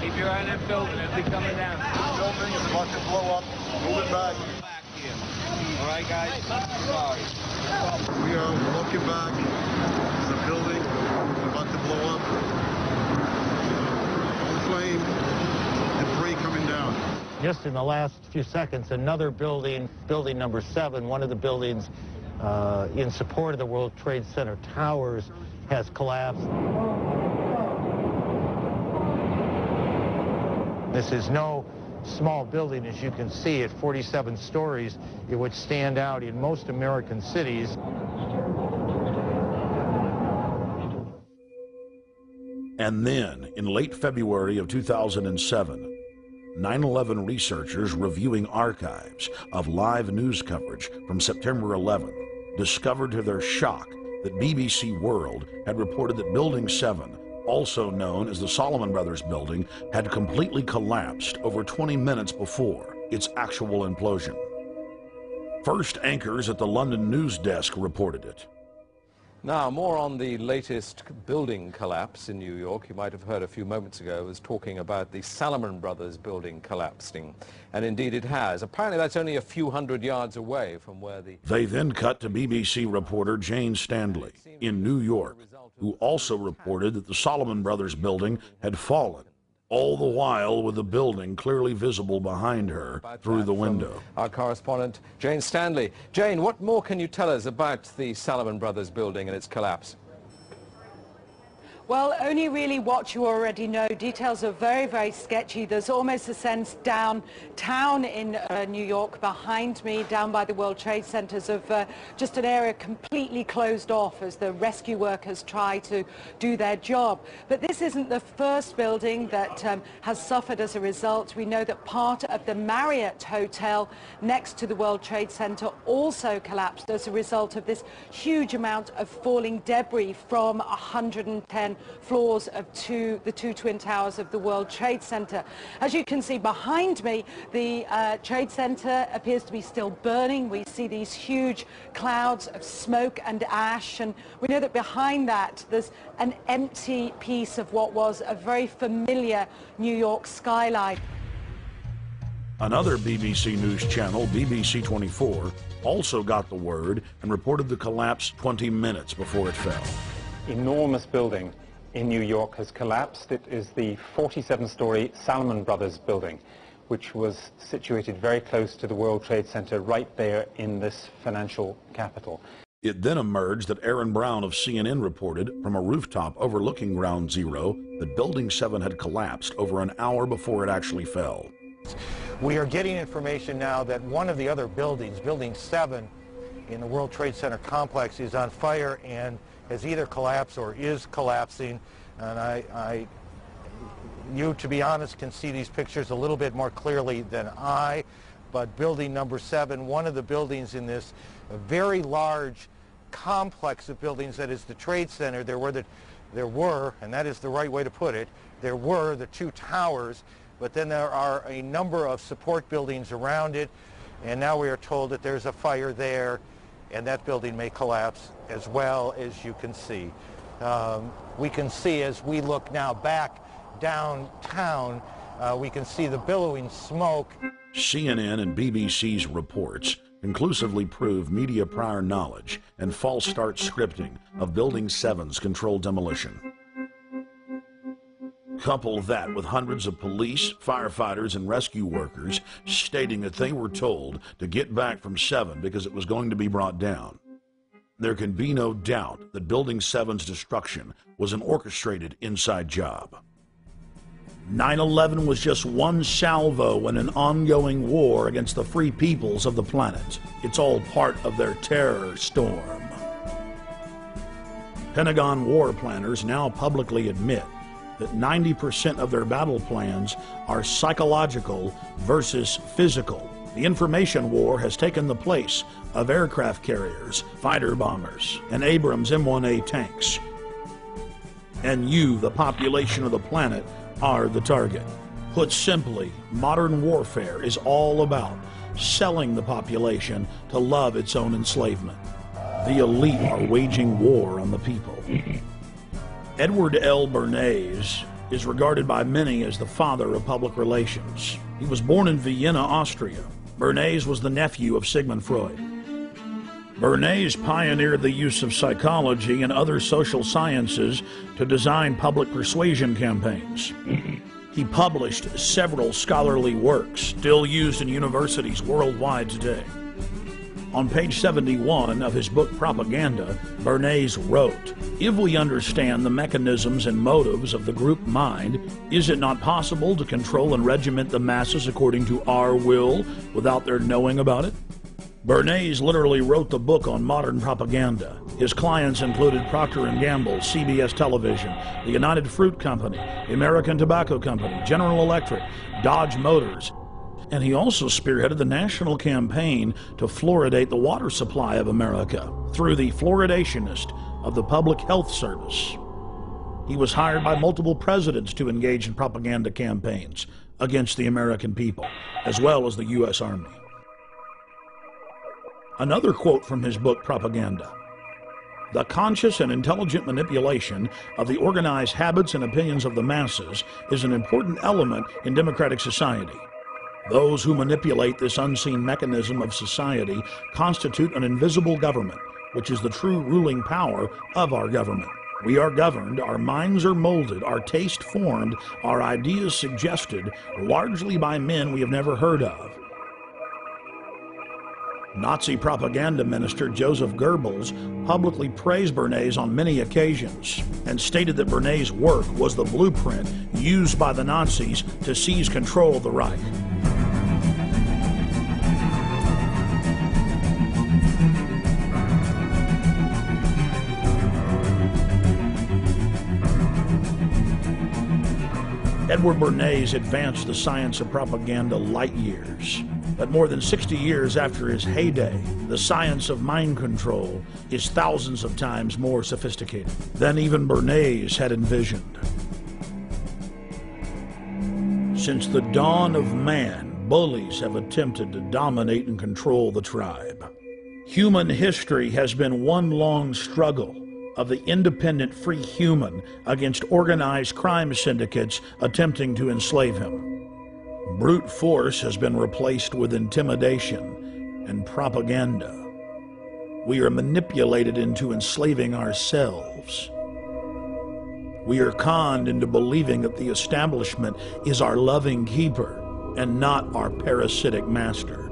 Keep your eye on that building. It'll be coming down. The building is about to blow up. Move it back. All right, guys? We are looking back. The building is about to blow up. All flame, debris coming down. Just in the last few seconds, another building, building number 7, one of the buildings in support of the World Trade Center towers, has collapsed. This is no small building, as you can see, at 47 stories. It would stand out in most American cities. And then, in late February of 2007, 9/11 researchers reviewing archives of live news coverage from September 11th discovered to their shock that BBC World had reported that Building 7, also known as the Salomon Brothers building, had completely collapsed over 20 minutes before its actual implosion. First anchors at the London news desk reported it. Now, more on the latest building collapse in New York. You might have heard a few moments ago, I was talking about the Salomon Brothers building collapsing. And indeed it has. Apparently that's only a few hundred yards away from where the... They then cut to BBC reporter Jane Stanley in New York, who also reported that the Salomon Brothers building had fallen, all the while with the building clearly visible behind her through the window. Our correspondent, Jane Stanley. Jane, what more can you tell us about the Salomon Brothers building and its collapse? Well, only really what you already know. Details are very, very sketchy. There's almost a sense downtown in New York behind me, down by the World Trade Centers, of just an area completely closed off as the rescue workers try to do their job. But this isn't the first building that has suffered as a result. We know that part of the Marriott Hotel next to the World Trade Center also collapsed as a result of this huge amount of falling debris from 110 7 floors of the two twin towers of the World Trade Center. As you can see behind me, the Trade Center appears to be still burning. We see these huge clouds of smoke and ash, and we know that behind that there's an empty piece of what was a very familiar New York skyline. Another BBC News channel, BBC 24, also got the word and reported the collapse 20 minutes before it fell. Enormous building in New York has collapsed. It is the 47-story Salomon Brothers building, which was situated very close to the World Trade Center right there in this financial capital. It then emerged that Aaron Brown of CNN reported from a rooftop overlooking Ground Zero that Building 7 had collapsed over an hour before it actually fell. We are getting information now that one of the other buildings, Building 7 in the World Trade Center complex, is on fire and has either collapsed or is collapsing. And you, to be honest, can see these pictures a little bit more clearly than I. But Building number 7, one of the buildings in this very large complex of buildings that is the Trade Center, there were, and that is the right way to put it, there were the two towers. But then there are a number of support buildings around it, and now we are told that there's a fire there, and that building may collapse as well, as you can see. We can see as we look now back downtown, we can see the billowing smoke. CNN and BBC's reports conclusively prove media prior knowledge and false start scripting of Building 7's controlled demolition. Couple that with hundreds of police, firefighters, and rescue workers stating that they were told to get back from 7 because it was going to be brought down. There can be no doubt that Building 7's destruction was an orchestrated inside job. 9/11 was just one salvo in an ongoing war against the free peoples of the planet. It's all part of their terror storm. Pentagon war planners now publicly admit that 90% of their battle plans are psychological versus physical. The information war has taken the place of aircraft carriers, fighter bombers, and Abrams M1A tanks. And you, the population of the planet, are the target. Put simply, modern warfare is all about selling the population to love its own enslavement. The elite are waging war on the people. Edward L. Bernays is regarded by many as the father of public relations. He was born in Vienna, Austria. Bernays was the nephew of Sigmund Freud. Bernays pioneered the use of psychology and other social sciences to design public persuasion campaigns. He published several scholarly works still used in universities worldwide today. On page 71 of his book Propaganda, Bernays wrote, "If we understand the mechanisms and motives of the group mind, is it not possible to control and regiment the masses according to our will without their knowing about it?" Bernays literally wrote the book on modern propaganda. His clients included Procter & Gamble, CBS Television, the United Fruit Company, the American Tobacco Company, General Electric, Dodge Motors, and he also spearheaded the national campaign to fluoridate the water supply of America through the Fluoridationist of the Public Health Service. He was hired by multiple presidents to engage in propaganda campaigns against the American people, as well as the U.S. Army. Another quote from his book Propaganda: "The conscious and intelligent manipulation of the organized habits and opinions of the masses is an important element in democratic society. Those who manipulate this unseen mechanism of society constitute an invisible government, which is the true ruling power of our government. We are governed, our minds are molded, our taste formed, our ideas suggested, largely by men we have never heard of." Nazi propaganda minister Joseph Goebbels publicly praised Bernays on many occasions and stated that Bernays' work was the blueprint used by the Nazis to seize control of the Reich. Edward Bernays advanced the science of propaganda light years. But more than 60 years after his heyday, the science of mind control is thousands of times more sophisticated than even Bernays had envisioned. Since the dawn of man, bullies have attempted to dominate and control the tribe. Human history has been one long struggle of the independent free human against organized crime syndicates attempting to enslave him. Brute force has been replaced with intimidation and propaganda. We are manipulated into enslaving ourselves. We are conned into believing that the establishment is our loving keeper and not our parasitic master.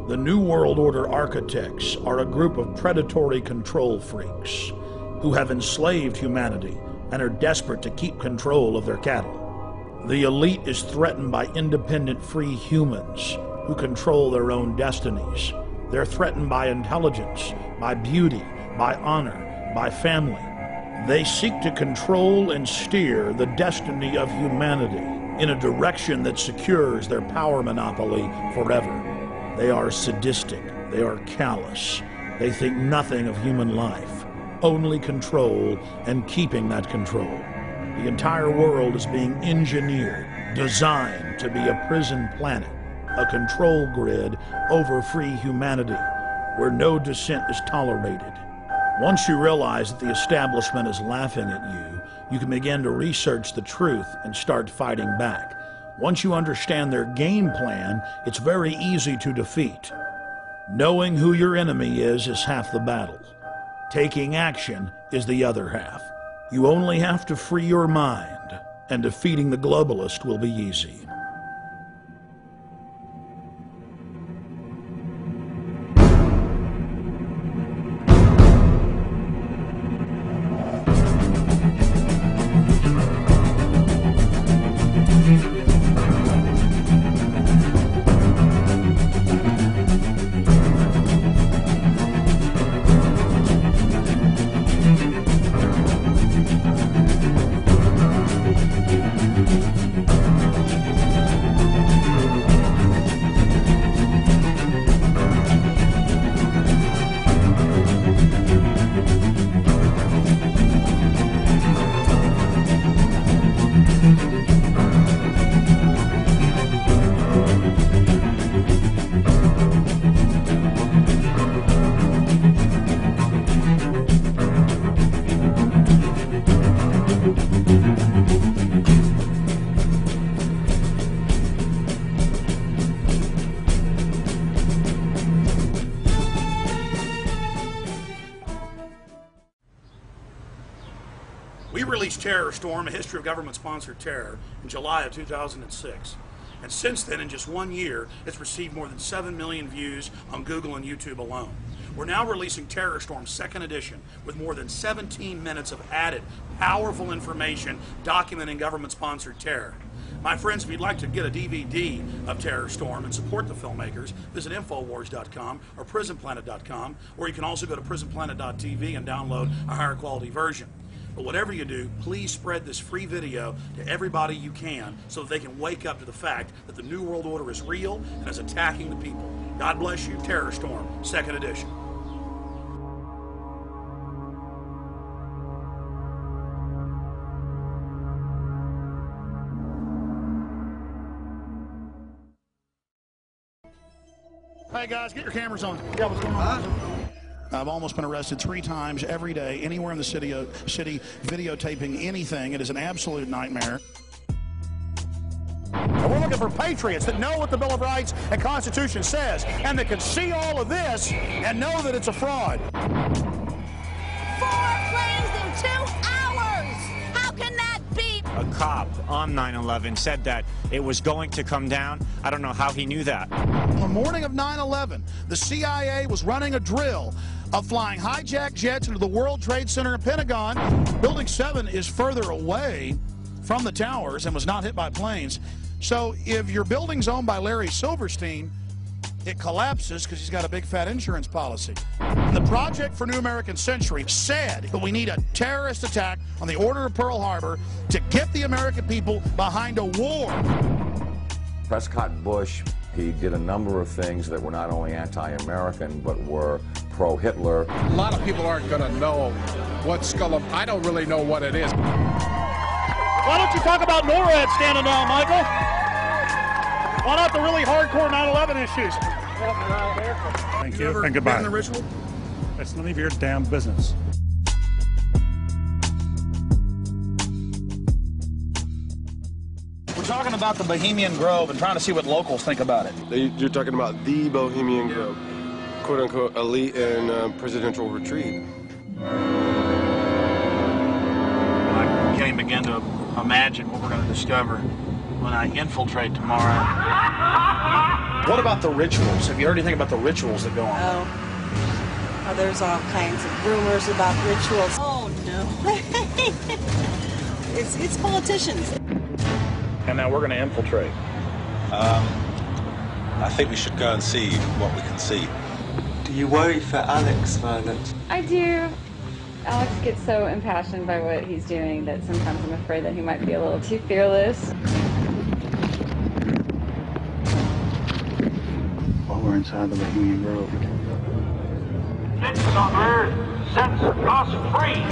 The New World Order architects are a group of predatory control freaks who have enslaved humanity and are desperate to keep control of their cattle. The elite is threatened by independent free humans who control their own destinies. They're threatened by intelligence, by beauty, by honor, by family. They seek to control and steer the destiny of humanity in a direction that secures their power monopoly forever. They are sadistic, they are callous, they think nothing of human life, only control and keeping that control. The entire world is being engineered, designed to be a prison planet, a control grid over free humanity, where no dissent is tolerated. Once you realize that the establishment is laughing at you, you can begin to research the truth and start fighting back. Once you understand their game plan, it's very easy to defeat. Knowing who your enemy is half the battle. Taking action is the other half. You only have to free your mind, and defeating the globalist will be easy. We released Terror Storm, A History of Government-Sponsored Terror, in July of 2006. And since then, in just 1 year, it's received more than 7 million views on Google and YouTube alone. We're now releasing Terror Storm 2nd edition with more than 17 minutes of added, powerful information documenting government-sponsored terror. My friends, if you'd like to get a DVD of Terror Storm and support the filmmakers, visit Infowars.com or PrisonPlanet.com, or you can also go to PrisonPlanet.tv and download a higher quality version. But whatever you do, please spread this free video to everybody you can so that they can wake up to the fact that the New World Order is real and is attacking the people. God bless you. Terror Storm, 2nd edition. Hey guys, get your cameras on. Yeah, what's going on? I've almost been arrested 3 times every day, anywhere in the city, videotaping anything. It is an absolute nightmare. And we're looking for patriots that know what the Bill of Rights and Constitution says, and that can see all of this and know that it's a fraud. 4 planes in 2 hours! How can that be? A cop on 9/11 said that it was going to come down. I don't know how he knew that. On the morning of 9/11, the CIA was running a drill of flying hijacked jets into the World Trade Center and Pentagon. Building 7 is further away from the towers and was not hit by planes. So if your building's owned by Larry Silverstein, it collapses because he's got a big fat insurance policy. The Project for New American Century said that we need a terrorist attack on the Order of Pearl Harbor to get the American people behind a war. Prescott Bush He did a number of things that were not only anti-American, but were pro-Hitler. A lot of people aren't going to know what Skull. I don't really know what it is. Why don't you talk about NORAD standing down, Michael? Why not the really hardcore 9/11 issues? Thank you, and goodbye. The ritual? It's none of your damn business. We're talking about the Bohemian Grove and trying to see what locals think about it. You're talking about the Bohemian Grove, quote-unquote elite and presidential retreat. I can't even begin to imagine what we're going to discover when I infiltrate tomorrow. What about the rituals? Have you heard anything about the rituals that go on? Oh, there's all kinds of rumors about rituals. Oh, no. it's politicians. And now we're going to infiltrate. I think we should go and see what we can see. Do you worry for Alex, Violet? I do. Alex gets so impassioned by what he's doing that sometimes I'm afraid that he might be a little too fearless. While we're inside the Bohemian Grove. Sense on earth sets us free.